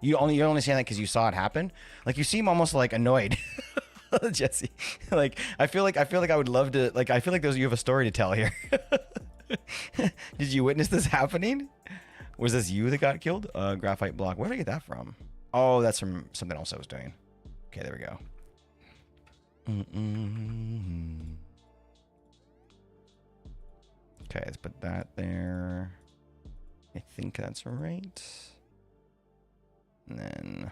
You're only saying that because you saw it happen. Like you seem almost like annoyed, Jesse. Like I feel like I would love to. Like I feel like you have a story to tell here. Did you witness this happening? Was this you that got killed? Graphite block. Where did I get that from? Oh, that's from something else I was doing. Okay, there we go. Okay, let's put that there. I think that's right. And then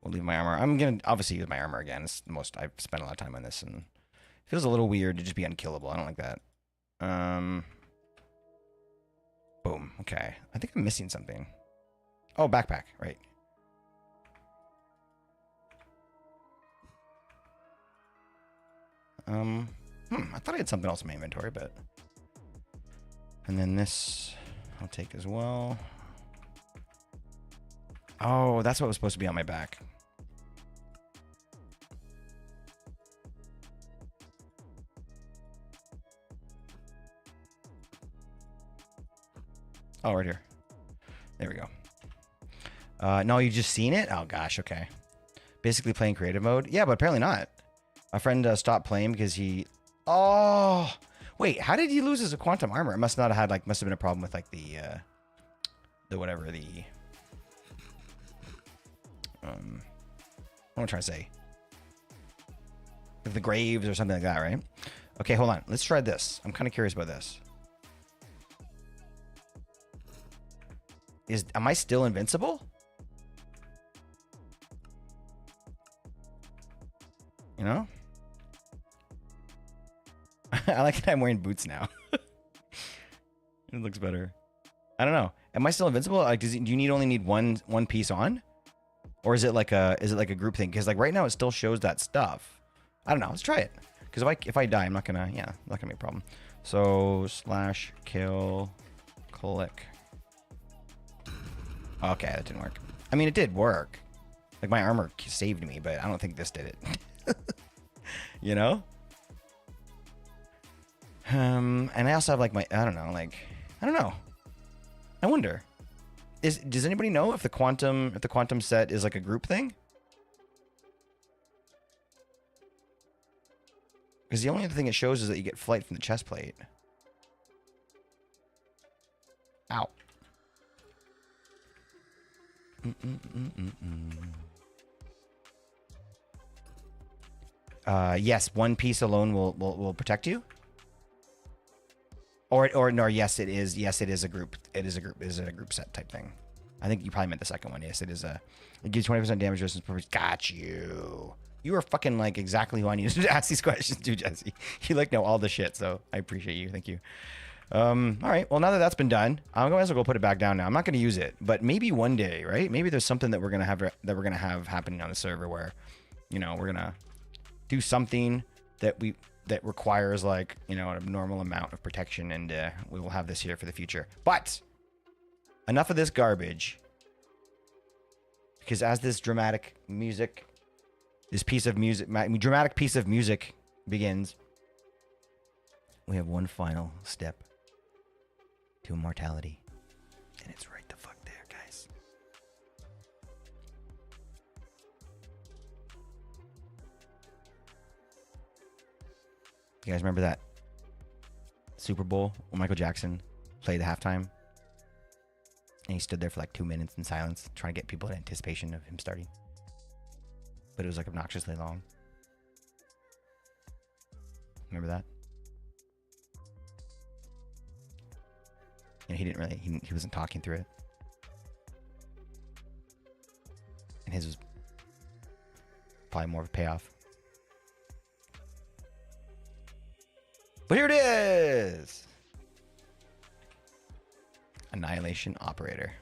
we'll leave my armor. I'm gonna obviously use my armor again. It's the most I've spent a lot of time on this, and it feels a little weird to just be unkillable. I don't like that. Boom. Okay. I think I'm missing something. Oh, backpack. Right. I thought I had something else in my inventory, but... And then this I'll take as well. Oh, that's what was supposed to be on my back. Oh, right here. There we go. No, you just seen it? Oh, gosh. Okay. Basically playing creative mode. Yeah, but apparently not. My friend stopped playing because he... Oh! Wait, how did he lose his quantum armor? It must not have had, like, must have been a problem with, like, the whatever, the... What am I trying to say? Like the graves or something like that, right? Okay, hold on. Let's try this. I'm kind of curious about this. Am I still invincible? You know? I like that I'm wearing boots now. It looks better. I don't know. Am I still invincible? Like, do you only need one piece on, or is it like a group thing? Because like right now it still shows that stuff. I don't know. Let's try it. Because if I die, I'm not gonna not gonna be a problem. So / kill click. Okay, that didn't work. I mean, it did work. Like my armor saved me, but I don't think this did it. You know? And I also have like I don't know. I wonder. Does anybody know if the quantum set is like a group thing? Because the only other thing it shows is that you get flight from the chest plate. Ow. Yes, one piece alone will protect you. Or no, yes it is. Yes, it is a group. It is a group set type thing. I think you probably meant the second one. Yes, it is it gives 20% damage resistance. Got you. You are fucking like exactly who I needed to ask these questions to, Jesse. You like know all the shit, so I appreciate you. Thank you. All right. Well, now that that's been done, I'm going to go put it back down now. I'm not going to use it, but maybe one day, right? Maybe there's something that we're going to have happening on the server where, you know, we're going to do something that requires like, you know, an abnormal amount of protection, and we will have this here for the future. But enough of this garbage, because as this dramatic piece of music begins, we have one final step to immortality, and it's right the fuck there, guys. You guys remember that Super Bowl when Michael Jackson played the halftime? And he stood there for like 2 minutes in silence, trying to get people in anticipation of him starting. But it was like obnoxiously long. Remember that? And he didn't really, he wasn't talking through it. And his was probably more of a payoff. But here it is! Annihilation Operator.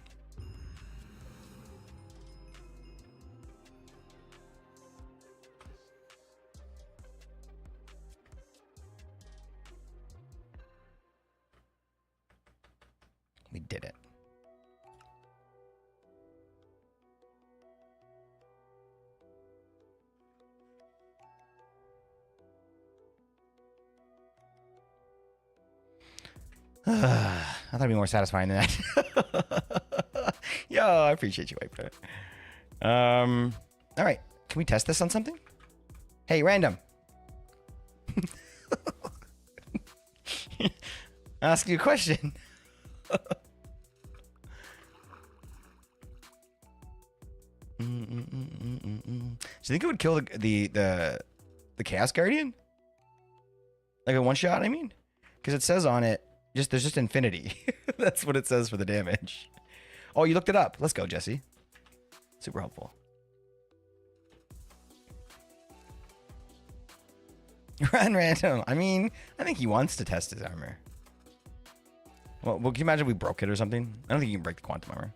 We did it. I thought it'd be more satisfying than that. Yo, I appreciate you, White. All right. Can we test this on something? Hey, random. Ask you a question. So you think it would kill the Chaos Guardian? Like a one shot, I mean? Because it says on it, there's just infinity. That's what it says for the damage. Oh, you looked it up. Let's go, Jesse. Super helpful. Run random. I mean, I think he wants to test his armor. Well, can you imagine if we broke it or something? I don't think you can break the quantum armor.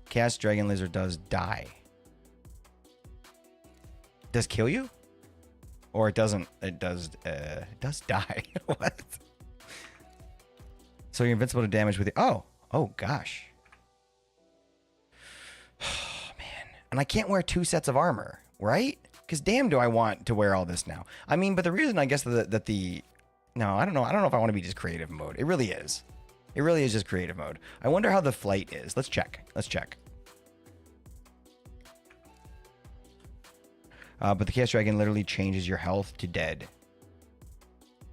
Chaos Dragon Lizard does die. Does kill you? Or it doesn't. It does die. What? So you're invincible to damage with it. Oh gosh. Oh, man. And I can't wear 2 sets of armor, right? Because damn, do I want to wear all this now? I mean, but the reason I guess that the no, I don't know. I don't know if I want to be just creative mode. It really is. It really is just creative mode. I wonder how the flight is. Let's check. But the Chaos Dragon literally changes your health to dead.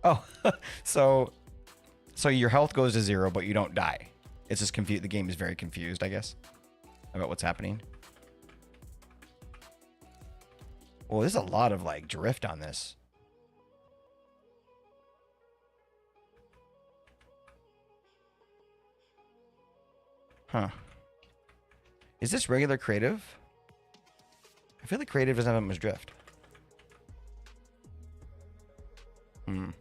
Oh, so your health goes to 0, but you don't die. It's just confused. The game is very confused, I guess. about what's happening. Well, there's a lot of like drift on this. Huh. Is this regular creative? I feel like creative doesn't have much drift. I don't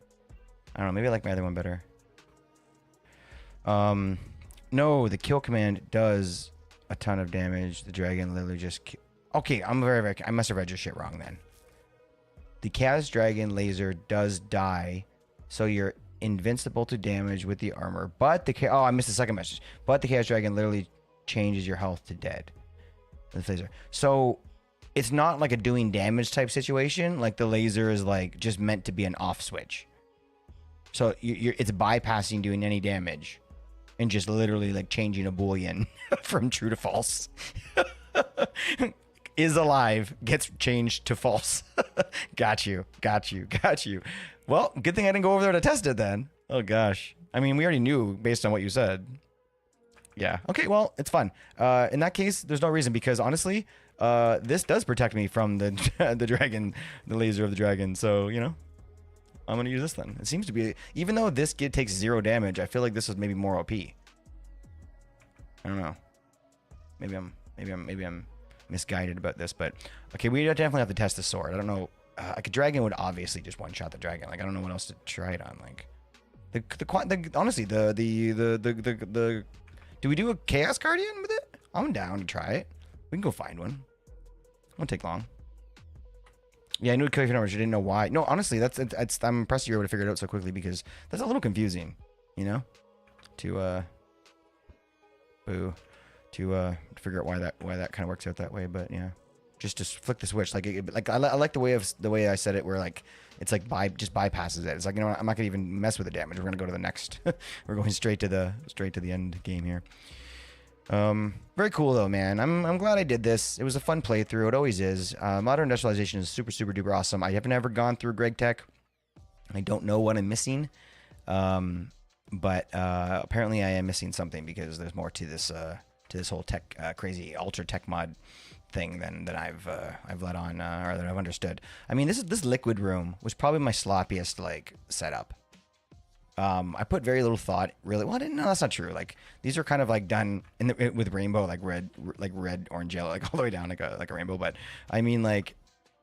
know. Maybe I like my other one better. No, the kill command does a ton of damage. The dragon literally just... Okay, I must have read your shit wrong then. The Chaos Dragon laser does die, so you're invincible to damage with the armor. But the... Oh, I missed the second message. But the Chaos Dragon literally changes your health to dead. The laser. So, it's not like a doing damage type situation. Like, the laser is, like, just meant to be an off switch. So, it's bypassing doing any damage. And just literally, like, changing a boolean from true to false. Is alive, gets changed to false. Got you. Well, good thing I didn't go over there to test it then. Oh, gosh. I mean, we already knew based on what you said. Yeah. Okay, well, it's fun. In that case, there's no reason because, honestly, this does protect me from the the dragon, the laser of the dragon. So, you know, I'm going to use this then. It seems to be... Even though this takes 0 damage, I feel like this was maybe more OP. I don't know. Maybe I'm misguided about this, but okay, we definitely have to test the sword. I don't know, like a dragon would obviously just one-shot the dragon. Like I don't know what else to try it on. Like honestly, the do we do a Chaos Guardian with it? I'm down to try it. We can go find one. It won't take long. Yeah, I knew it kill your numbers. You didn't know why. No, honestly, I'm impressed you were able to figure it out so quickly because that's a little confusing, you know, to figure out why that kind of works out that way. But yeah, just flick the switch. Like I like the way I said it, where like it's like just bypasses it. It's like, you know what, I'm not gonna even mess with the damage. We're gonna go to the next. We're going straight to the end game here. Very cool though, man. I'm glad I did this. It was a fun playthrough. It always is. Modern Industrialization is super duper awesome. I have never gone through Greg Tech. I don't know what I'm missing. But apparently I am missing something because there's more to this whole tech crazy ultra tech mod thing than I've let on or that I've understood. I mean, this liquid room was probably my sloppiest like setup. I put very little thought, really. Well, no, that's not true. Like these are kind of like done with rainbow, like red, orange, yellow, like all the way down like a rainbow. But I mean, like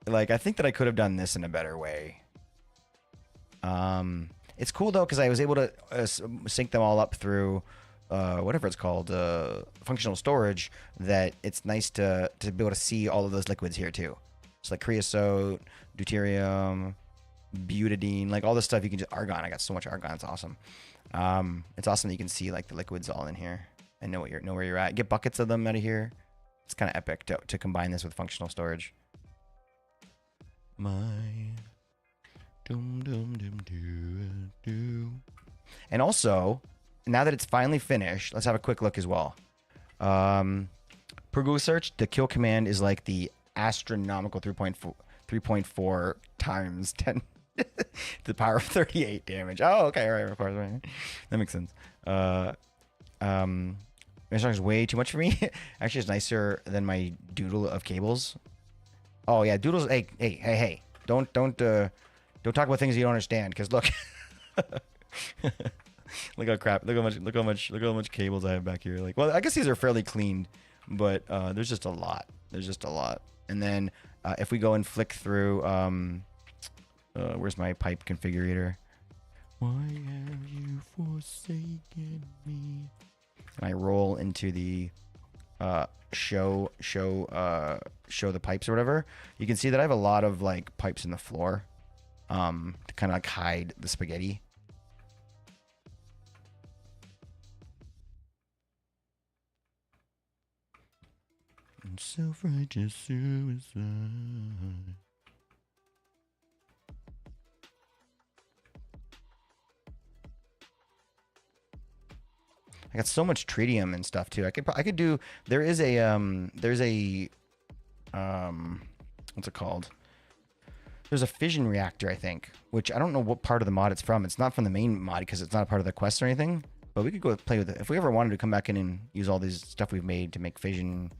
I think that I could have done this in a better way. It's cool though because I was able to sync them all up through whatever it's called, functional storage. That it's nice to be able to see all of those liquids here too. It's like creosote, deuterium, butadiene, like all this stuff. You can just argon. I got so much argon. It's awesome. It's awesome that you can see like the liquids all in here and know where you're at. Get buckets of them out of here. It's kind of epic to combine this with functional storage. And also, now that it's finally finished, let's have a quick look as well. Per Google search, the kill command is like the astronomical 3.4 times 10 to the power of 38 damage. Oh, okay, all right, of course, right. That makes sense. This song is way too much for me. Actually, it's nicer than my doodle of cables. Oh yeah, doodles. Hey! Don't talk about things you don't understand. Cause look, look how crap. Look how much cables I have back here. Like, well, I guess these are fairly clean, but there's just a lot. And then if we go and flick through, where's my pipe configurator? Why have you forsaken me? And I roll into the show the pipes or whatever. You can see that I have a lot of like pipes in the floor, to kind of like hide the spaghetti. And self-righteous suicide. I got so much tritium and stuff too. I could do. There's a what's it called? There's a fission reactor, I think, which I don't know what part of the mod it's from. It's not from the main mod because it's not a part of the quest or anything. But we could go play with it. If we ever wanted to come back in and use all this stuff we've made to make fission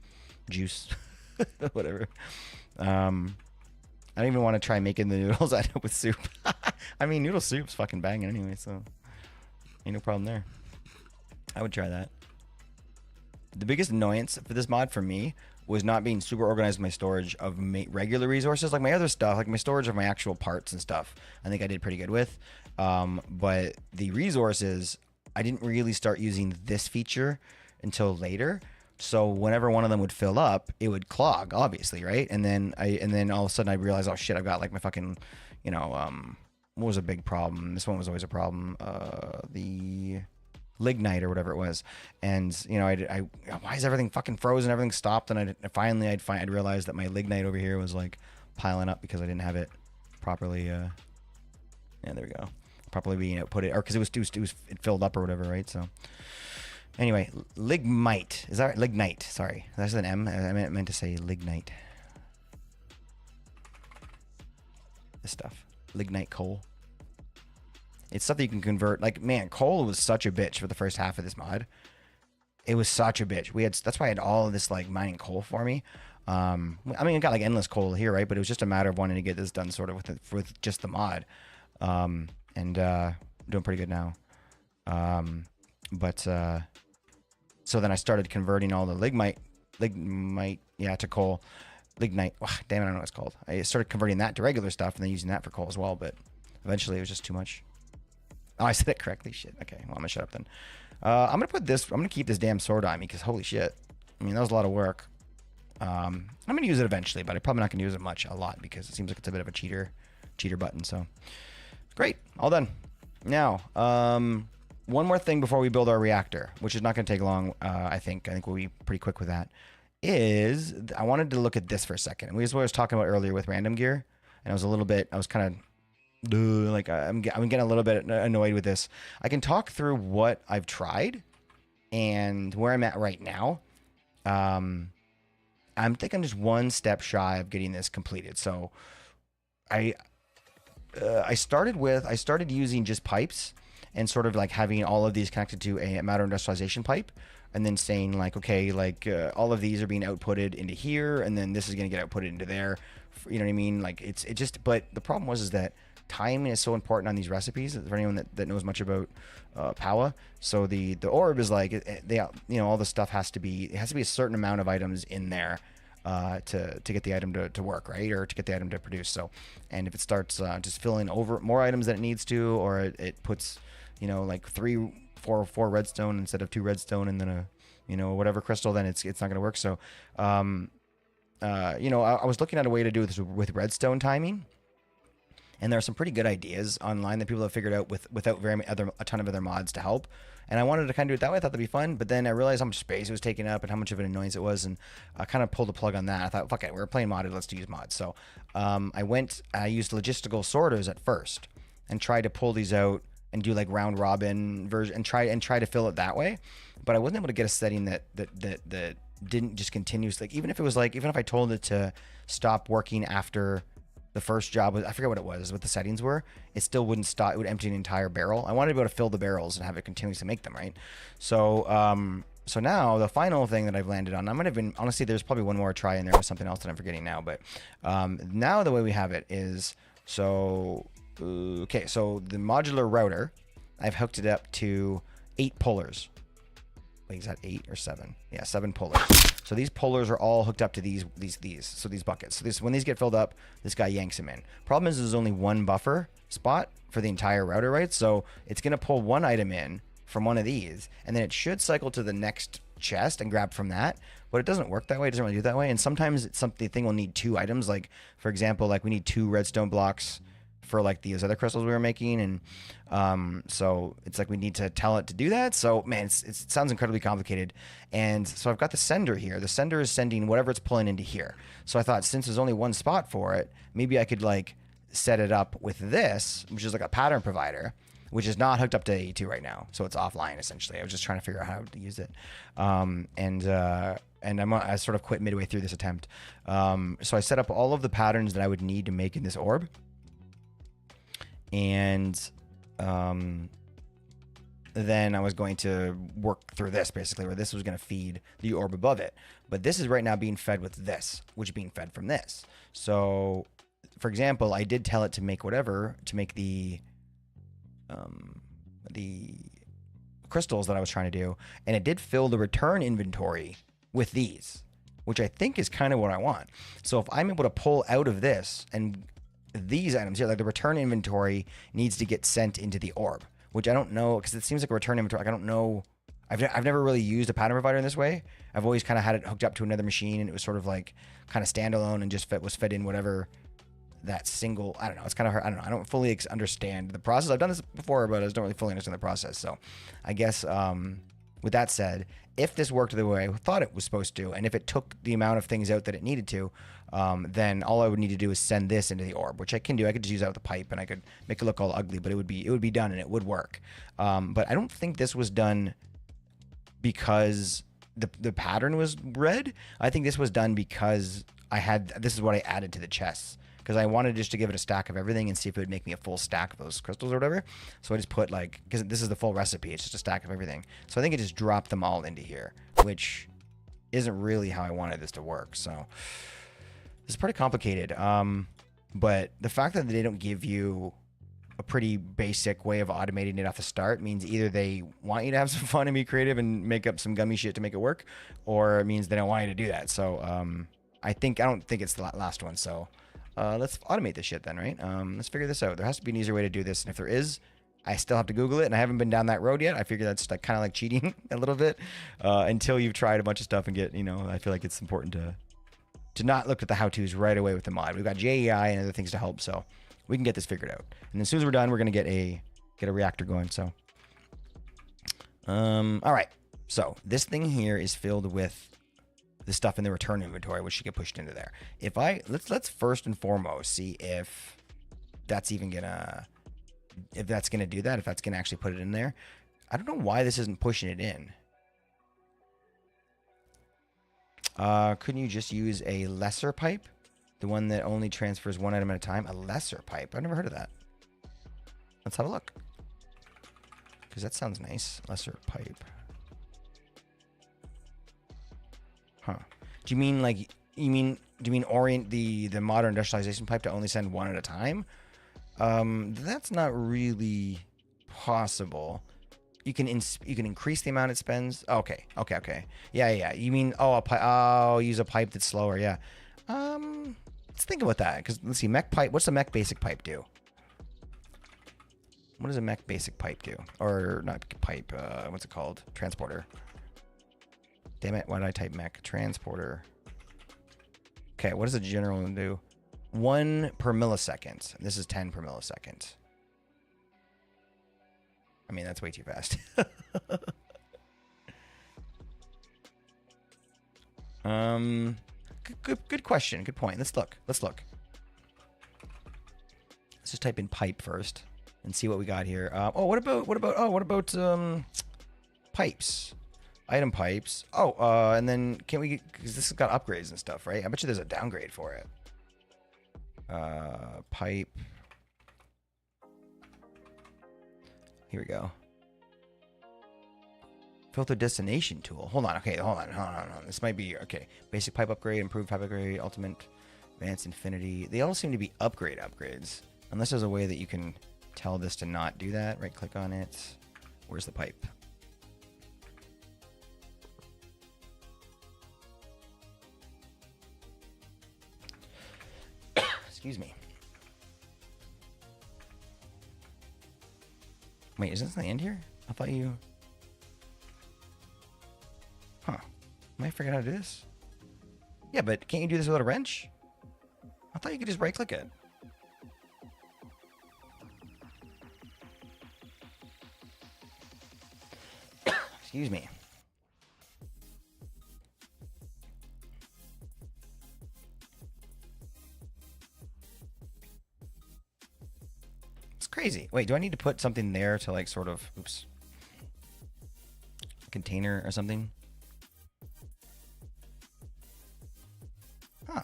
juice, whatever. I don't even want to try making the noodles I know with soup. I mean, noodle soup's fucking banging anyway, so ain't no problem there. I would try that. The biggest annoyance for this mod for me was not being super organized with my storage of regular resources. Like my other stuff, like my storage of my actual parts and stuff, I think I did pretty good with. But the resources, I didn't really start using this feature until later. So whenever one of them would fill up, it would clog, obviously, right? And then all of a sudden I realized, oh shit, I've got like my fucking, you know, what was a big problem? This one was always a problem. The lignite or whatever it was. And you know, I why is everything fucking frozen? Everything stopped, and I'd realized that my lignite over here was like piling up because I didn't have it properly. Yeah, there we go. Properly being outputted, or because it filled up or whatever, right? So. Anyway, lignite. Is that right? Lignite. Sorry. That's an M. I meant to say lignite. This stuff. Lignite coal. It's stuff that you can convert. Like, man, coal was such a bitch for the first half of this mod. It was such a bitch. That's why I had all of this, like, mining coal for me. I mean, I got, like, endless coal here, right? But it was just a matter of wanting to get this done sort of with just the mod. Doing pretty good now. So then I started converting all the lignite, to coal. Lignite, damn it, I don't know what it's called. I started converting that to regular stuff and then using that for coal as well, but eventually it was just too much. Oh, I said it correctly. Shit. Okay, well, I'm gonna shut up then. I'm gonna keep this damn sword on me because holy shit. I mean, that was a lot of work. I'm gonna use it eventually, but I'm probably not gonna use it a lot because it seems like it's a bit of a cheater button. So great, all done. Now, one more thing before we build our reactor, which is not going to take long, I think. I think we'll be pretty quick with that, is I wanted to look at this for a second. And we was talking about earlier with random gear, and I was kind of, like, I'm getting a little bit annoyed with this. I can talk through what I've tried and where I'm at right now. I think I'm just one step shy of getting this completed. So I started using just pipes, and sort of like having all of these connected to a matter industrialization pipe, and then saying like, okay, like all of these are being outputted into here, and then this is going to get outputted into there. You know what I mean? Like but the problem is that timing is so important on these recipes for anyone that knows much about Powa. So the orb is like, all the stuff has to be a certain amount of items in there to get the item to work, right? Or to get the item to produce. So, and if it starts just filling over more items than it needs to, or it puts, like 4 redstone instead of 2 redstone, and then whatever crystal, then it's not going to work. So, I was looking at a way to do this with redstone timing, and there are some pretty good ideas online that people have figured out without a ton of other mods to help. And I wanted to kind of do it that way. I thought that'd be fun, but then I realized how much space it was taking up and how much of an annoyance it was, and I kind of pulled the plug on that. I thought, fuck it, we're playing modded, let's use mods. So I used logistical sorters at first and tried to pull these out and do like round robin version and try to fill it that way. But I wasn't able to get a setting that didn't just continuously, like, even if I told it to stop working after the first job, I forget what the settings were, it still wouldn't stop. It would empty an entire barrel. I wanted to be able to fill the barrels and have it continuously make them, right? So so now the final thing that I've landed on, honestly, there's probably one more try in there with something else that I'm forgetting now, but now the way we have it is, okay, so the modular router, I've hooked it up to 8 pullers. Wait, is that 8 or 7? Yeah, 7 pullers. So these pullers are all hooked up to these buckets. So when these get filled up, this guy yanks them in. Problem is, there's only one buffer spot for the entire router, right? So it's going to pull one item in from one of these, and then it should cycle to the next chest and grab from that. But it doesn't work that way. It doesn't really do it that way. And sometimes the thing will need 2 items. Like, for example, like we need 2 redstone blocks for like these other crystals we were making, and so it's like we need to tell it to do that. So man, it sounds incredibly complicated. And so I've got the sender here. The sender is sending whatever it's pulling into here. So I thought, since there's only one spot for it, maybe I could like set it up with this, which is like a pattern provider, which is not hooked up to AE2 right now, so it's offline essentially. I was just trying to figure out how to use it, and I sort of quit midway through this attempt. So I set up all of the patterns that I would need to make in this orb. And then I was going to work through this, basically, where this was going to feed the orb above it. But this is right now being fed with this, which is being fed from this. So, for example, I did tell it to make whatever, to make the crystals that I was trying to do, and it did fill the return inventory with these, which I think is kind of what I want. So if I'm able to pull out of this, and these items here, like the return inventory needs to get sent into the orb, which I don't know, because it seems like a return inventory. Like, I don't know. I've never really used a pattern provider in this way. I've always kind of had it hooked up to another machine, and it was sort of like kind of standalone and just was fed in whatever that single, I don't know. It's kind of hard. I don't know. I don't fully understand the process. I've done this before, but I just don't really fully understand the process. So I guess with that said, if this worked the way I thought it was supposed to, and if it took the amount of things out that it needed to, then all I would need to do is send this into the orb, which I can do. I could just use that with a pipe, and I could make it look all ugly, but it would be done, and it would work. But I don't think this was done because the pattern was red. I think this was done because this is what I added to the chests, because I wanted just to give it a stack of everything and see if it would make me a full stack of those crystals or whatever. So I just put because this is the full recipe, it's just a stack of everything. So I think it just dropped them all into here, which isn't really how I wanted this to work. So this is pretty complicated. But the fact that they don't give you a pretty basic way of automating it off the start means either they want you to have some fun and be creative and make up some gummy shit to make it work, or it means they don't want you to do that. So I don't think it's the last one. So let's automate this shit then, right? Let's figure this out. There has to be an easier way to do this, and if there is, I still have to Google it, and I haven't been down that road yet. I figure that's kind of like cheating a little bit until you've tried a bunch of stuff and I feel like it's important to not look at the how-tos right away with the mod. We've got JEI and other things to help, so we can get this figured out. And as soon as we're done, we're gonna get a reactor going. So, all right. So this thing here is filled with the stuff in the return inventory, which should get pushed into there. Let's first and foremost see if that's even gonna do that, if that's gonna actually put it in there. I don't know why this isn't pushing it in. Couldn't you just use a lesser pipe? The one that only transfers one item at a time? A lesser pipe? I've never heard of that. Let's have a look, because that sounds nice. Lesser pipe. Huh. Do you mean orient the modern industrialization pipe to only send one at a time? That's not really possible. You can increase the amount it spends. Okay. Yeah. You mean use a pipe that's slower? Yeah. Let's think about that, because let's see, mech pipe. What's a mech basic pipe do? What does a mech basic pipe do? Or not pipe? What's it called? Transporter. Damn it! Why did I type mech? Transporter. Okay, what does a general one do? 1 per millisecond. This is 10 per millisecond. I mean, that's way too fast. Good question. Good point. Let's look. Let's just type in pipe first and see what we got here. What about pipes? Item pipes. And then can we, because this has got upgrades and stuff, right? I bet you there's a downgrade for it. Pipe. Here we go. Filter destination tool. Hold on. Okay, hold on. This might be okay. Basic pipe upgrade, improved pipe upgrade, ultimate, advanced infinity. They all seem to be upgrades. Unless there's a way that you can tell this to not do that. Right click on it. Where's the pipe? Excuse me. Wait, isn't this the end here? I thought you... Huh. Might forget how to do this. Yeah, but can't you do this without a wrench? I thought you could just right-click it. Excuse me. It's crazy. Wait, do I need to put something there to like sort of... Oops. Container or something? Huh.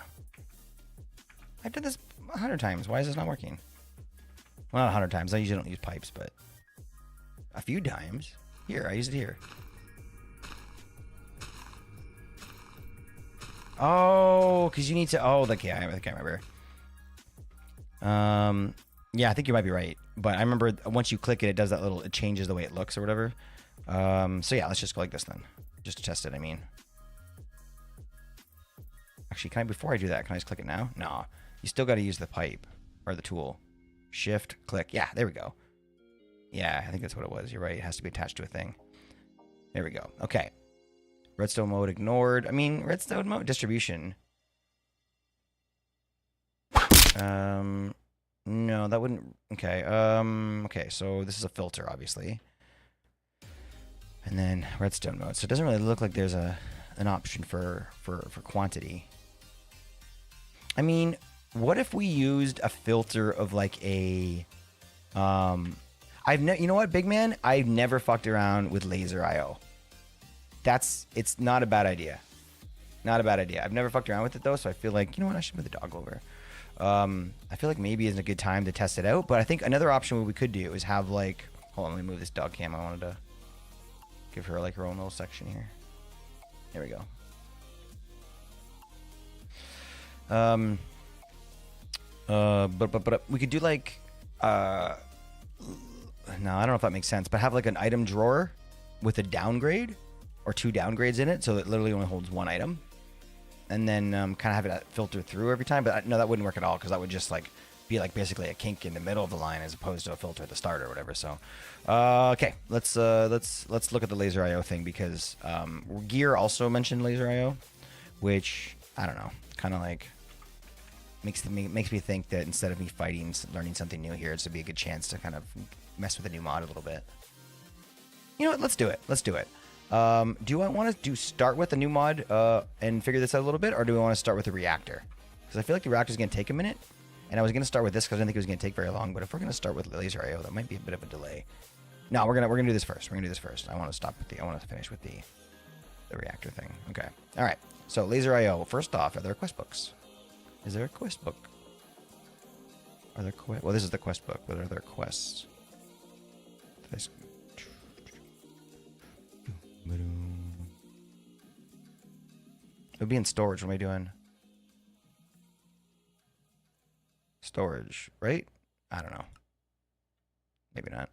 I've done this 100 times. Why is this not working? Well, not 100 times. I usually don't use pipes, but a few times. Here, I use it here. Oh, because you need to. Oh, okay, I can't remember. Yeah, I think you might be right. But I remember once you click it, it does that little. It changes the way it looks or whatever. So yeah, let's just go like this then, just to test it. I mean, actually, can I before I do that? Can I just click it now? No, you still got to use the pipe or the tool. Shift, click. Yeah, there we go. Yeah, I think that's what it was. You're right. It has to be attached to a thing. There we go. Okay. Redstone mode ignored. I mean, redstone mode distribution. No, that wouldn't. Okay. Okay. So this is a filter, obviously, and then redstone mode. So it doesn't really look like there's an option for quantity. I mean, what if we used a filter of like a you know what, big man? I've never fucked around with laser IO. It's not a bad idea. Not a bad idea. I've never fucked around with it though, so I feel like, you know what, I should move the dog over. I feel like maybe isn't a good time to test it out, but I think another option what we could do is have like, hold on, let me move this dog cam. I wanted to give her like her own little section here. There we go. But we could do like, no, I don't know if that makes sense, but have like an item drawer with a downgrade or 2 downgrades in it, so it literally only holds 1 item, and then kind of have it filter through every time. But no, that wouldn't work at all, because that would just like be like basically a kink in the middle of the line as opposed to a filter at the start or whatever. So, okay, let's look at the laser IO thing, because Gear also mentioned laser IO, which I don't know, kind of like makes me think that instead of me fighting, learning something new here, it's to be a good chance to kind of mess with a new mod a little bit. You know what? Let's do it. Let's do it. Do I want to start with a new mod and figure this out a little bit, or do we want to start with the reactor? Because I feel like the reactor is going to take a minute, and I was going to start with this because I didn't think it was going to take very long. But if we're going to start with laser IO, that might be a bit of a delay. No, we're gonna do this first. We're gonna do this first. I want to finish with the reactor thing. Okay. All right. So laser IO. First off, are there quest books? Is there a quest book? Are there well, this is the quest book, but are there quests? It would be in storage. What am I doing? Storage, right? I don't know. Maybe not.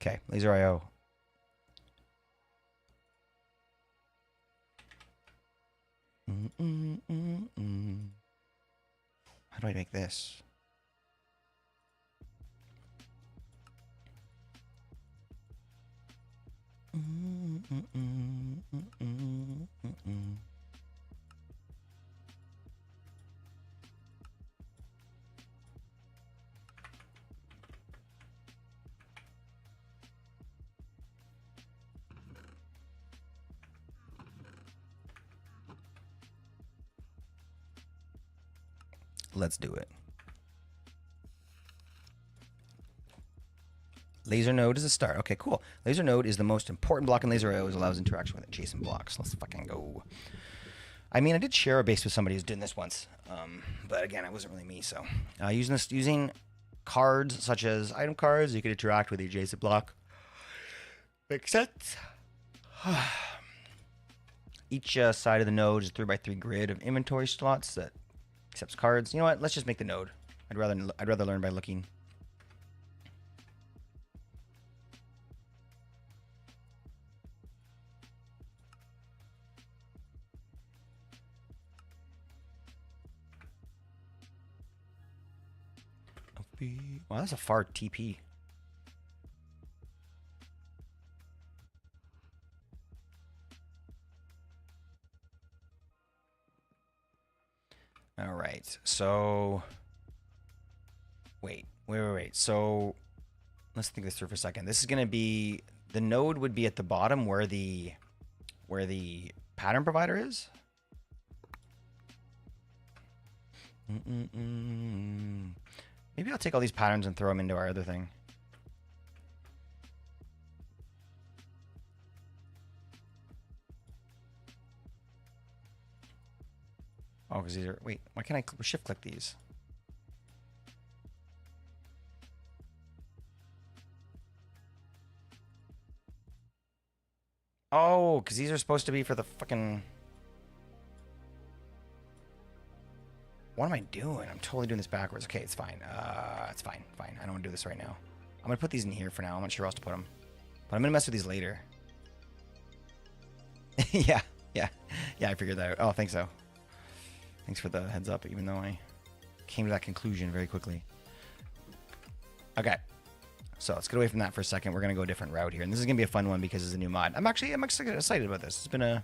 Okay, laser IO. How do I make this? Let's do it. Laser node is a start. Okay, cool. Laser node is the most important block in laser IO, as allows interaction with adjacent blocks. Let's fucking go. I mean, I did share a base with somebody who's doing this once, but again, it wasn't really me. So, using cards such as item cards, you can interact with the adjacent block. Makes sense. Each side of the node is a 3x3 grid of inventory slots that accepts cards. You know what? Let's just make the node. I'd rather learn by looking. Wow, that's a far TP. All right, so wait. So let's think this through for a second. This is going to be, the node would be at the bottom where the pattern provider is. Maybe I'll take all these patterns and throw them into our other thing. Oh, because these are... Wait, why can't I shift click these? Oh, because these are supposed to be for the fucking... What am I doing? I'm totally doing this backwards. Okay, it's fine. It's fine. Fine. I don't want to do this right now. I'm going to put these in here for now. I'm not sure where else to put them. But I'm going to mess with these later. Yeah. Yeah. Yeah, I figured that out. Oh, thanks, though. Thanks for the heads up, even though I came to that conclusion very quickly. Okay. So let's get away from that for a second. We're going to go a different route here. And this is going to be a fun one because it's a new mod. I'm actually excited about this. It's been a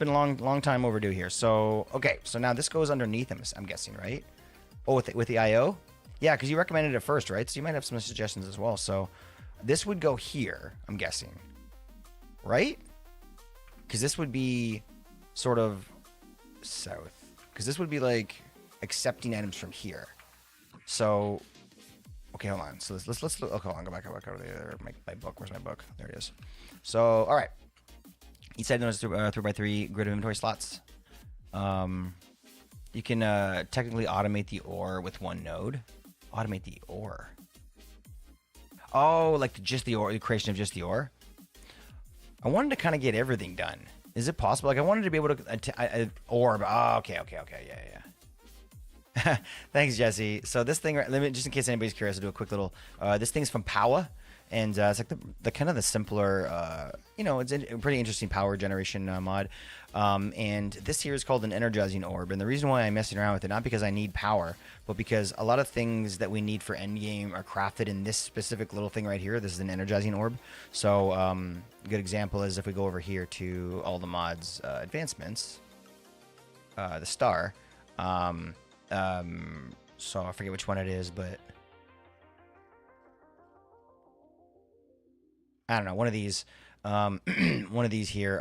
long time overdue here. So, okay. So now this goes underneath him, I'm guessing, right? Oh, with the IO? Yeah, because you recommended it first, right? So you might have some suggestions as well. So this would go here, I'm guessing. Right? Because this would be sort of south. Because this would be like accepting items from here. So, okay, hold on. So let's okay, hold on, go back over there. My book. Where's my book? There it is. So, all right. Each side knows 3x3 grid of inventory slots. You can technically automate the ore with one node. Automate the ore. Oh, like just the ore, the creation of just the ore. I wanted to kind of get everything done. Is it possible? Like I wanted to be able to orb. Oh, okay, yeah. Thanks, Jesse. So this thing, just in case anybody's curious, I'll do a quick little. This thing's from Powa, and it's like the kind of the simpler, it's a pretty interesting power generation mod. And this here is called an energizing orb, and the reason why I'm messing around with it, not because I need power, but because a lot of things that we need for endgame are crafted in this specific little thing right here. This is an energizing orb. So a good example is if we go over here to all the mods advancements, the star. So I forget which one it is, but I don't know. One of these, one of these here,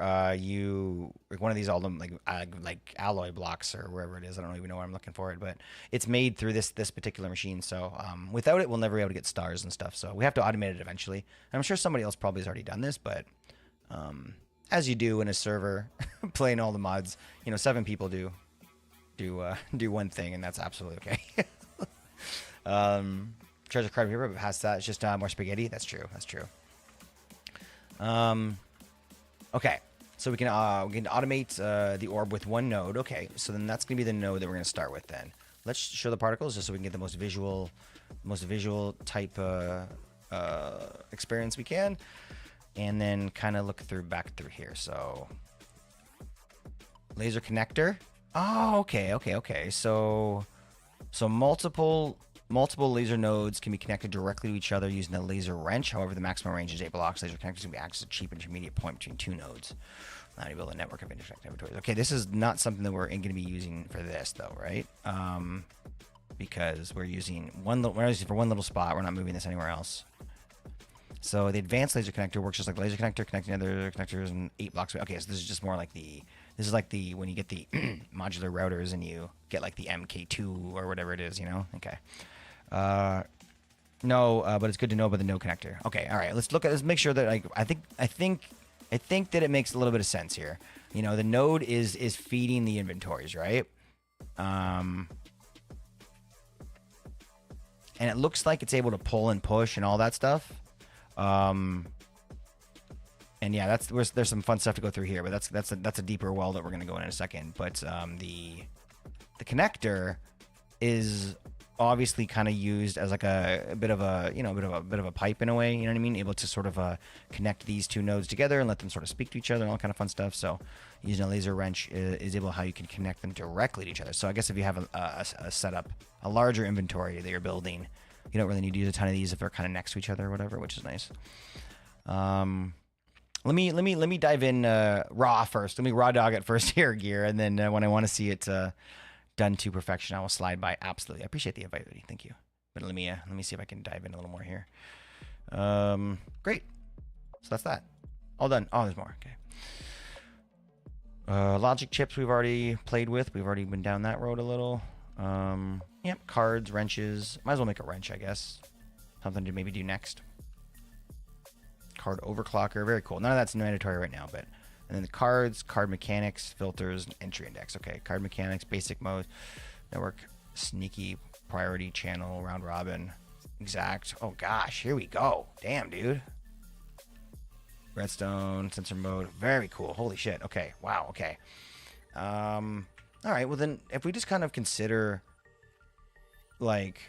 one of these, all them like alloy blocks or wherever it is. I don't even know where I'm looking for it, but it's made through this particular machine. So without it, we'll never be able to get stars and stuff. So we have to automate it eventually. And I'm sure somebody else probably has already done this, but as you do in a server, playing all the mods, 7 people do one thing, and that's absolutely okay. Treasure card here, but past that, it's just more spaghetti. That's true. Okay, so we can automate the orb with one node. Okay, so then that's gonna be the node that we're gonna start with. Then let's show the particles just so we can get the most visual type experience we can, and then kind of look back through here. So laser connector. Oh, okay. So multiple laser nodes can be connected directly to each other using a laser wrench. However, the maximum range is 8 blocks. Laser connectors can be accessed at a cheap intermediate point between 2 nodes. Now you build a network of interconnected inventories. Okay, this is not something that we're going to be using for this, though, right? Because we're using for one little spot. We're not moving this anywhere else. So the advanced laser connector works just like the laser connector, connecting other connectors and 8 blocks away. Okay, so this is just more like this is like when you get the modular routers and you get like the MK2 or whatever it is, Okay. No, but it's good to know about the node connector. Okay, all right. Let's make sure that I think that it makes a little bit of sense here. The node is feeding the inventories, right? And it looks like it's able to pull and push and all that stuff. And yeah, there's some fun stuff to go through here, but that's a deeper well that we're gonna go in a second. But the connector is obviously kind of used as like a bit of a pipe in a way. You know what I mean? Able to sort of connect these 2 nodes together and let them sort of speak to each other and all kind of fun stuff. So using a laser wrench is able how you can connect them directly to each other. So I guess if you have a setup, a larger inventory that you're building, you don't really need to use a ton of these if they're kind of next to each other or whatever, which is nice. Let me dive in raw first. Let me raw dog it first here, Gear, and then when I want to see it done to perfection, I will slide by. Absolutely, I appreciate the invite, buddy. Thank you. But let me see if I can dive in a little more here. Great. So that's that. All done. Oh, there's more. Okay. Logic chips we've already played with. We've already been down that road a little. Yep. Cards, wrenches. Might as well make a wrench, I guess. Something to maybe do next. Card overclocker, very cool. None of that's mandatory right now, but and then the cards, card mechanics, filters, entry index. Okay, card mechanics, basic mode, network, sneaky, priority, channel, round robin, exact. Oh gosh, here we go. Damn, dude. Redstone, sensor mode. Very cool. Holy shit. Okay. Wow. Okay. All right. Well, then if we just kind of consider like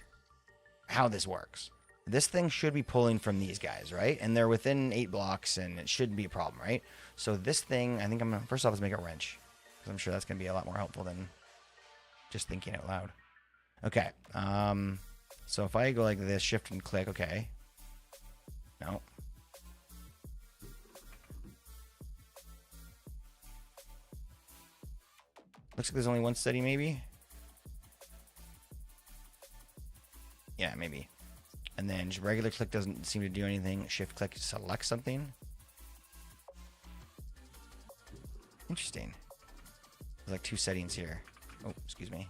how this works, this thing should be pulling from these guys, right? And they're within 8 blocks, and it shouldn't be a problem, right? So this thing, I think I'm gonna first off let's make a wrench, because I'm sure that's gonna be a lot more helpful than just thinking out loud. Okay. So if I go like this, shift and click. Okay. No. Looks like there's only one steady, maybe. Yeah, maybe. And then just regular click doesn't seem to do anything. Shift click, select something. Interesting. There's like 2 settings here. Oh, excuse me.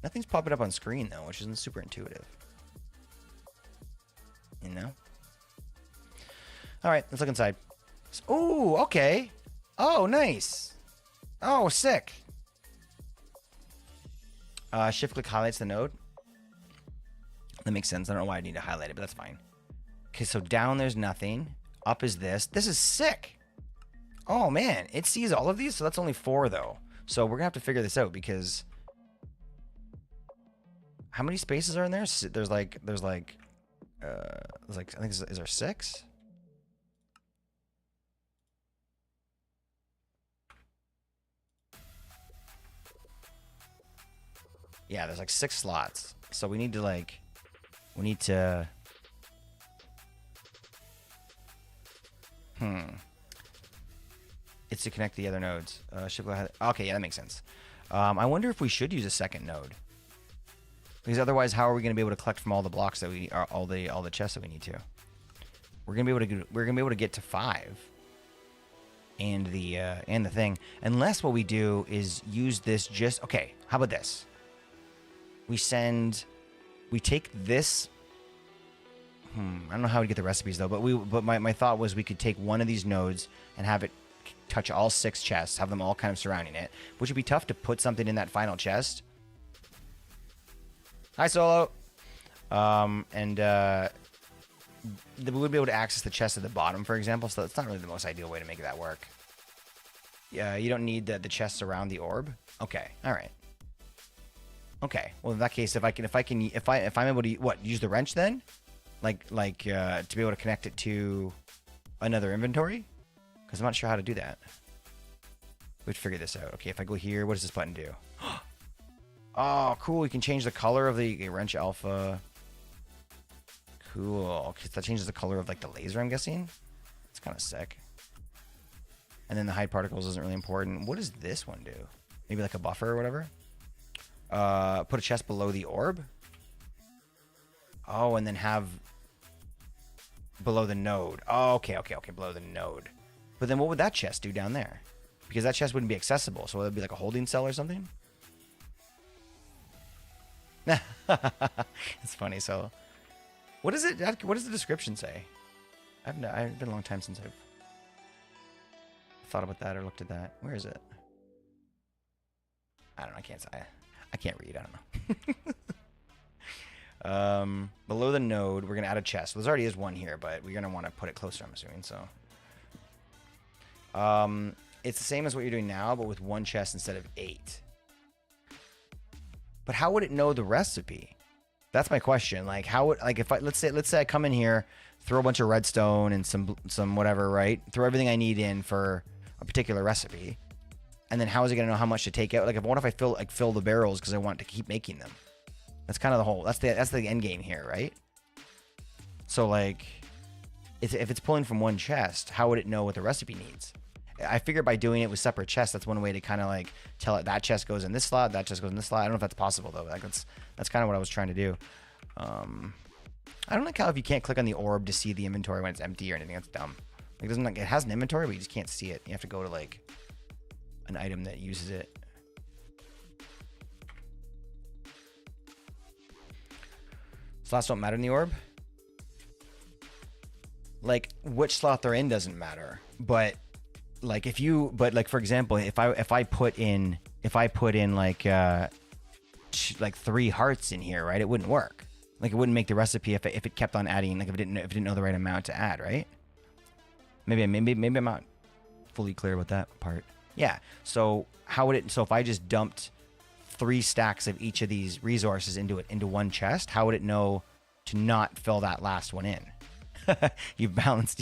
Nothing's popping up on screen though, which isn't super intuitive. You know? Alright, let's look inside. Oh, okay. Oh, nice. Oh, sick. Shift click highlights the node. That makes sense. I don't know why I need to highlight it, but that's fine. Okay, so down there's nothing. Up is this. This is sick. Oh man, it sees all of these, so that's only 4 though. So we're gonna have to figure this out because how many spaces are in there? There's like I think is there 6? Yeah, there's like 6 slots. So we need to It's to connect the other nodes. Okay, yeah, that makes sense. I wonder if we should use a second node. Because otherwise, how are we going to be able to collect from all the blocks that we are all the chests that we need to? We're going to be able to get to 5. And the thing, unless what we do is use this just okay. How about this? We take this. I don't know how to get the recipes though, but my thought was we could take one of these nodes and have it touch all 6 chests, have them all kind of surrounding it, which would be tough to put something in that final chest. Hi, Solo. We would be able to access the chest at the bottom, for example, so that's not really the most ideal way to make that work. Yeah, you don't need the chests around the orb. Okay, all right. Okay, well in that case, if I'm able to use the wrench then, like to be able to connect it to another inventory, because I'm not sure how to do that. We'd figure this out. Okay, if I go here, what does this button do? Oh, cool! You can change the color of the wrench alpha. Cool. Okay, so that changes the color of like the laser, I'm guessing. It's kind of sick. And then the hide particles isn't really important. What does this one do? Maybe like a buffer or whatever. Put a chest below the orb. Oh, and then have below the node. Oh, okay, below the node. But then what would that chest do down there? Because that chest wouldn't be accessible, so it would be like a holding cell or something. It's funny. So, what is it? What does the description say? I've been a long time since I've thought about that or looked at that. Where is it? I don't know. I can't read. I don't know. Below the node, we're gonna add a chest. Well, there already is one here, but we're gonna want to put it closer, I'm assuming. So, it's the same as what you're doing now, but with 1 chest instead of 8. But how would it know the recipe? That's my question. Like, how would if let's say I come in here, throw a bunch of redstone and some whatever, right? Throw everything I need in for a particular recipe, and then how is it gonna know how much to take out? Like, what if I fill the barrels because I want to keep making them? That's kind of the whole. That's the end game here, right? So like, if it's pulling from 1 chest, how would it know what the recipe needs? I figure by doing it with separate chests, that's one way to kind of like tell it that chest goes in this slot, that chest goes in this slot. I don't know if that's possible though. Like that's kind of what I was trying to do. I don't like how if you can't click on the orb to see the inventory when it's empty or anything. That's dumb. Like it has an inventory, but you just can't see it. You have to go to like an item that uses it. Slots don't matter in the orb. Like which slot they're in doesn't matter, but like for example, if I put in like 3 hearts in here, right, it wouldn't work. Like it wouldn't make the recipe if it kept on adding, like if it didn't know the right amount to add, right? Maybe I'm not fully clear with that part. Yeah. So how would it? So if I just dumped 3 stacks of each of these resources into one chest, how would it know to not fill that last one in? You've balanced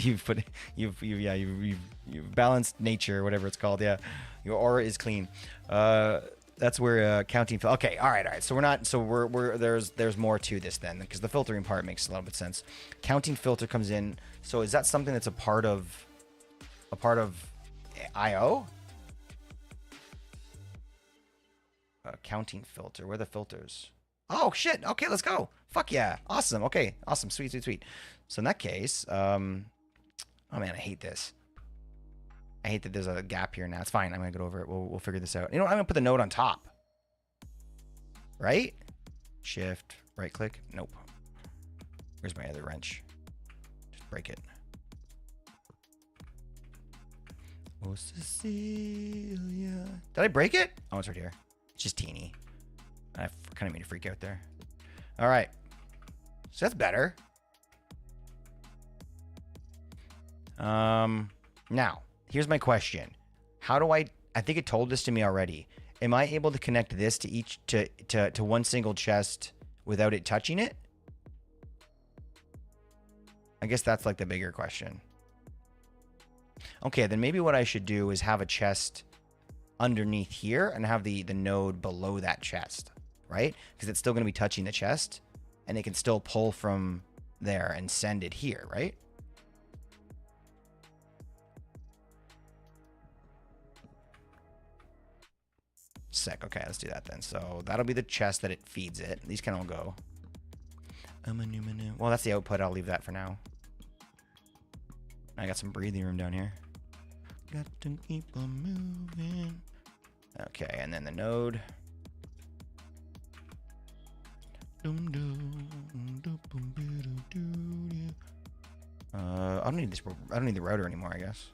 nature, whatever it's called. Yeah, your aura is clean. That's where counting. Okay, all right. So we're not. So we're there's more to this then, because the filtering part makes a little bit of sense. Counting filter comes in. So is that something that's a part of IO? Counting filter. Where are the filters? Oh shit. Okay, let's go. Fuck yeah. Awesome. Okay. Awesome. Sweet. So in that case, oh man, I hate this. I hate that there's a gap here now. It's fine. I'm gonna get over it. We'll figure this out. You know what? I'm gonna put the node on top. Right? Shift, right click. Nope. Where's my other wrench? Just break it. Oh, Cecilia. Did I break it? Oh, it's right here. It's just teeny. I kind of made a freak out there. All right. So that's better. Now, here's my question. How do I think it told this to me already. Am I able to connect this to one single chest without it touching it? I guess that's like the bigger question. Okay, then maybe what I should do is have a chest underneath here and have the node below that chest, right? Because it's still going to be touching the chest and it can still pull from there and send it here, right? Sick. Okay, let's do that then. So that'll be the chest that it feeds it. These can all go. Well, that's the output. I'll leave that for now. I got some breathing room down here. Got to keep on moving. Okay, and then the node. I don't need this. I don't need the router anymore, I guess.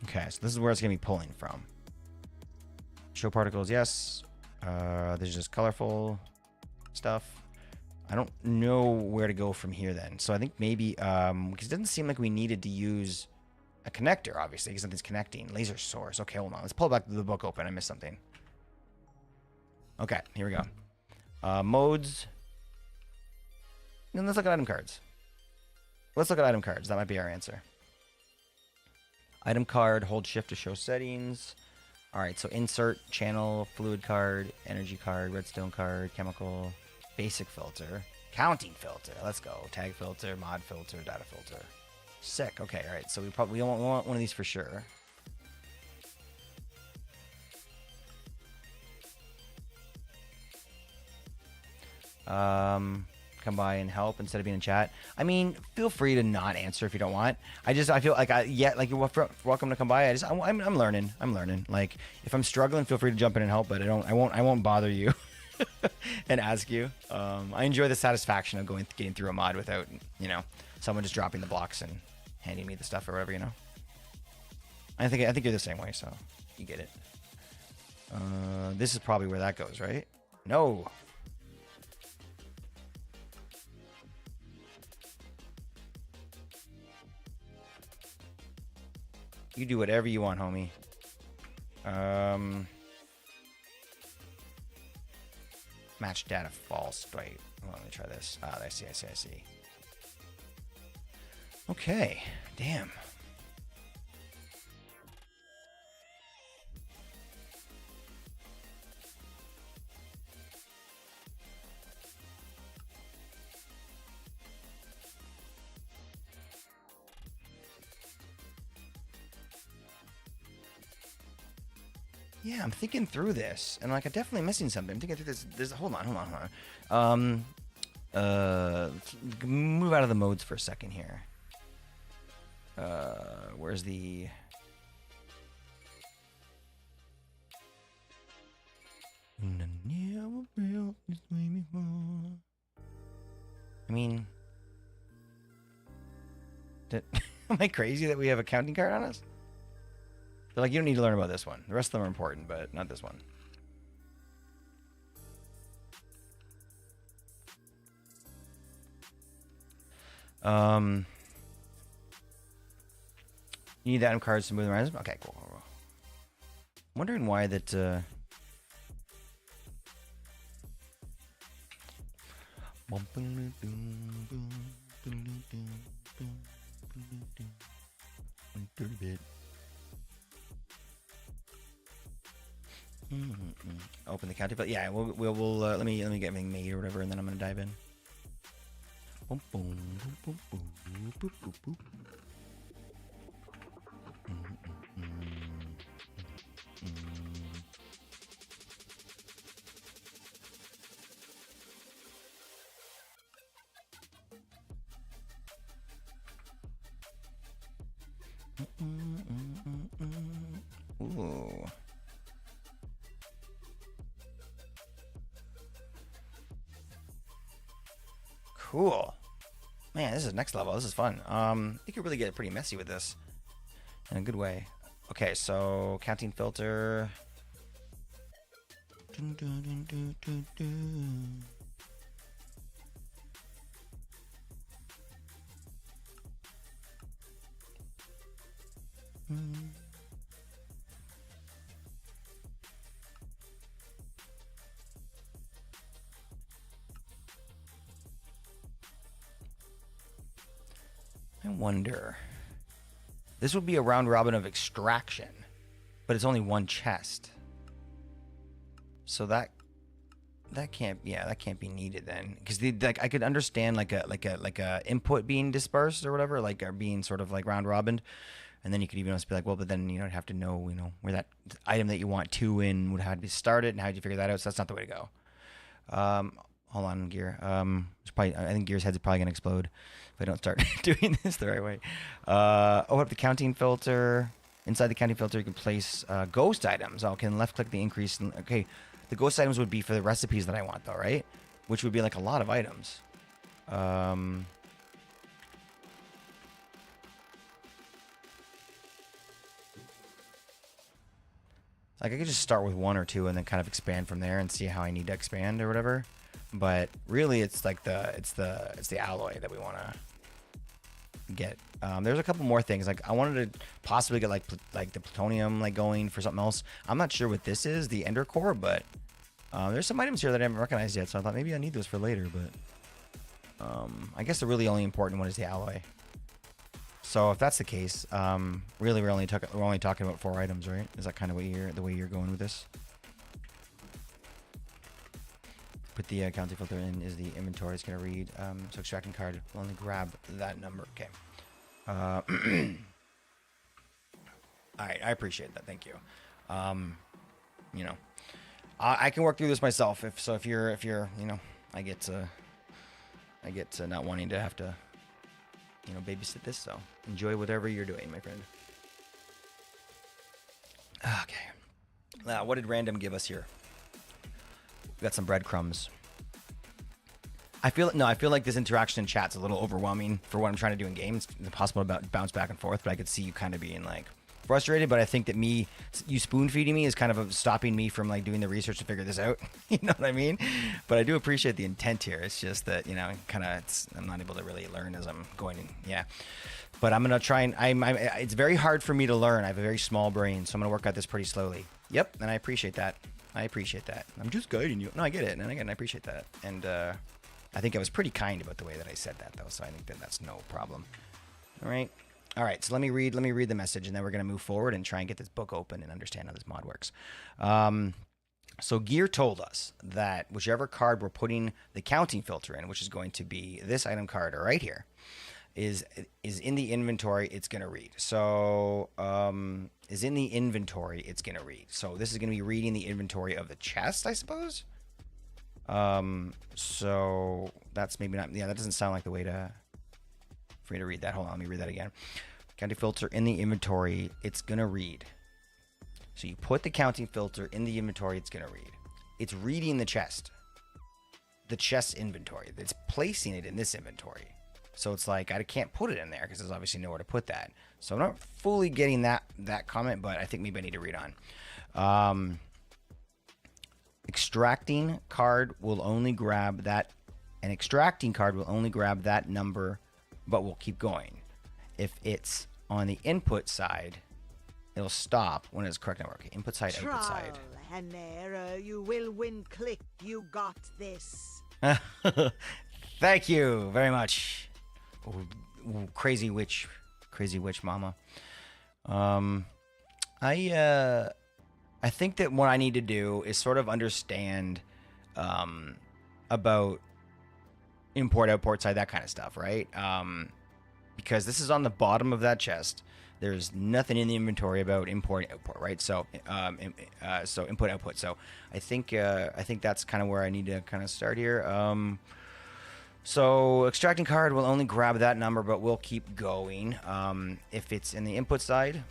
Okay, so this is where it's going to be pulling from. Show particles, yes. There's just colorful stuff. I don't know where to go from here then. So I think maybe, because it doesn't seem like we needed to use a connector, obviously, because something's connecting. Laser source. Okay, hold on. Let's pull back the book open. I missed something. Okay, here we go. Modes. And let's look at item cards. Let's look at item cards. That might be our answer. Item card, hold shift to show settings. All right, so insert, channel, fluid card, energy card, redstone card, chemical, basic filter, counting filter. Let's go. Tag filter, mod filter, data filter. Sick. Okay, all right. So we want one of these for sure. Come by and help instead of being in chat. I mean, feel free to not answer if you don't want. I feel like you're welcome to come by. I'm learning. Like if I'm struggling, feel free to jump in and help, but I won't bother you and ask you. I enjoy the satisfaction of getting through a mod without, someone just dropping the blocks and handing me the stuff or whatever, I think you're the same way, so you get it. This is probably where that goes, right? No. You do whatever you want, homie. Match data false. Wait, well, let me try this. I see. Okay, damn. Yeah, I'm thinking through this, and I'm definitely missing something. I'm thinking through this. Hold on. Move out of the modes for a second here. Where's the? I mean, Am I crazy that we have a counting card on us? They're like, you don't need to learn about this one. The rest of them are important, but not this one. You need the item cards to move them around. Okay, cool. I'm wondering why that. Open the counter, but yeah, we'll let me get everything made or whatever, and then I'm gonna dive in. Ooh. Cool. Man, this is next level. This is fun. You could really get pretty messy with this in a good way. Okay, so counting filter. Dun, dun, dun, dun, dun, dun. I wonder. This would be a round robin of extraction, but it's only one chest. So that can't be needed then, because like I could understand like a input being dispersed or whatever, like or being sort of like round robin, and then you could even also be like, well, but then you'd have to know where that item that you want to in would have to be started, and how would you figure that out? So that's not the way to go. Hold on, Gear. I think Gear's head's probably gonna explode if I don't start doing this the right way. Open up the counting filter. Inside the counting filter, you can place ghost items. I can left click the increase. Okay, the ghost items would be for the recipes that I want, though, right? Which would be like a lot of items. Like I could just start with one or two and then kind of expand from there and see how I need to expand or whatever. But really, it's like it's the alloy that we want to get. There's a couple more things. Like I wanted to possibly get like the plutonium like going for something else. I'm not sure what this is, the ender core, but there's some items here that I haven't recognized yet. So I thought maybe I need those for later. But I guess the really only important one is the alloy. So if that's the case, really we're only talking about 4 items, right? Is that kind of the way you're going with this? Put the counting filter in is the inventory. It's going to read. So extracting card will only grab that number. Okay. All right. I appreciate that. Thank you. I can work through this myself. If you're, I get to not wanting to have to, babysit this. So enjoy whatever you're doing, my friend. Okay. Now, what did random give us here? We got some breadcrumbs. I feel like this interaction in chat's a little overwhelming for what I'm trying to do in games. It's impossible to bounce back and forth, but I could see you kind of being like frustrated. But I think that you spoon feeding me is kind of stopping me from like doing the research to figure this out. You know what I mean? But I do appreciate the intent here. It's just that I'm not able to really learn as I'm going in. Yeah. But I'm gonna try and it's very hard for me to learn. I have a very small brain, so I'm gonna work at this pretty slowly. Yep, and I appreciate that. I'm just guiding you. No, I get it. And again, I appreciate that. And I think I was pretty kind about the way that I said that, though. So I think that's no problem. All right. So let me read the message, and then we're going to move forward and try and get this book open and understand how this mod works. So Gear told us that whichever card we're putting the counting filter in, which is going to be this item card right here, is in the inventory, it's going to read. So is in the inventory, it's going to read. So this is going to be reading the inventory of the chest, I suppose. So that's maybe not, that doesn't sound like the way for me to read that. Hold on, let me read that again. Counting filter in the inventory, it's going to read. So you put the counting filter in the inventory, it's going to read. It's reading the chest inventory. It's placing it in this inventory. So it's like I can't put it in there because there's obviously nowhere to put that. So I'm not fully getting that comment, but I think maybe I need to read on. Extracting card will only grab that. An extracting card will only grab that number, but will keep going. If it's on the input side, it'll stop when it's correct number. Okay, input side, output side. Trial and error, you will win. Click, you got this. Thank you very much, crazy witch mama. I think that what I need to do is sort of understand about import, output side, that kind of stuff, right? Because this is on the bottom of that chest. There's nothing in the inventory about import, output, right? So, so input, output. So I think that's kind of where I need to kind of start here. So extracting card will only grab that number, but will keep going. If it's in the input side,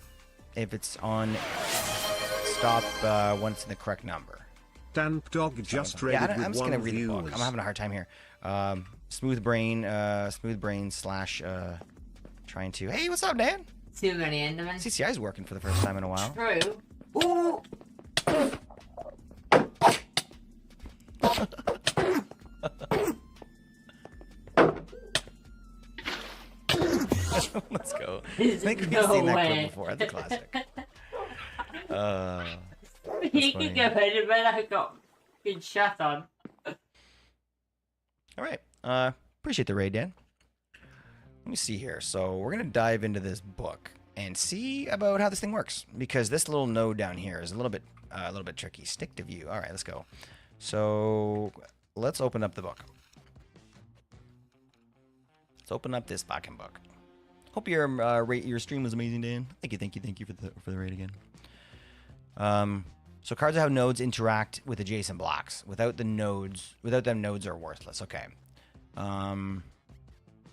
if it's on stop when it's in the correct number. Damp Dog just read yeah, it with I'm just one gonna read views. the book. I'm having a hard time here. Smooth brain slash trying to. Hey, what's up, Dan? Too many Endermen. CCI's working for the first time in a while. True. Ooh. Let's go. I There's think we've no seen that way. clip before. That's a classic. Speaking funny. of Endermen, I got good shot on. All right. Appreciate the raid, Dan. Let me see here. So we're gonna dive into this book and see about how this thing works, because this little node down here is a little bit tricky. Stick to view. All right, let's go. So let's open up the book. Let's open up this fucking book. Hope your stream was amazing, Dan. Thank you for the raid again. So cards that have nodes interact with adjacent blocks. Without them, nodes are worthless. Okay. All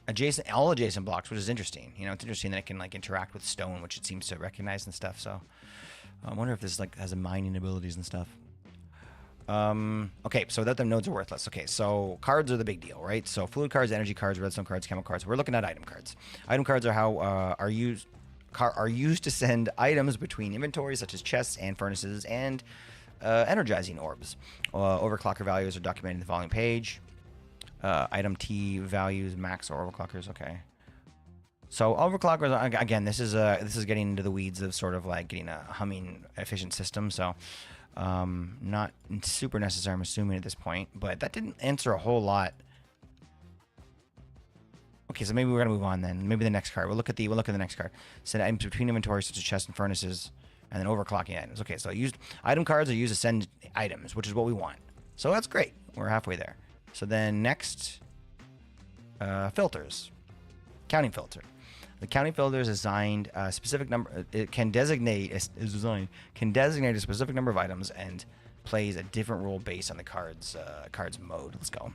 adjacent blocks, which is interesting. You know, it's interesting that it can like interact with stone, which it seems to recognize and stuff. So I wonder if this like has a mining abilities and stuff. Okay, so without them, nodes are worthless. Okay, so cards are the big deal, right? So fluid cards, energy cards, redstone cards, chemical cards. We're looking at item cards. Item cards are how are used to send items between inventories, such as chests and furnaces, and energizing orbs. Overclocker values are documented in the following page. Item T values, max or overclockers. Okay. So overclockers, again, this is getting into the weeds of sort of like getting a humming efficient system. So not super necessary, I'm assuming at this point, but that didn't answer a whole lot. Okay, so maybe we're gonna move on then. Maybe the next card. We'll look at the next card. Send items between inventories such as chests and furnaces, and then overclocking items. Okay, so item cards are used to send items, which is what we want. So that's great. We're halfway there. So then next, filters. Counting filter. The counting filter is assigned a specific number. It can designate a specific number of items and plays a different role based on the card's mode. Let's go.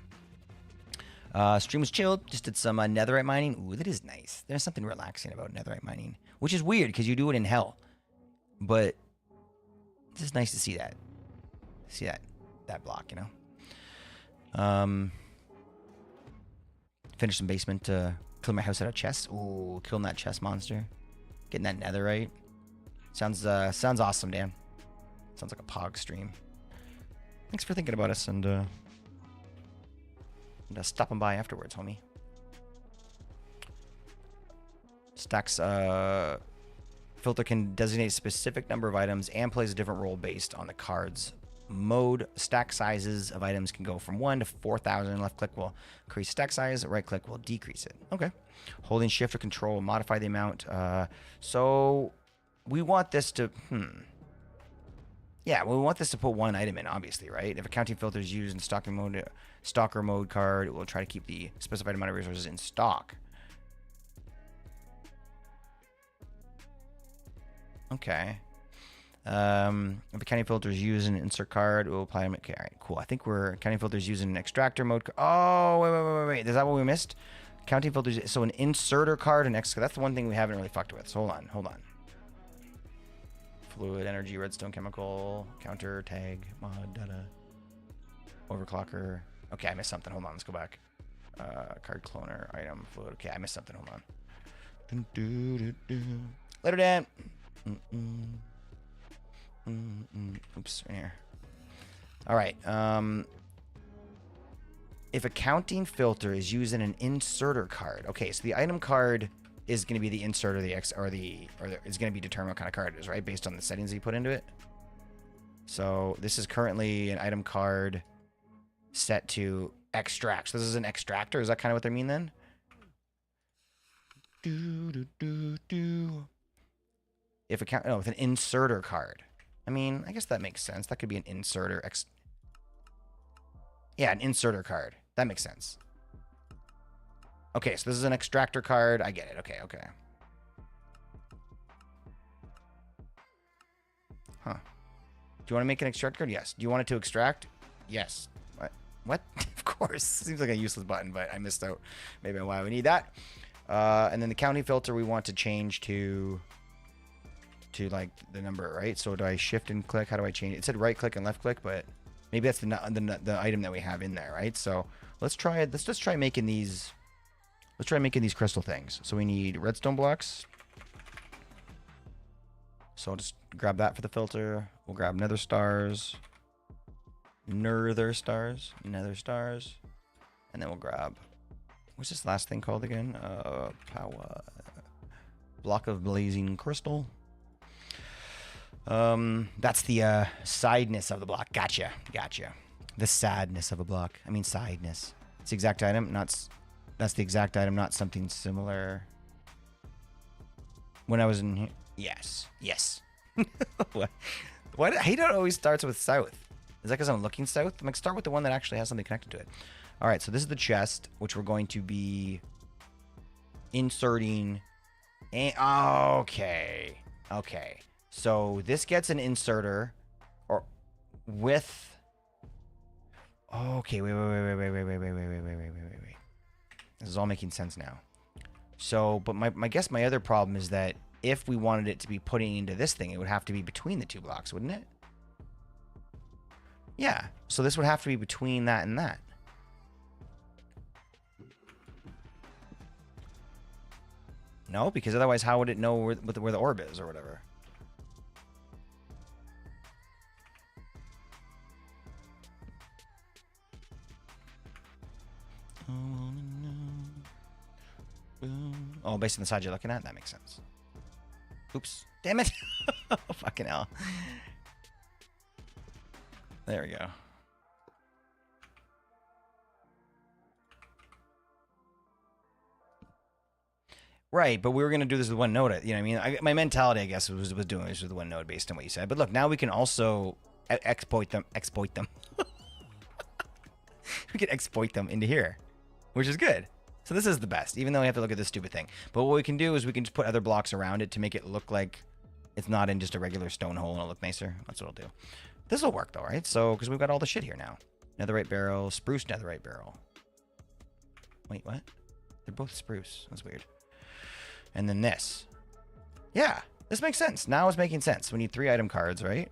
Stream was chilled. Just did some netherite mining. Ooh, that is nice. There's something relaxing about netherite mining, which is weird because you do it in hell. But it's just nice to see that. See that block, you know. Finish some basement to clean my house out of chests. Ooh, killing that chest monster. Getting that netherite. Sounds awesome, Dan. Sounds like a pog stream. Thanks for thinking about us and stopping by afterwards, homie. Stacks filter can designate a specific number of items and plays a different role based on the card's mode. Stack sizes of items can go from 1 to 4,000. Left click will increase stack size. Right click will decrease it. Okay. Holding shift or control will modify the amount. So we want this to yeah, well, we want this to put one item in, obviously, right? If a counting filter is used in stalker mode card, it will try to keep the specified amount of resources in stock. Okay. If a counting filter is used in an insert card, it will apply them. Okay, all right, cool. I think counting filters using an extractor mode. Oh, wait. Is that what we missed? Counting filters. So an inserter card and X. That's the one thing we haven't really fucked with. So hold on. Fluid, energy, redstone, chemical, counter, tag, mod, data, overclocker. Okay, I missed something. Hold on, let's go back. Card cloner, item, fluid. Okay, I missed something. Hold on. Later, Dan. Oops, right here. All right. If a counting filter is used in an inserter card, okay, so the item card is going to be the insert or the X or it's going to be determined what kind of card it is, right? Based on the settings you put into it. So this is currently an item card set to extract. So this is an extractor. Is that kind of what they mean then? If a count, no, with an inserter card. I mean, I guess that makes sense. That could be an inserter. Yeah, an inserter card. That makes sense. Okay, so this is an extractor card. I get it. Okay, okay. Huh. Do you want to make an extractor card? Yes. Do you want it to extract? Yes. What? Of course. Seems like a useless button, but I missed out. Maybe why we need that. And then the counting filter we want to change to like the number, right? So do I shift and click? How do I change it? It said right click and left click, but maybe that's the item that we have in there, right? So let's try it. Let's just try making these. Let's try making these crystal things. So we need redstone blocks. So I'll just grab that for the filter. We'll grab nether stars. Nether stars. And then we'll grab, what's this last thing called again? Power. Block of blazing crystal. That's the sideness of the block. Gotcha. The sadness of a block. I mean sideness. It's the exact item, that's the exact item, not something similar. When I was in here. Yes. What? I hate how it always starts with south. Is that because I'm looking south? I'm going to start with the one that actually has something connected to it. All right, so this is the chest, which we're going to be inserting. Okay. So this gets an inserter, or with. Okay, wait. This is all making sense now. So, but my guess my other problem is that if we wanted it to be putting into this thing, it would have to be between the two blocks, wouldn't it? Yeah. So this would have to be between that and that. No, because otherwise how would it know where the orb is or whatever? Oh, based on the side you're looking at? That makes sense. Oops. Damn it. Fucking hell. There we go. Right, but we were going to do this with one node. You know what I mean? My mentality, I guess, was doing this with one node based on what you said. But look, now we can also exploit them. We can exploit them into here, which is good. So this is the best, even though we have to look at this stupid thing. But what we can do is we can just put other blocks around it to make it look like it's not in just a regular stone hole and it'll look nicer. That's what I'll do. This will work though, right? So, because we've got all the shit here now. Netherite barrel, spruce netherite barrel. Wait, what? They're both spruce. That's weird. And then this. Yeah, this makes sense. Now it's making sense. We need 3 item cards, right?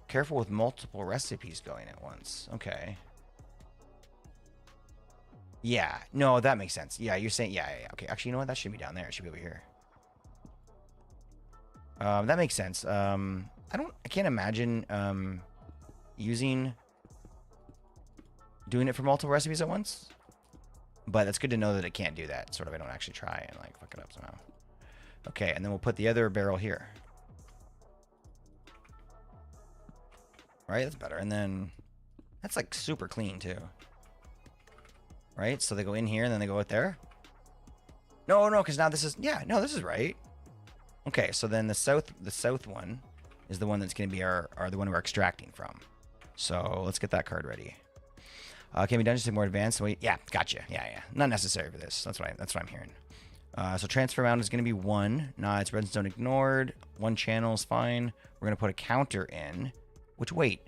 Careful with multiple recipes going at once. Okay. Yeah. No, that makes sense. Yeah, you're saying... Yeah. Okay, actually, you know what? That should be down there. It should be over here. That makes sense. I can't imagine doing it for multiple recipes at once. But it's good to know that it can't do that. Sort of, I don't actually try and like fuck it up somehow. Okay, and then we'll put the other barrel here. Right, that's better. And then that's like super clean too. Right, so they go in here and then they go out there. No, because now this is this is right. Okay, so then the south one is the one that's going to be the one we're extracting from. So let's get that card ready. Can be done just more advanced. Wait, yeah, gotcha. Yeah. Not necessary for this. That's what I'm hearing. So transfer amount is going to be 1. Nah, it's redstone ignored. 1 channel is fine. We're going to put a counter in. Which, wait.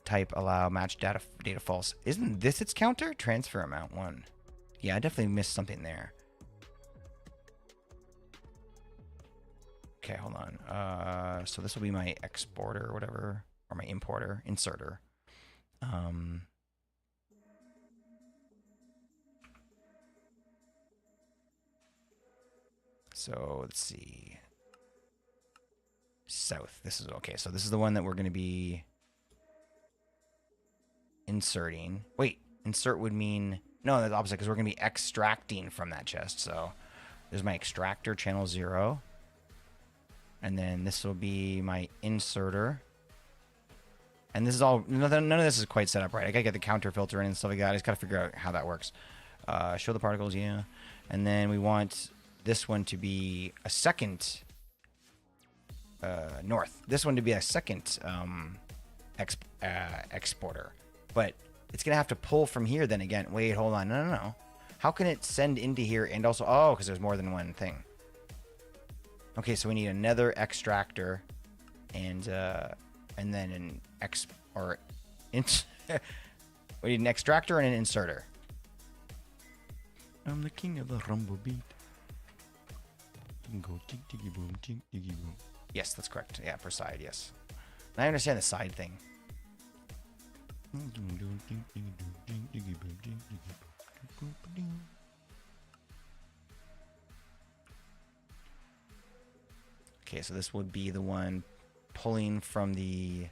Type allow match data false. Isn't this its counter? Transfer amount 1. Yeah, I definitely missed something there. Okay, hold on. So this will be my exporter or whatever, or my importer, inserter. So let's see. South. This is okay. So this is the one that we're going to be inserting. Wait, insert would mean no, that's opposite because we're going to be extracting from that chest. So there's my extractor channel 0. And then this will be my inserter. And this is all, none of this is quite set up right. I gotta get the counter filter in and stuff like that. I just gotta figure out how that works. Show the particles, yeah. And then we want this one to be a second north. This one to be a second exporter. But it's gonna have to pull from here then again. Wait, hold on. No. How can it send into here and also, oh, because there's more than one thing. Okay, so we need another extractor and then an we need an extractor and an inserter. I'm the king of the rumble beat. Go tick ticky boom, tick ticky boom. Yes, that's correct. Yeah, per side, yes. And I understand the side thing. Okay, so this would be the one pulling from the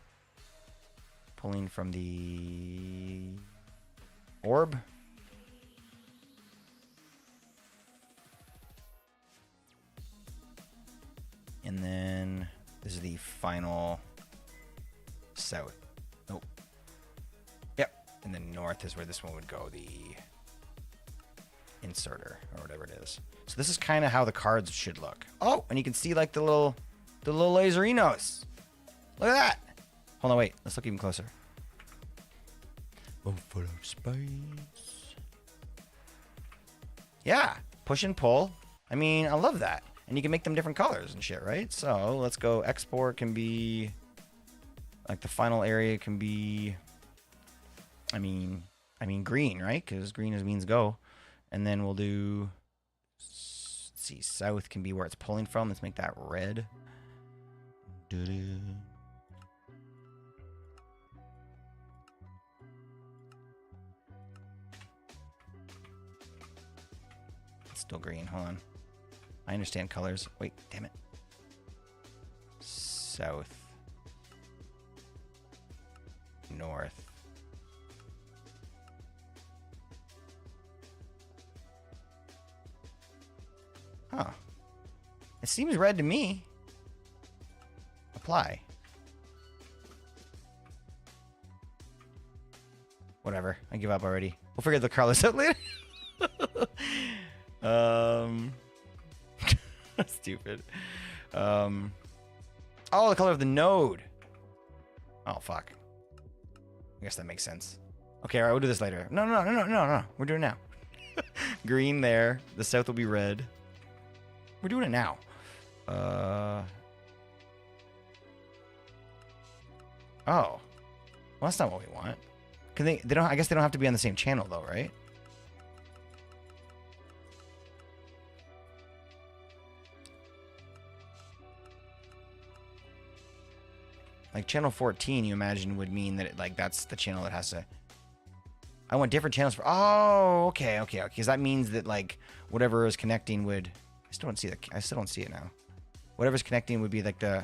orb. And then this is the final south. Nope. Yep. And then north is where this one would go, the inserter or whatever it is. So this is kind of how the cards should look. Oh, and you can see like the little laserinos. Look at that. Hold on, wait. Let's look even closer. Oh, full of space. Yeah, push and pull. I mean, I love that. And you can make them different colors and shit, right? So let's go. Export can be like the final area can be. I mean green, right? Because green means go. And then we'll do. Let's see, south can be where it's pulling from. Let's make that red. It's still green. Hold on. I understand colors. Wait, damn it. South. North. Huh. It seems red to me. Apply. Whatever. I give up already. We'll figure the colors out later. Stupid. Oh, the color of the node. Oh, fuck. I guess that makes sense. Okay, all right, we'll do this later. No. We're doing it now. Green there. The south will be red. We're doing it now. Oh. Well, that's not what we want. Can they don't. I guess they don't have to be on the same channel though, right? Like channel 14, you imagine would mean that that's the channel that has to. I want different channels for. Oh, okay. Because that means that like whatever is connecting would. I still don't see it now. Whatever's connecting would be like the.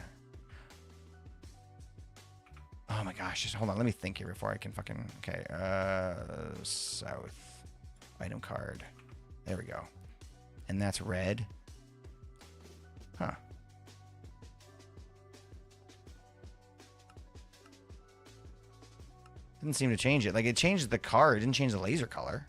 Oh my gosh! Just hold on. Let me think here before I can fucking. Okay. South. Item card. There we go. And that's red. Huh. Didn't seem to change it. Like, it changed the card. It didn't change the laser color.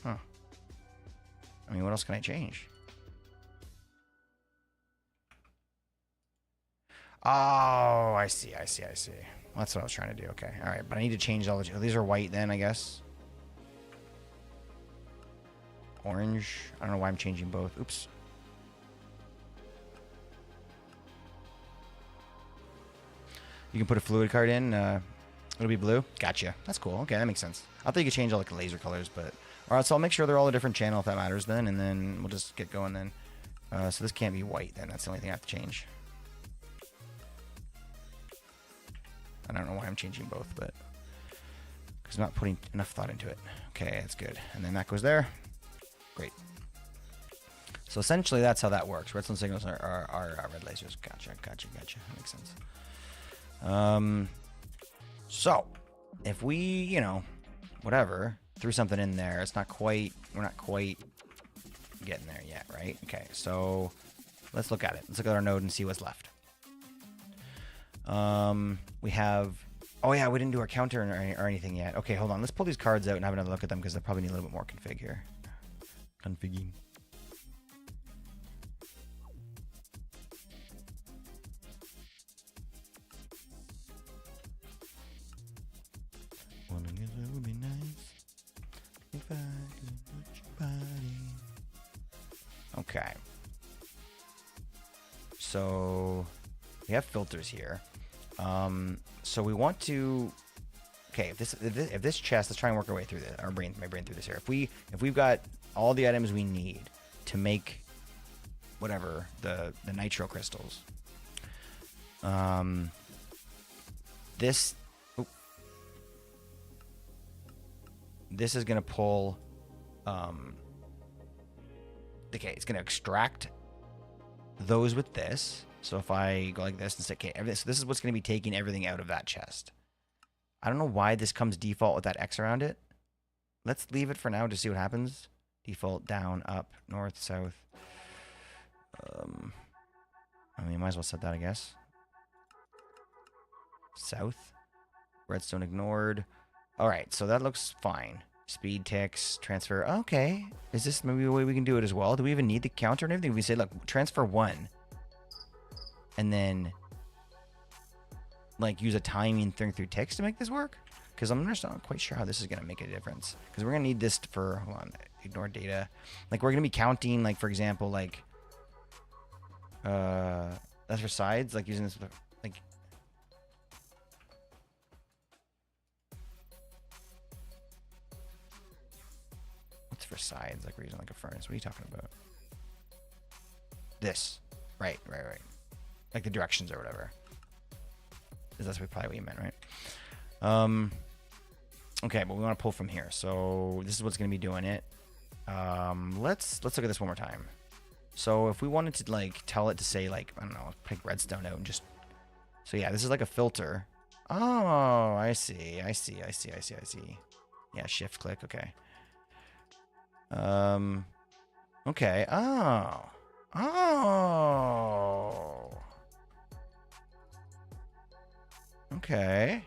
Huh. I mean, what else can I change? Oh, I see. Well, that's what I was trying to do. Okay. All right. But I need to change all the... Oh, these are white then, I guess. Orange. I don't know why I'm changing both. Oops. You can put a fluid card in. It'll be blue. Gotcha. That's cool. Okay, that makes sense. I thought you could change all like the laser colors, but all right. So I'll make sure they're all a different channel if that matters then, and then we'll just get going then. So this can't be white then. That's the only thing I have to change. I don't know why I'm changing both, but because I'm not putting enough thought into it. Okay, that's good. And then that goes there. Great. So essentially, that's how that works. Redstone signals are red lasers. Gotcha. That makes sense. So if we, you know, whatever, threw something in there, it's not quite, we're not quite getting there yet, right? Okay, so let's look at it. Let's look at our node and see what's left. We have, oh yeah, we didn't do our counter or anything yet. Okay, hold on. Let's pull these cards out and have another look at them because they probably need a little bit more config here. Configuring. It would be nice if I could touch your body. Okay. So we have filters here. So we want to. Okay, if this chest, let's try and work our way through this. My brain through this here. If we've got all the items we need to make whatever the nitro crystals. This. This is gonna pull. Okay, it's gonna extract those with this. So if I go like this and say, okay, so this is what's gonna be taking everything out of that chest. I don't know why this comes default with that X around it. Let's leave it for now to see what happens. Default down, up, north, south. I mean, might as well set that, I guess. South. Redstone ignored. All right, so that looks fine. Speed ticks, transfer. Okay. Is this maybe a way we can do it as well? Do we even need the counter and everything? We say, look, transfer 1. And then, like, use a timing thing through ticks to make this work? Because I'm just not quite sure how this is going to make a difference. Because we're going to need this for, hold on, ignore data. Like, we're going to be counting, like, for example, like, that's for sides, like, using this, like, what's for sides, like, we're using, like, a furnace. What are you talking about? This. Right. Like, the directions or whatever. That's probably what you meant, right? Okay, but we want to pull from here. So this is what's going to be doing it. Let's look at this one more time. So if we wanted to like tell it to say like, I don't know, pick redstone out and just, so yeah, this is like a filter. Oh, I see. Yeah, shift click. Okay. Okay. Oh. Okay.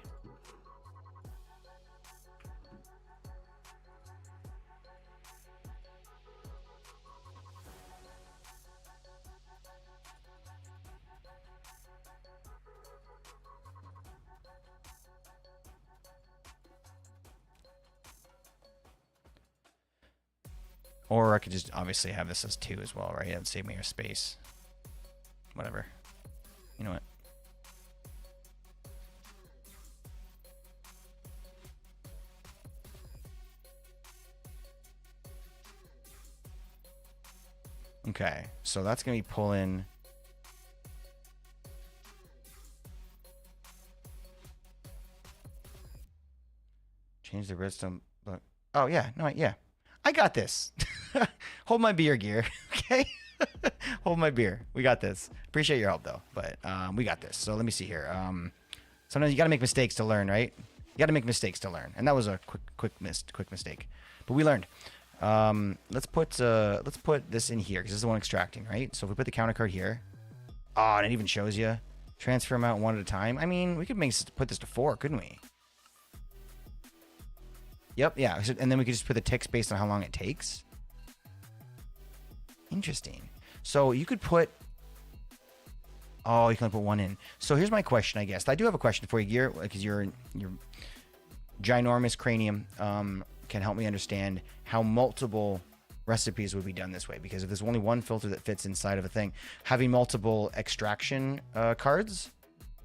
Or I could just obviously have this as 2 as well, right? That'd save me a space. Whatever. You know what? Okay, so that's going to be pulling. Change the redstone. Oh, yeah. No, yeah. I got this. Hold my beer, gear. Okay? Hold my beer. We got this. Appreciate your help, though. But we got this. So let me see here. Sometimes you got to make mistakes to learn, right? You got to make mistakes to learn. And that was a quick mistake. But we learned. Let's put this in here because this is the one extracting, right? So if we put the counter card here, oh, and it even shows you transfer amount 1 at a time. I mean, we could put this to 4, couldn't we? Yep, yeah. So, and then we could just put the ticks based on how long it takes. Interesting. So you could put. Oh, you can only put 1 in. So here's my question, I guess. I do have a question for you, Gear, because your ginormous cranium can help me understand how multiple recipes would be done this way. Because if there's only one filter that fits inside of a thing, having multiple extraction cards.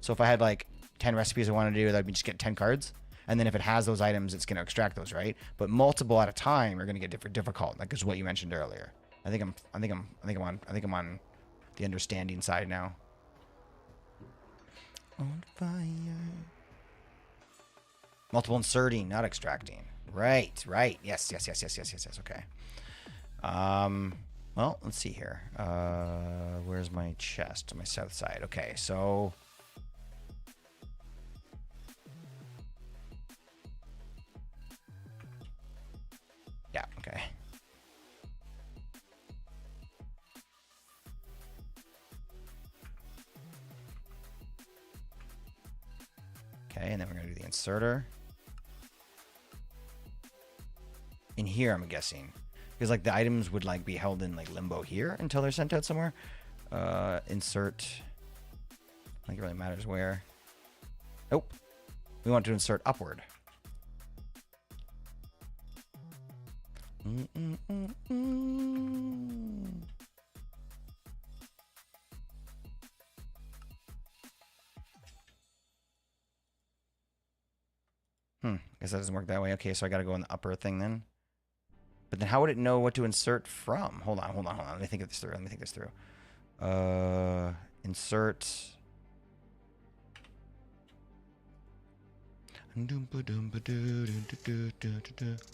So if I had like 10 recipes I want to do, that'd be just get 10 cards. And then if it has those items, it's going to extract those, right? But multiple at a time are going to get difficult, like is what you mentioned earlier. I think I'm on the understanding side now. On fire. Multiple inserting, not extracting. Right. Yes. Okay. Well, let's see here. Where's my chest? My south side. Okay, so yeah, okay. Okay, and then we're gonna do the inserter. In here, I'm guessing. Because like the items would like be held in like limbo here until they're sent out somewhere. Insert. I think it really matters where. Nope. We want to insert upward. Guess that doesn't work that way. Okay, so I gotta go in the upper thing then. But then how would it know what to insert from? Hold on. Let me think this through. Insert.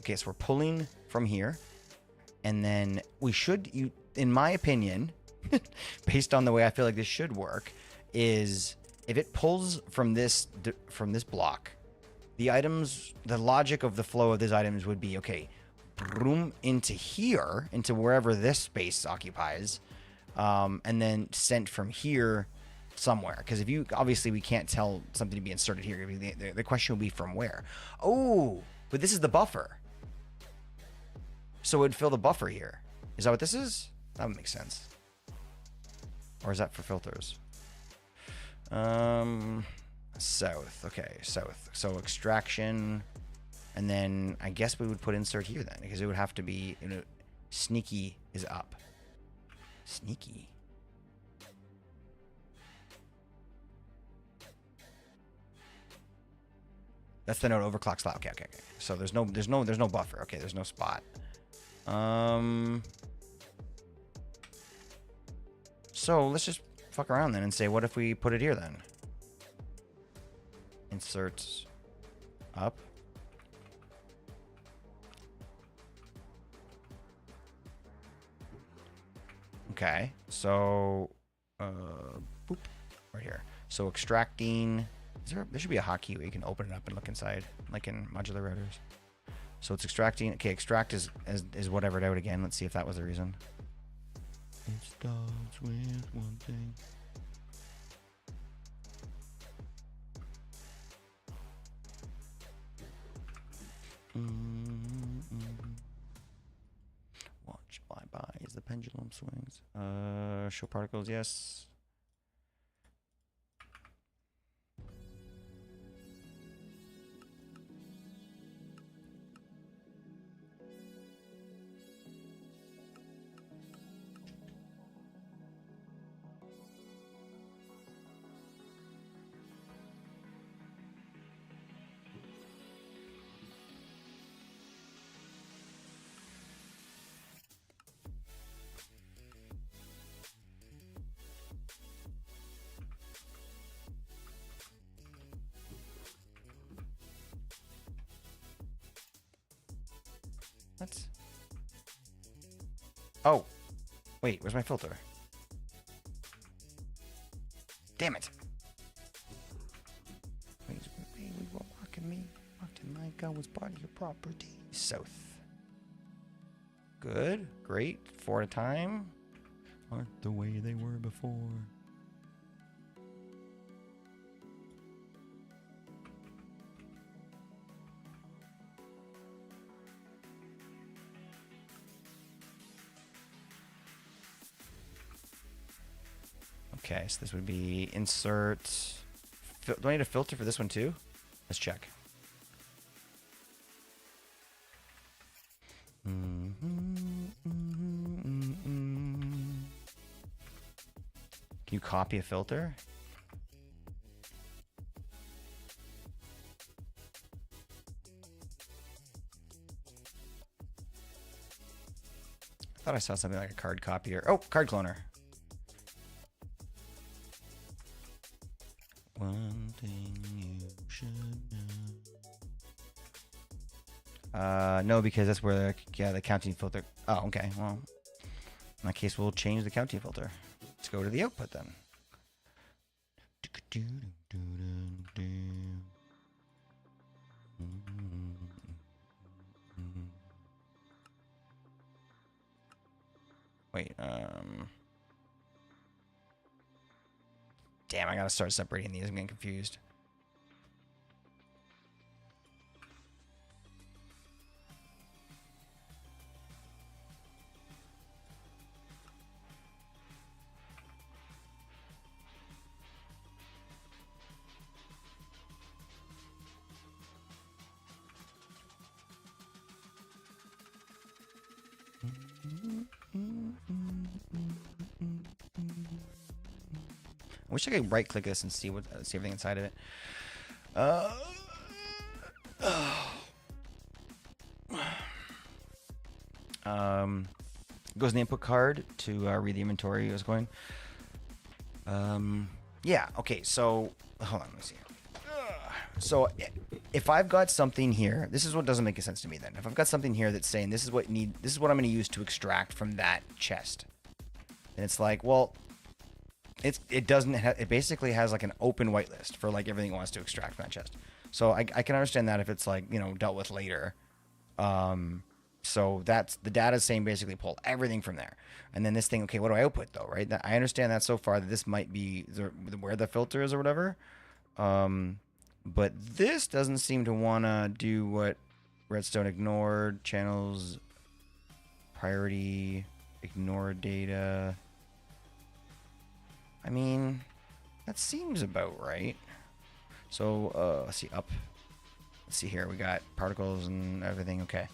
Okay, so we're pulling from here. And then we should, in my opinion, based on the way I feel like this should work, is if it pulls from this block, the items, the logic of the flow of these items would be, okay, room into here, into wherever this space occupies, and then sent from here somewhere. Because if you, obviously we can't tell something to be inserted here. The question will be from where. Oh, but this is the buffer. So it would fill the buffer here. Is that what this is? That would make sense. Or is that for filters? South. Okay, south. So extraction. And then I guess we would put insert here then, because it would have to be, sneaky is up. Sneaky. That's the node overclock slot. Okay. So there's no buffer. Okay, there's no spot. So let's just fuck around then and say, what if we put it here then? Insert up. Okay, so boop, right here. So extracting. There should be a hotkey where you can open it up and look inside, like in modular routers. So it's extracting. Okay, extract is whatever it out again. Let's see if that was the reason. It starts with one thing. Watch bye as the pendulum swings. Show particles, yes. What? Oh. Wait, where's my filter? Damn it. Wait, you were walking me. Acting like I was part of your property. South. Good. Great. 4 at a time. Aren't the way they were before. Okay, so this would be insert. Do I need a filter for this one too? Let's check. Can you copy a filter? Thought I saw something like a card copier. Oh, card cloner. One thing you should know. No, because that's where the counting filter. Oh, okay. Well, in that case, we'll change the counting filter. Let's go to the output then. Wait, damn, I gotta start separating these. I'm getting confused. I wish I could right click this and see see everything inside of it. Goes in the input card to read the inventory it was going. Yeah, okay, so hold on, let me see. So if I've got something here, this is what doesn't make sense to me then. If I've got something here that's saying this is what I'm going to use to extract from that chest. And it's like, well, it basically has like an open whitelist for like everything it wants to extract from that chest. So I can understand that if it's like, you know, dealt with later. So that's the data is saying basically pull everything from there. And then this thing, okay, what do I output though, right? I understand that so far that this might be where the filter is or whatever. But this doesn't seem to want to do what Redstone ignored. Channels, priority, ignore data. I mean, that seems about right. So, let's see, up. Let's see here. We got particles and everything. Okay.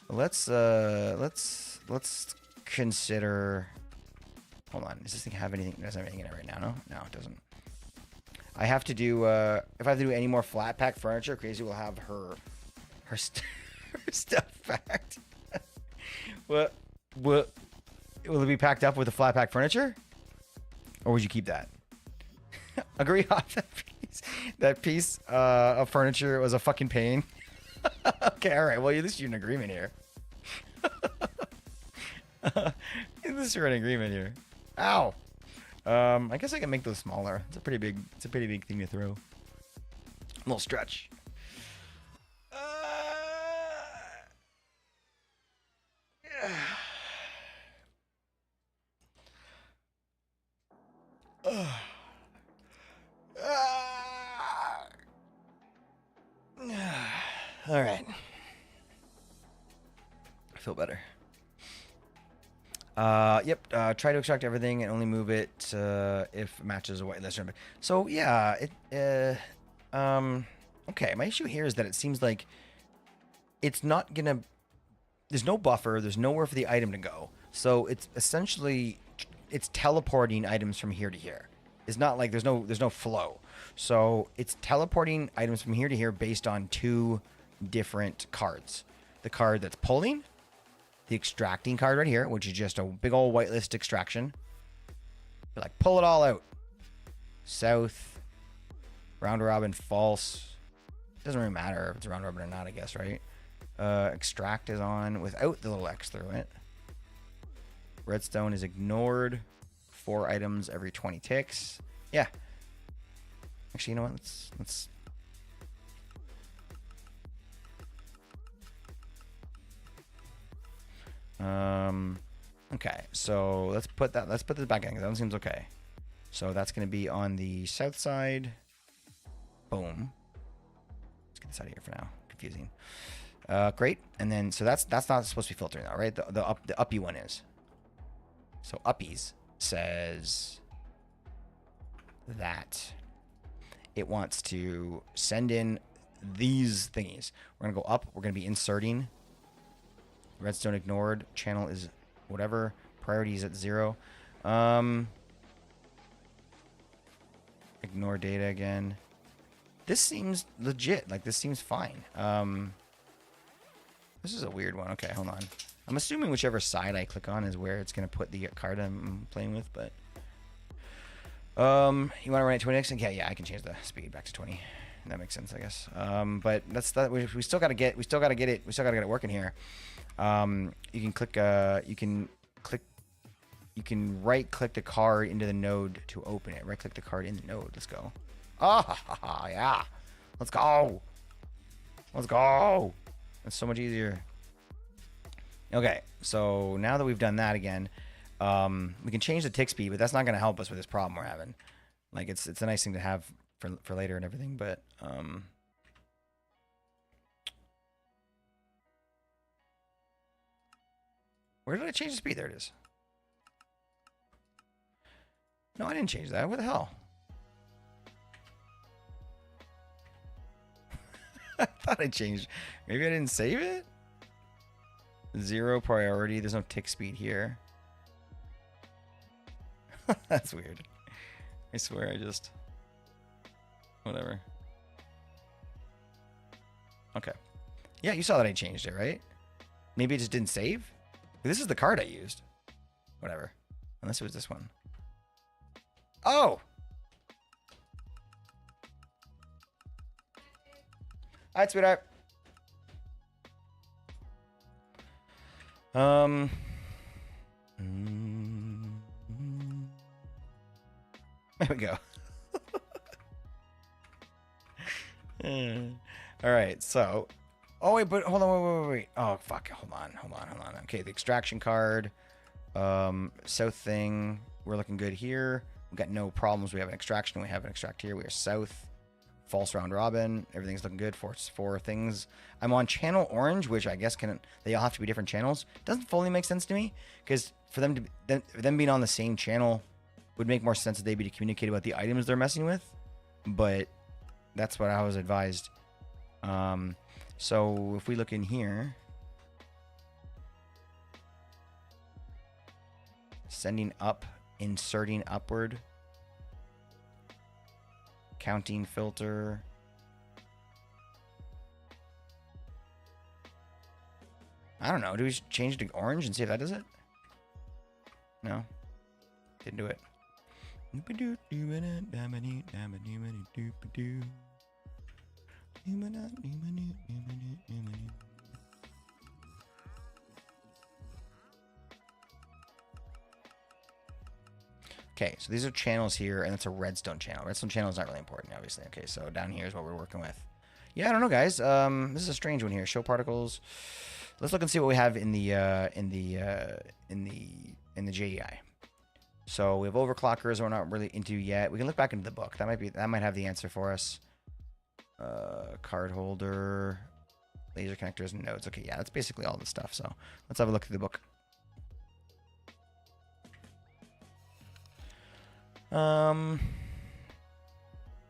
Let's consider. Hold on. Does this thing have anything? It doesn't have anything in it right now. No, it doesn't. I have to do. If I have to do any more flat pack furniture, Crazy will have her stuff packed. What? Will it be packed up with the flat pack furniture, or would you keep that? Agree on that piece. That piece of furniture was a fucking pain. Okay, all right. Well, at least you're in agreement here. At least you're in agreement here. Ow. I guess I can make those smaller. It's a pretty big thing to throw. A little stretch. All right. I feel better. Yep. Try to extract everything and only move it if it matches a whitelist. So yeah, okay. My issue here is that it seems like it's not gonna. There's no buffer. There's nowhere for the item to go. So it's essentially teleporting items from here to here. It's not like there's no flow. So it's teleporting items from here to here based on two different cards. The card that's pulling. The extracting card right here, which is just a big old whitelist extraction. You're like, pull it all out. South, round robin, false. Doesn't really matter if it's round robin or not, I guess, right? Extract is on without the little X through it. Redstone is ignored. 4 items every 20 ticks. Yeah. Actually, you know what? Let's okay, so let's put this back in because that one seems okay. So that's going to be on the south side. Boom. Let's get this out of here for now. Confusing. Great. And then so that's not supposed to be filtering though, right? The uppy one is. So uppies says that it wants to send in these thingies. We're going to go up. We're going to be inserting. Redstone ignored. Channel is whatever. Priority is at 0. Ignore data again. This seems legit. Like, this seems fine. This is a weird one. Okay, hold on. I'm assuming whichever side I click on is where it's going to put the card I'm playing with, but... you want to run at 20x? Yeah, I can change the speed back to 20. That makes sense, I guess. But that's that. We still got to get it working here. You can click. You can right click the card into the node to open it. Right click the card in the node. Let's go. Ah, yeah. Let's go. Let's go. That's so much easier. Okay, so now that we've done that again, we can change the tick speed, but that's not going to help us with this problem we're having. Like, it's a nice thing to have for later and everything, but where did I change the speed? There it is. No, I didn't change that. What the hell? I thought I changed. Maybe I didn't save it? 0 priority. There's no tick speed here. That's weird. I swear I just... Whatever. Okay. Yeah, you saw that I changed it, right? Maybe it just didn't save? This is the card I used. Whatever. Unless it was this one. Oh! Alright, sweetheart. There we go. All right, so... Oh, wait, but hold on, wait. Oh, fuck, hold on. Okay, the extraction card. South thing. We're looking good here. We've got no problems. We have an extraction. We have an extract here. We are south. False round robin. Everything's looking good. Four things. I'm on channel orange, which I guess they all have to be different channels. Doesn't fully make sense to me, because for them being on the same channel would make more sense that they'd be to communicate about the items they're messing with. But that's what I was advised. So if we look in here, sending up, inserting upward, counting filter. I don't know. Do we just change it to orange and see if that does it? No. Didn't do it. Okay, so these are channels here, and it's a redstone channel. Redstone channel is not really important, obviously. Okay, so down here is what we're working with. Yeah, I don't know, guys. This is a strange one here. Show particles. Let's look and see what we have in the JEI. So we have overclockers we're not really into yet. We can look back into the book. That might have the answer for us. Card holder, laser connectors, and nodes. Okay, yeah, that's basically all the stuff. So let's have a look at the book.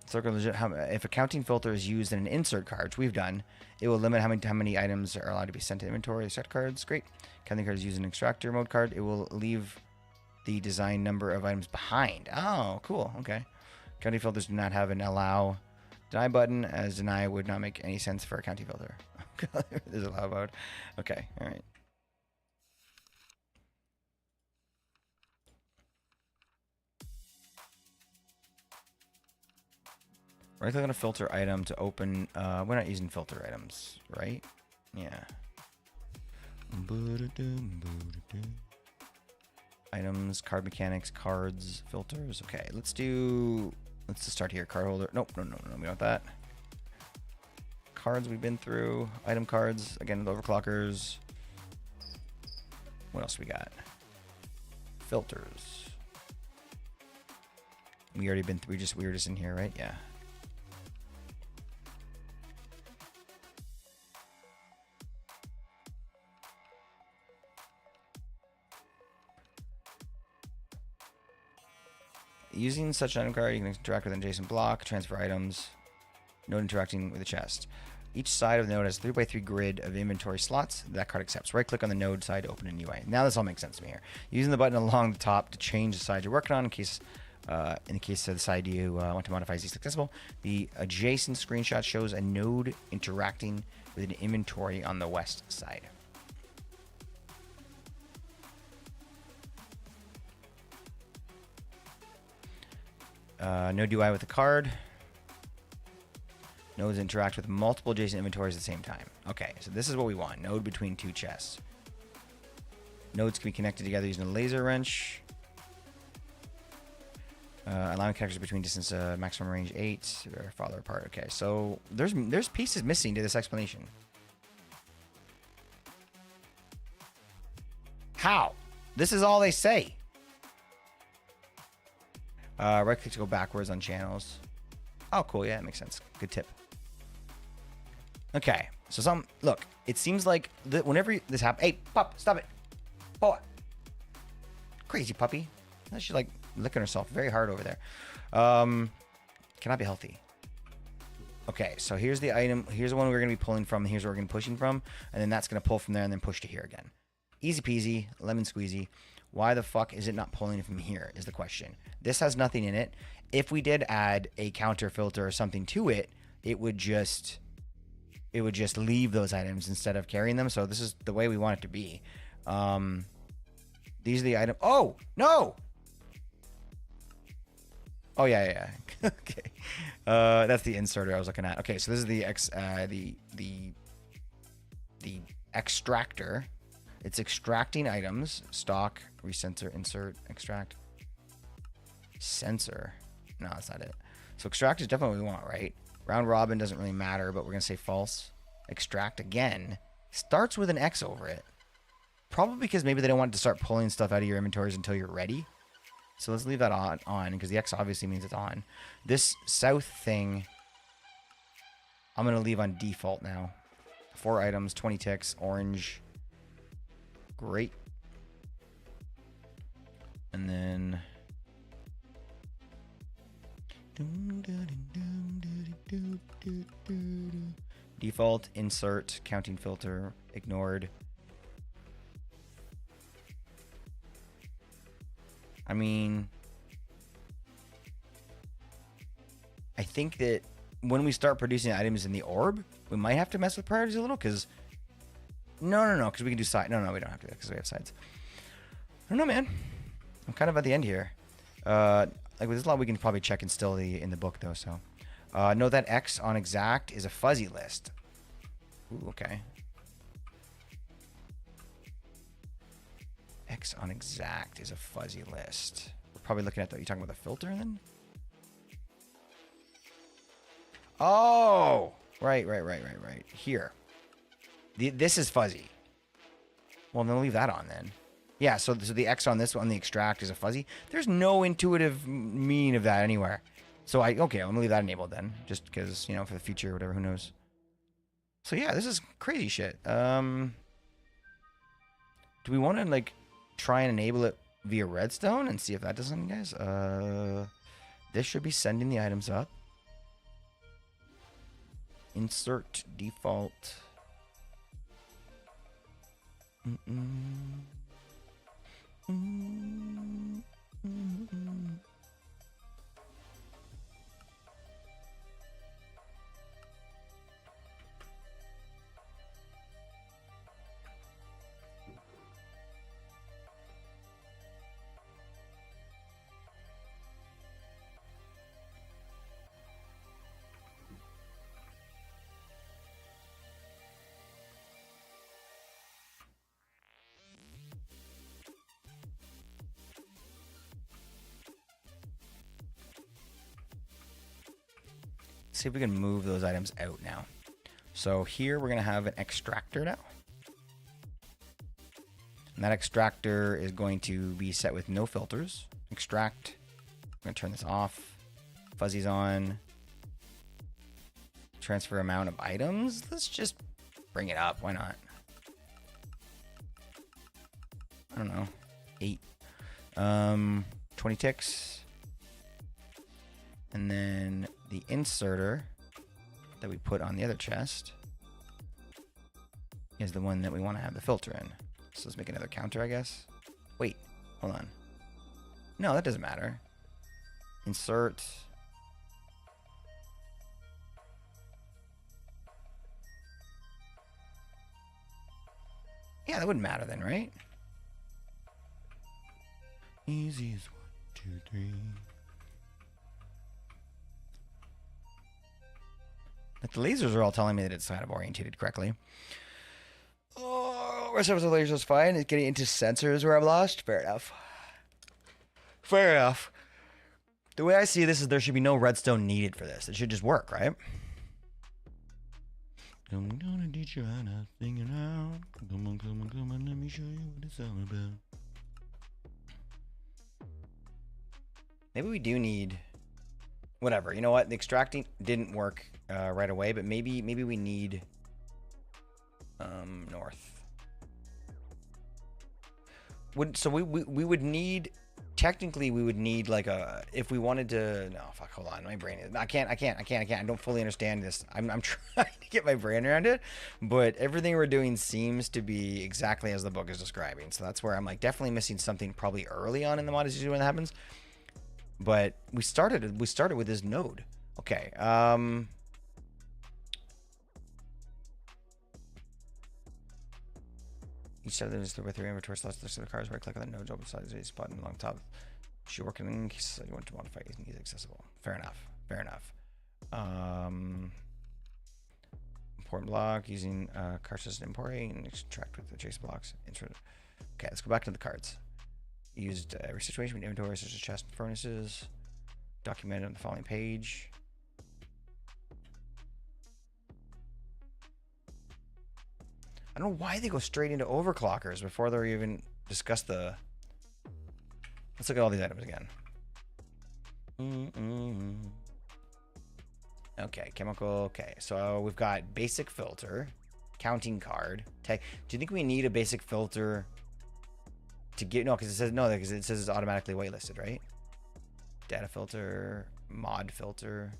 Circle legit. If a counting filter is used in an insert card, which we've done, it will limit how many items are allowed to be sent to inventory. Extract cards, great. Counting card is used in an extractor mode card. It will leave the design number of items behind. Oh, cool. Okay. Counting filters do not have an allow deny button, as deny would not make any sense for a counting filter. There's a allow mode. Okay. All right. Right click on a filter item to open. We're not using filter items, right? Yeah. Items, card mechanics, cards, filters. Okay, let's just start here. Card holder. Nope, no, we don't want that. Cards we've been through. Item cards. Again, the overclockers. What else we got? Filters. We already been through. We were just in here, right? Yeah. Using such an item card, you can interact with an adjacent block, transfer items, node interacting with the chest. Each side of the node has a 3x3 grid of inventory slots that card accepts. Right click on the node side to open a new UI. Now this all makes sense to me here. Using the button along the top to change the side you're working on in the case of the side you want to modify is accessible. The adjacent screenshot shows a node interacting with an inventory on the west side. Node UI with the card. Nodes interact with multiple adjacent inventories at the same time. Okay, so this is what we want. Node between two chests. Nodes can be connected together using a laser wrench. Allowing connectors between distance maximum range 8 or farther apart. Okay, so there's pieces missing to this explanation. How? This is all they say. Right click to go backwards on channels. Oh, cool. Yeah, that makes sense. Good tip. Okay, so look. It seems like whenever this happens, hey, pup, stop it, boy, crazy puppy. She's like licking herself very hard over there. Cannot be healthy. Okay, so here's the item. Here's the one we're gonna be pulling from. Here's where we're gonna be pushing from, and then that's gonna pull from there and then push to here again. Easy peasy, lemon squeezy. Why the fuck is it not pulling from here is the question. This has nothing in it. If we did add a counter filter or something to it, it would just leave those items instead of carrying them. So this is the way we want it to be. These are the items. Oh, no. Oh, yeah. Okay. That's the inserter I was looking at. Okay, so this is the extractor. It's extracting items. Stock, recensor, insert, extract. Sensor. No, that's not it. So extract is definitely what we want, right? Round robin doesn't really matter, but we're going to say false. Extract again. Starts with an X over it. Probably because maybe they don't want to start pulling stuff out of your inventories until you're ready. So let's leave that on because the X obviously means it's on. This south thing, I'm going to leave on default now. 4 items, 20 ticks, orange. Great. And then... default, insert, counting filter, ignored. I mean, I think that when we start producing items in the orb, we might have to mess with priorities a little because... No, because we can do side. No, we don't have to do that because we have sides. I don't know, man. I'm kind of at the end here. Like there's a lot we can probably check and still in the book though. So, know that X on exact is a fuzzy list. Ooh, okay. X on exact is a fuzzy list. We're probably looking at you're talking about the filter then? Oh, right. Here. This is fuzzy. Well, then leave that on then. Yeah, so the X on this one, the extract, is a fuzzy. There's no intuitive meaning of that anywhere. So okay, I'm gonna leave that enabled then, just because, you know, for the future or whatever, who knows. So yeah, this is crazy shit. Do we want to like try and enable it via redstone and see if that does something, guys? This should be sending the items up. Insert default. See if we can move those items out now. So here we're going to have an extractor now. And that extractor is going to be set with no filters. Extract. I'm going to turn this off. Fuzzy's on. Transfer amount of items. Let's just bring it up. Why not? I don't know. 8. 20 ticks. And then the inserter that we put on the other chest is the one that we want to have the filter in. So let's make another counter, I guess. Wait, hold on. No, that doesn't matter. Insert. Yeah, that wouldn't matter then, right? Easy as 1, 2, 3. Like the lasers are all telling me that it's kind of orientated correctly. Oh, rest of the lasers is fine. It's getting into sensors where I'm lost. Fair enough. Fair enough. The way I see this is there should be no redstone needed for this. It should just work, right? I'm gonna teach you how to figure out. Come on, let me show you what it's all about. Maybe we do need... Whatever. You know what? The extracting didn't work right away, but maybe we need... north. So we would need... Technically, we would need like a... If we wanted to... No, fuck, hold on. My brain is... I can't. I don't fully understand this. I'm trying to get my brain around it, but everything we're doing seems to be exactly as the book is describing. So that's where I'm like definitely missing something probably early on in the mod as usually when that happens. But we started with this node. Okay. Each set of them is with your inventory slots. List of the cars. Right click on the node. Open size a spot along top. Should work in case you want to modify it. Easy accessible. Fair enough. Fair enough. Import block using card system importing and extract with the chase blocks. Okay, let's go back to the cards. Used every situation with inventory such as chest and furnaces. Documented on the following page. I don't know why they go straight into overclockers before they're even discuss the... Let's look at all these items again. Okay, chemical. Okay, so we've got basic filter, counting card. Do you think we need a basic filter to get... No, because it says no, because it says it's automatically waitlisted, right? Data filter, mod filter,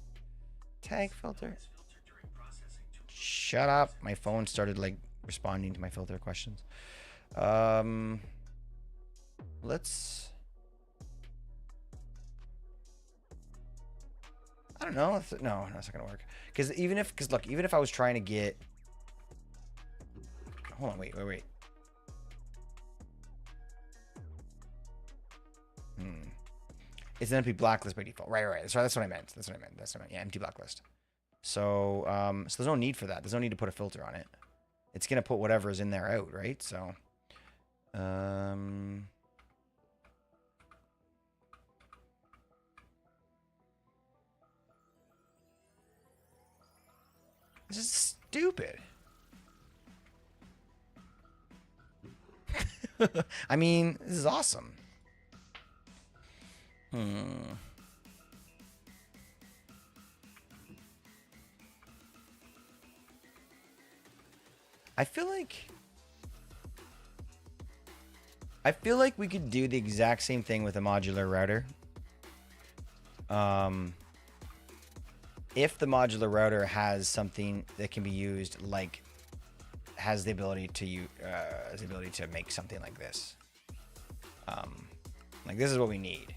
tag filter. Shut up! My phone started like responding to my filter questions. Let's... I don't know. No, that's not gonna work. Because look, even if I was trying to get... Hold on, wait. It's an empty blacklist by default. Right. Sorry, that's what I meant. Yeah, empty blacklist. So, so there's no need for that. There's no need to put a filter on it. It's gonna put whatever is in there out, right? So, this is stupid. I mean, this is awesome. I feel like we could do the exact same thing with a modular router. If the modular router has something that can be used, like has the ability to make something like this. Like this is what we need.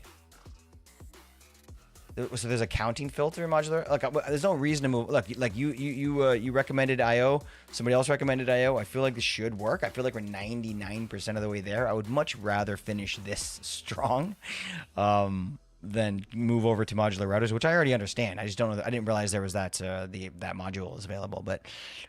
So there's a counting filter in modular. Like there's no reason to move. Look, like you recommended IO. Somebody else recommended IO. I feel like this should work. I feel like we're 99% of the way there. I would much rather finish this strong, than move over to modular routers, which I already understand. I just don't know. I didn't realize there was that that module is available. But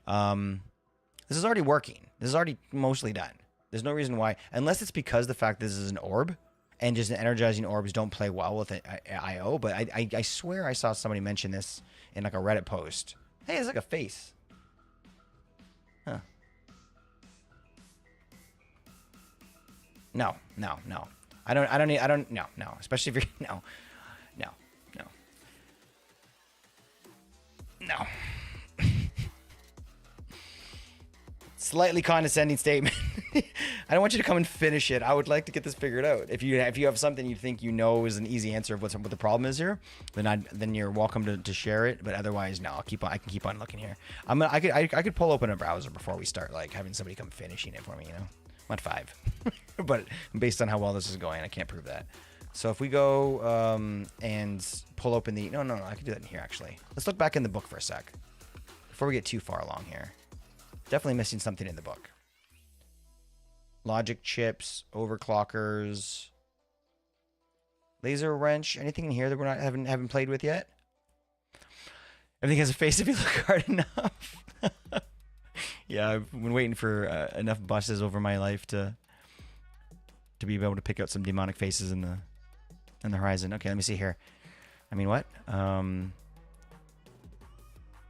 this is already working. This is already mostly done. There's no reason why, unless it's because the fact this is an orb. And just energizing orbs don't play well with IO, but I swear I saw somebody mention this in like a Reddit post. Hey, it's like a face. Huh. No. I don't, no. Especially if you're, no. Slightly condescending statement. I don't want you to come and finish it. I would like to get this figured out. If you have something you think you know is an easy answer of what the problem is here, then you're welcome to share it. But otherwise, no. I can keep on looking here. I could pull open a browser before we start like having somebody come finishing it for me. You know, I'm at 5, but based on how well this is going, I can't prove that. So if we go and pull open the no, I can do that in here actually. Let's look back in the book for a sec before we get too far along here. Definitely missing something in the book. Logic chips, overclockers, laser wrench. Anything in here that we're not haven't played with yet? Everything has a face if you look hard enough. Yeah, I've been waiting for enough buses over my life to be able to pick out some demonic faces in the horizon. Okay, let me see here. I mean, what?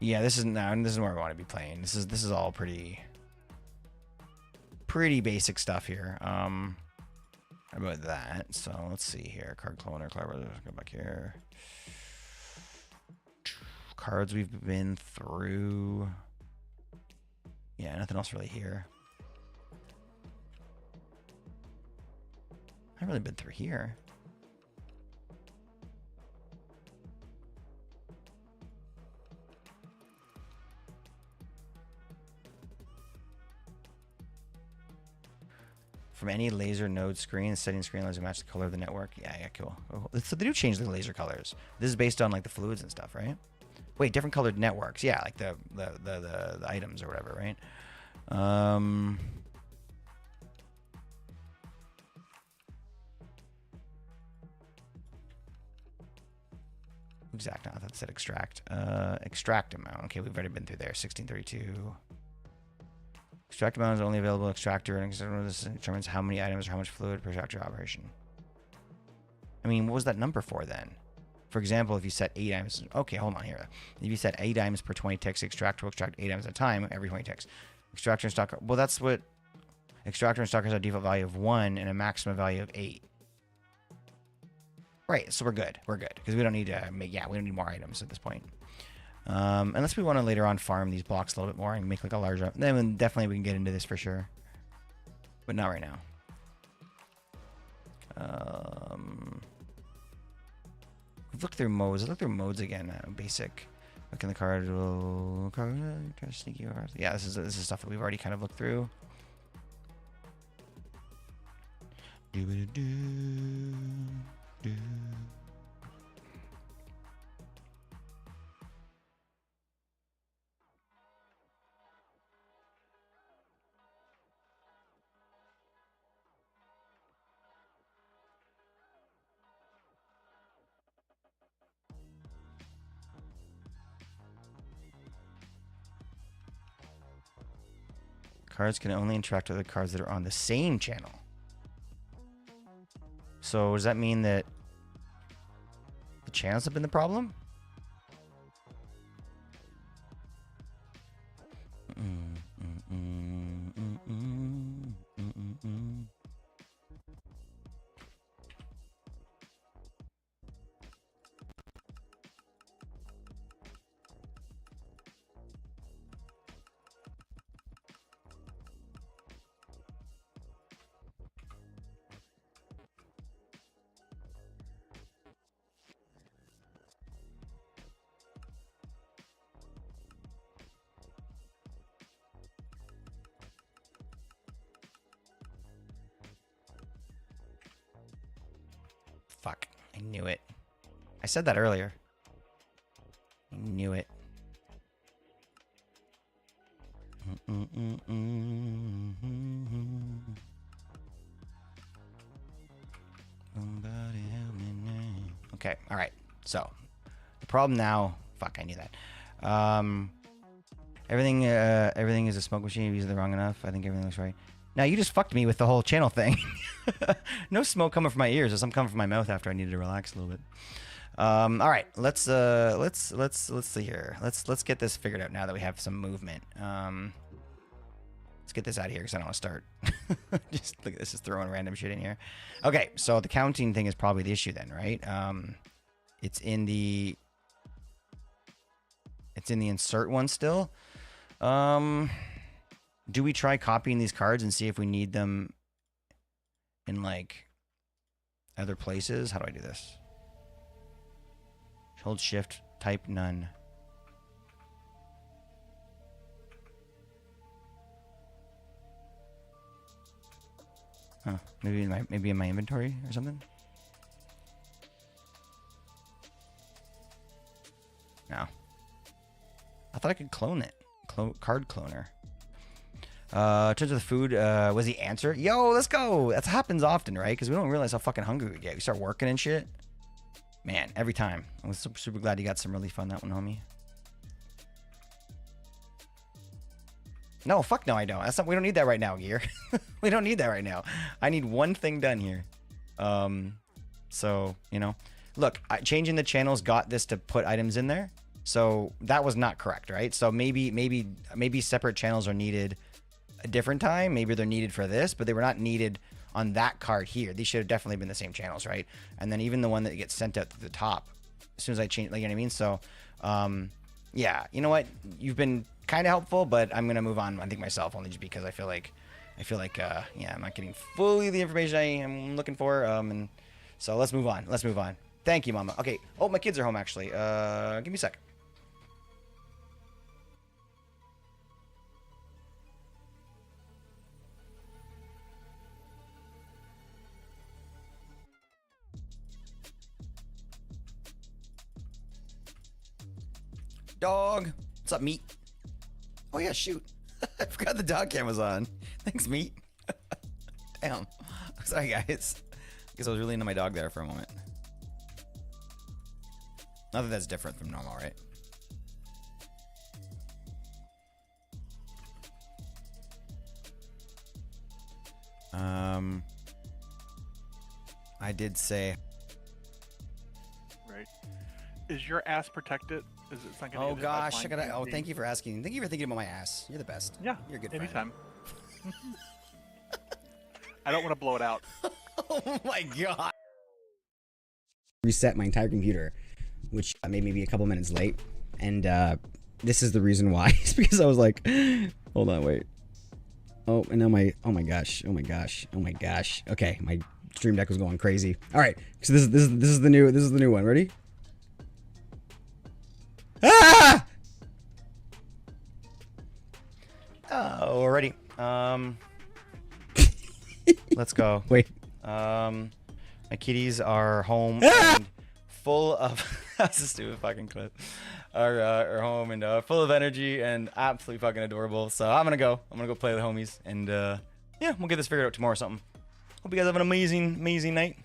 Yeah, this is where I want to be playing. This is all pretty basic stuff here. How about that? So let's see here. Card cloner, let's go back here. Cards we've been through. Yeah, nothing else really here. I haven't really been through here. From any laser node screen, setting screen laser match the color of the network. Yeah, cool. So they do change the laser colors. This is based on like the fluids and stuff, right? Wait, different colored networks. Yeah, like the items or whatever, right? Exact. I thought it said extract. Extract amount. Okay, we've already been through there. 1632. Extract amount is only available extractor, and this determines how many items or how much fluid per extractor operation. I mean, what was that number for then? For example, if you set 8 items, okay, hold on here. If you set 8 items per 20 ticks, the extractor will extract 8 items at a time every 20 ticks. Extractor and stock, well, that's what extractor and stock has a default value of 1 and a maximum value of 8. Right, so we're good. We're good because we don't need to make. Yeah, we don't need more items at this point. Unless we want to later on farm these blocks a little bit more and make like a larger. Then definitely we can get into this for sure, but not right now. We've looked through modes. Let's look through modes again. Basic. Look in the card. Try to sneak you over. Yeah, this is stuff that we've already kind of looked through. Cards can only interact with the cards that are on the same channel. So does that mean that the channels have been the problem? Fuck. I knew it. I said that earlier. I knew it. Somebody help me now. Okay, alright. So, the problem now... Fuck, I knew that. Everything is a smoke machine. If you use it wrong enough, I think everything looks right. Now you just fucked me with the whole channel thing. No smoke coming from my ears. There's some coming from my mouth after I needed to relax a little bit. All right, let's see here. Let's get this figured out now that we have some movement. Let's get this out of here because I don't want to start. Just look at this, is throwing random shit in here. Okay, so the counting thing is probably the issue then, right? It's in the insert one still. Do we try copying these cards and see if we need them in like other places? How do I do this? Hold shift, type none. Huh. Maybe in my inventory or something? No. I thought I could clone it. Card cloner. In terms of the food, was the answer? Yo, let's go. That happens often, right? Because we don't realize how fucking hungry we get. We start working and shit. Man, every time. I was super glad you got some relief on that one, homie. No, fuck no, I don't. That's not. We don't need that right now, Gear. We don't need that right now. I need one thing done here. So you know, look, changing the channels got this to put items in there. So that was not correct, right? So maybe separate channels are needed a different time. Maybe they're needed for this, but they were not needed on that card here. These should have definitely been the same channels, right? And then even the one that gets sent out to the top, as soon as I change, like, you know what I mean? So, yeah, you know what? You've been kind of helpful, but I'm gonna move on. I think myself, only just because I feel like, yeah, I'm not getting fully the information I am looking for. And so let's move on. Let's move on. Thank you, Mama. Okay. Oh, my kids are home actually. Give me a sec. Dog. What's up, Meat? Oh, yeah, shoot. I forgot the dog camera's on. Thanks, Meat. Damn. Sorry, guys. I guess I was really into my dog there for a moment. Not that that's different from normal, right? I did say... Right. Is your ass protected? Is it something? Oh gosh, I gotta. Oh, thank you for asking. Thank you for thinking about my ass. You're the best. Yeah, you're a good friend. anytime. I don't want to blow it out. Oh my god. Reset my entire computer, which made me be a couple minutes late, and this is the reason why. It's because I was like, hold on, wait. Oh, and now oh my gosh. Okay, my stream deck was going crazy. All right, so this is the new one. Ready? Ah! Oh, we're ready. Let's go. Wait. My kitties are home and full of that's a stupid fucking clip. Are home and full of energy and absolutely fucking adorable. So I'm gonna go play with the homies and yeah, we'll get this figured out tomorrow or something. Hope you guys have an amazing night.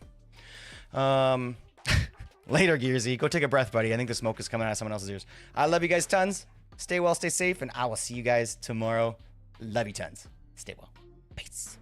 Later, Gearsy. Go take a breath, buddy. I think the smoke is coming out of someone else's ears. I love you guys tons. Stay well, stay safe, and I will see you guys tomorrow. Love you tons. Stay well. Peace.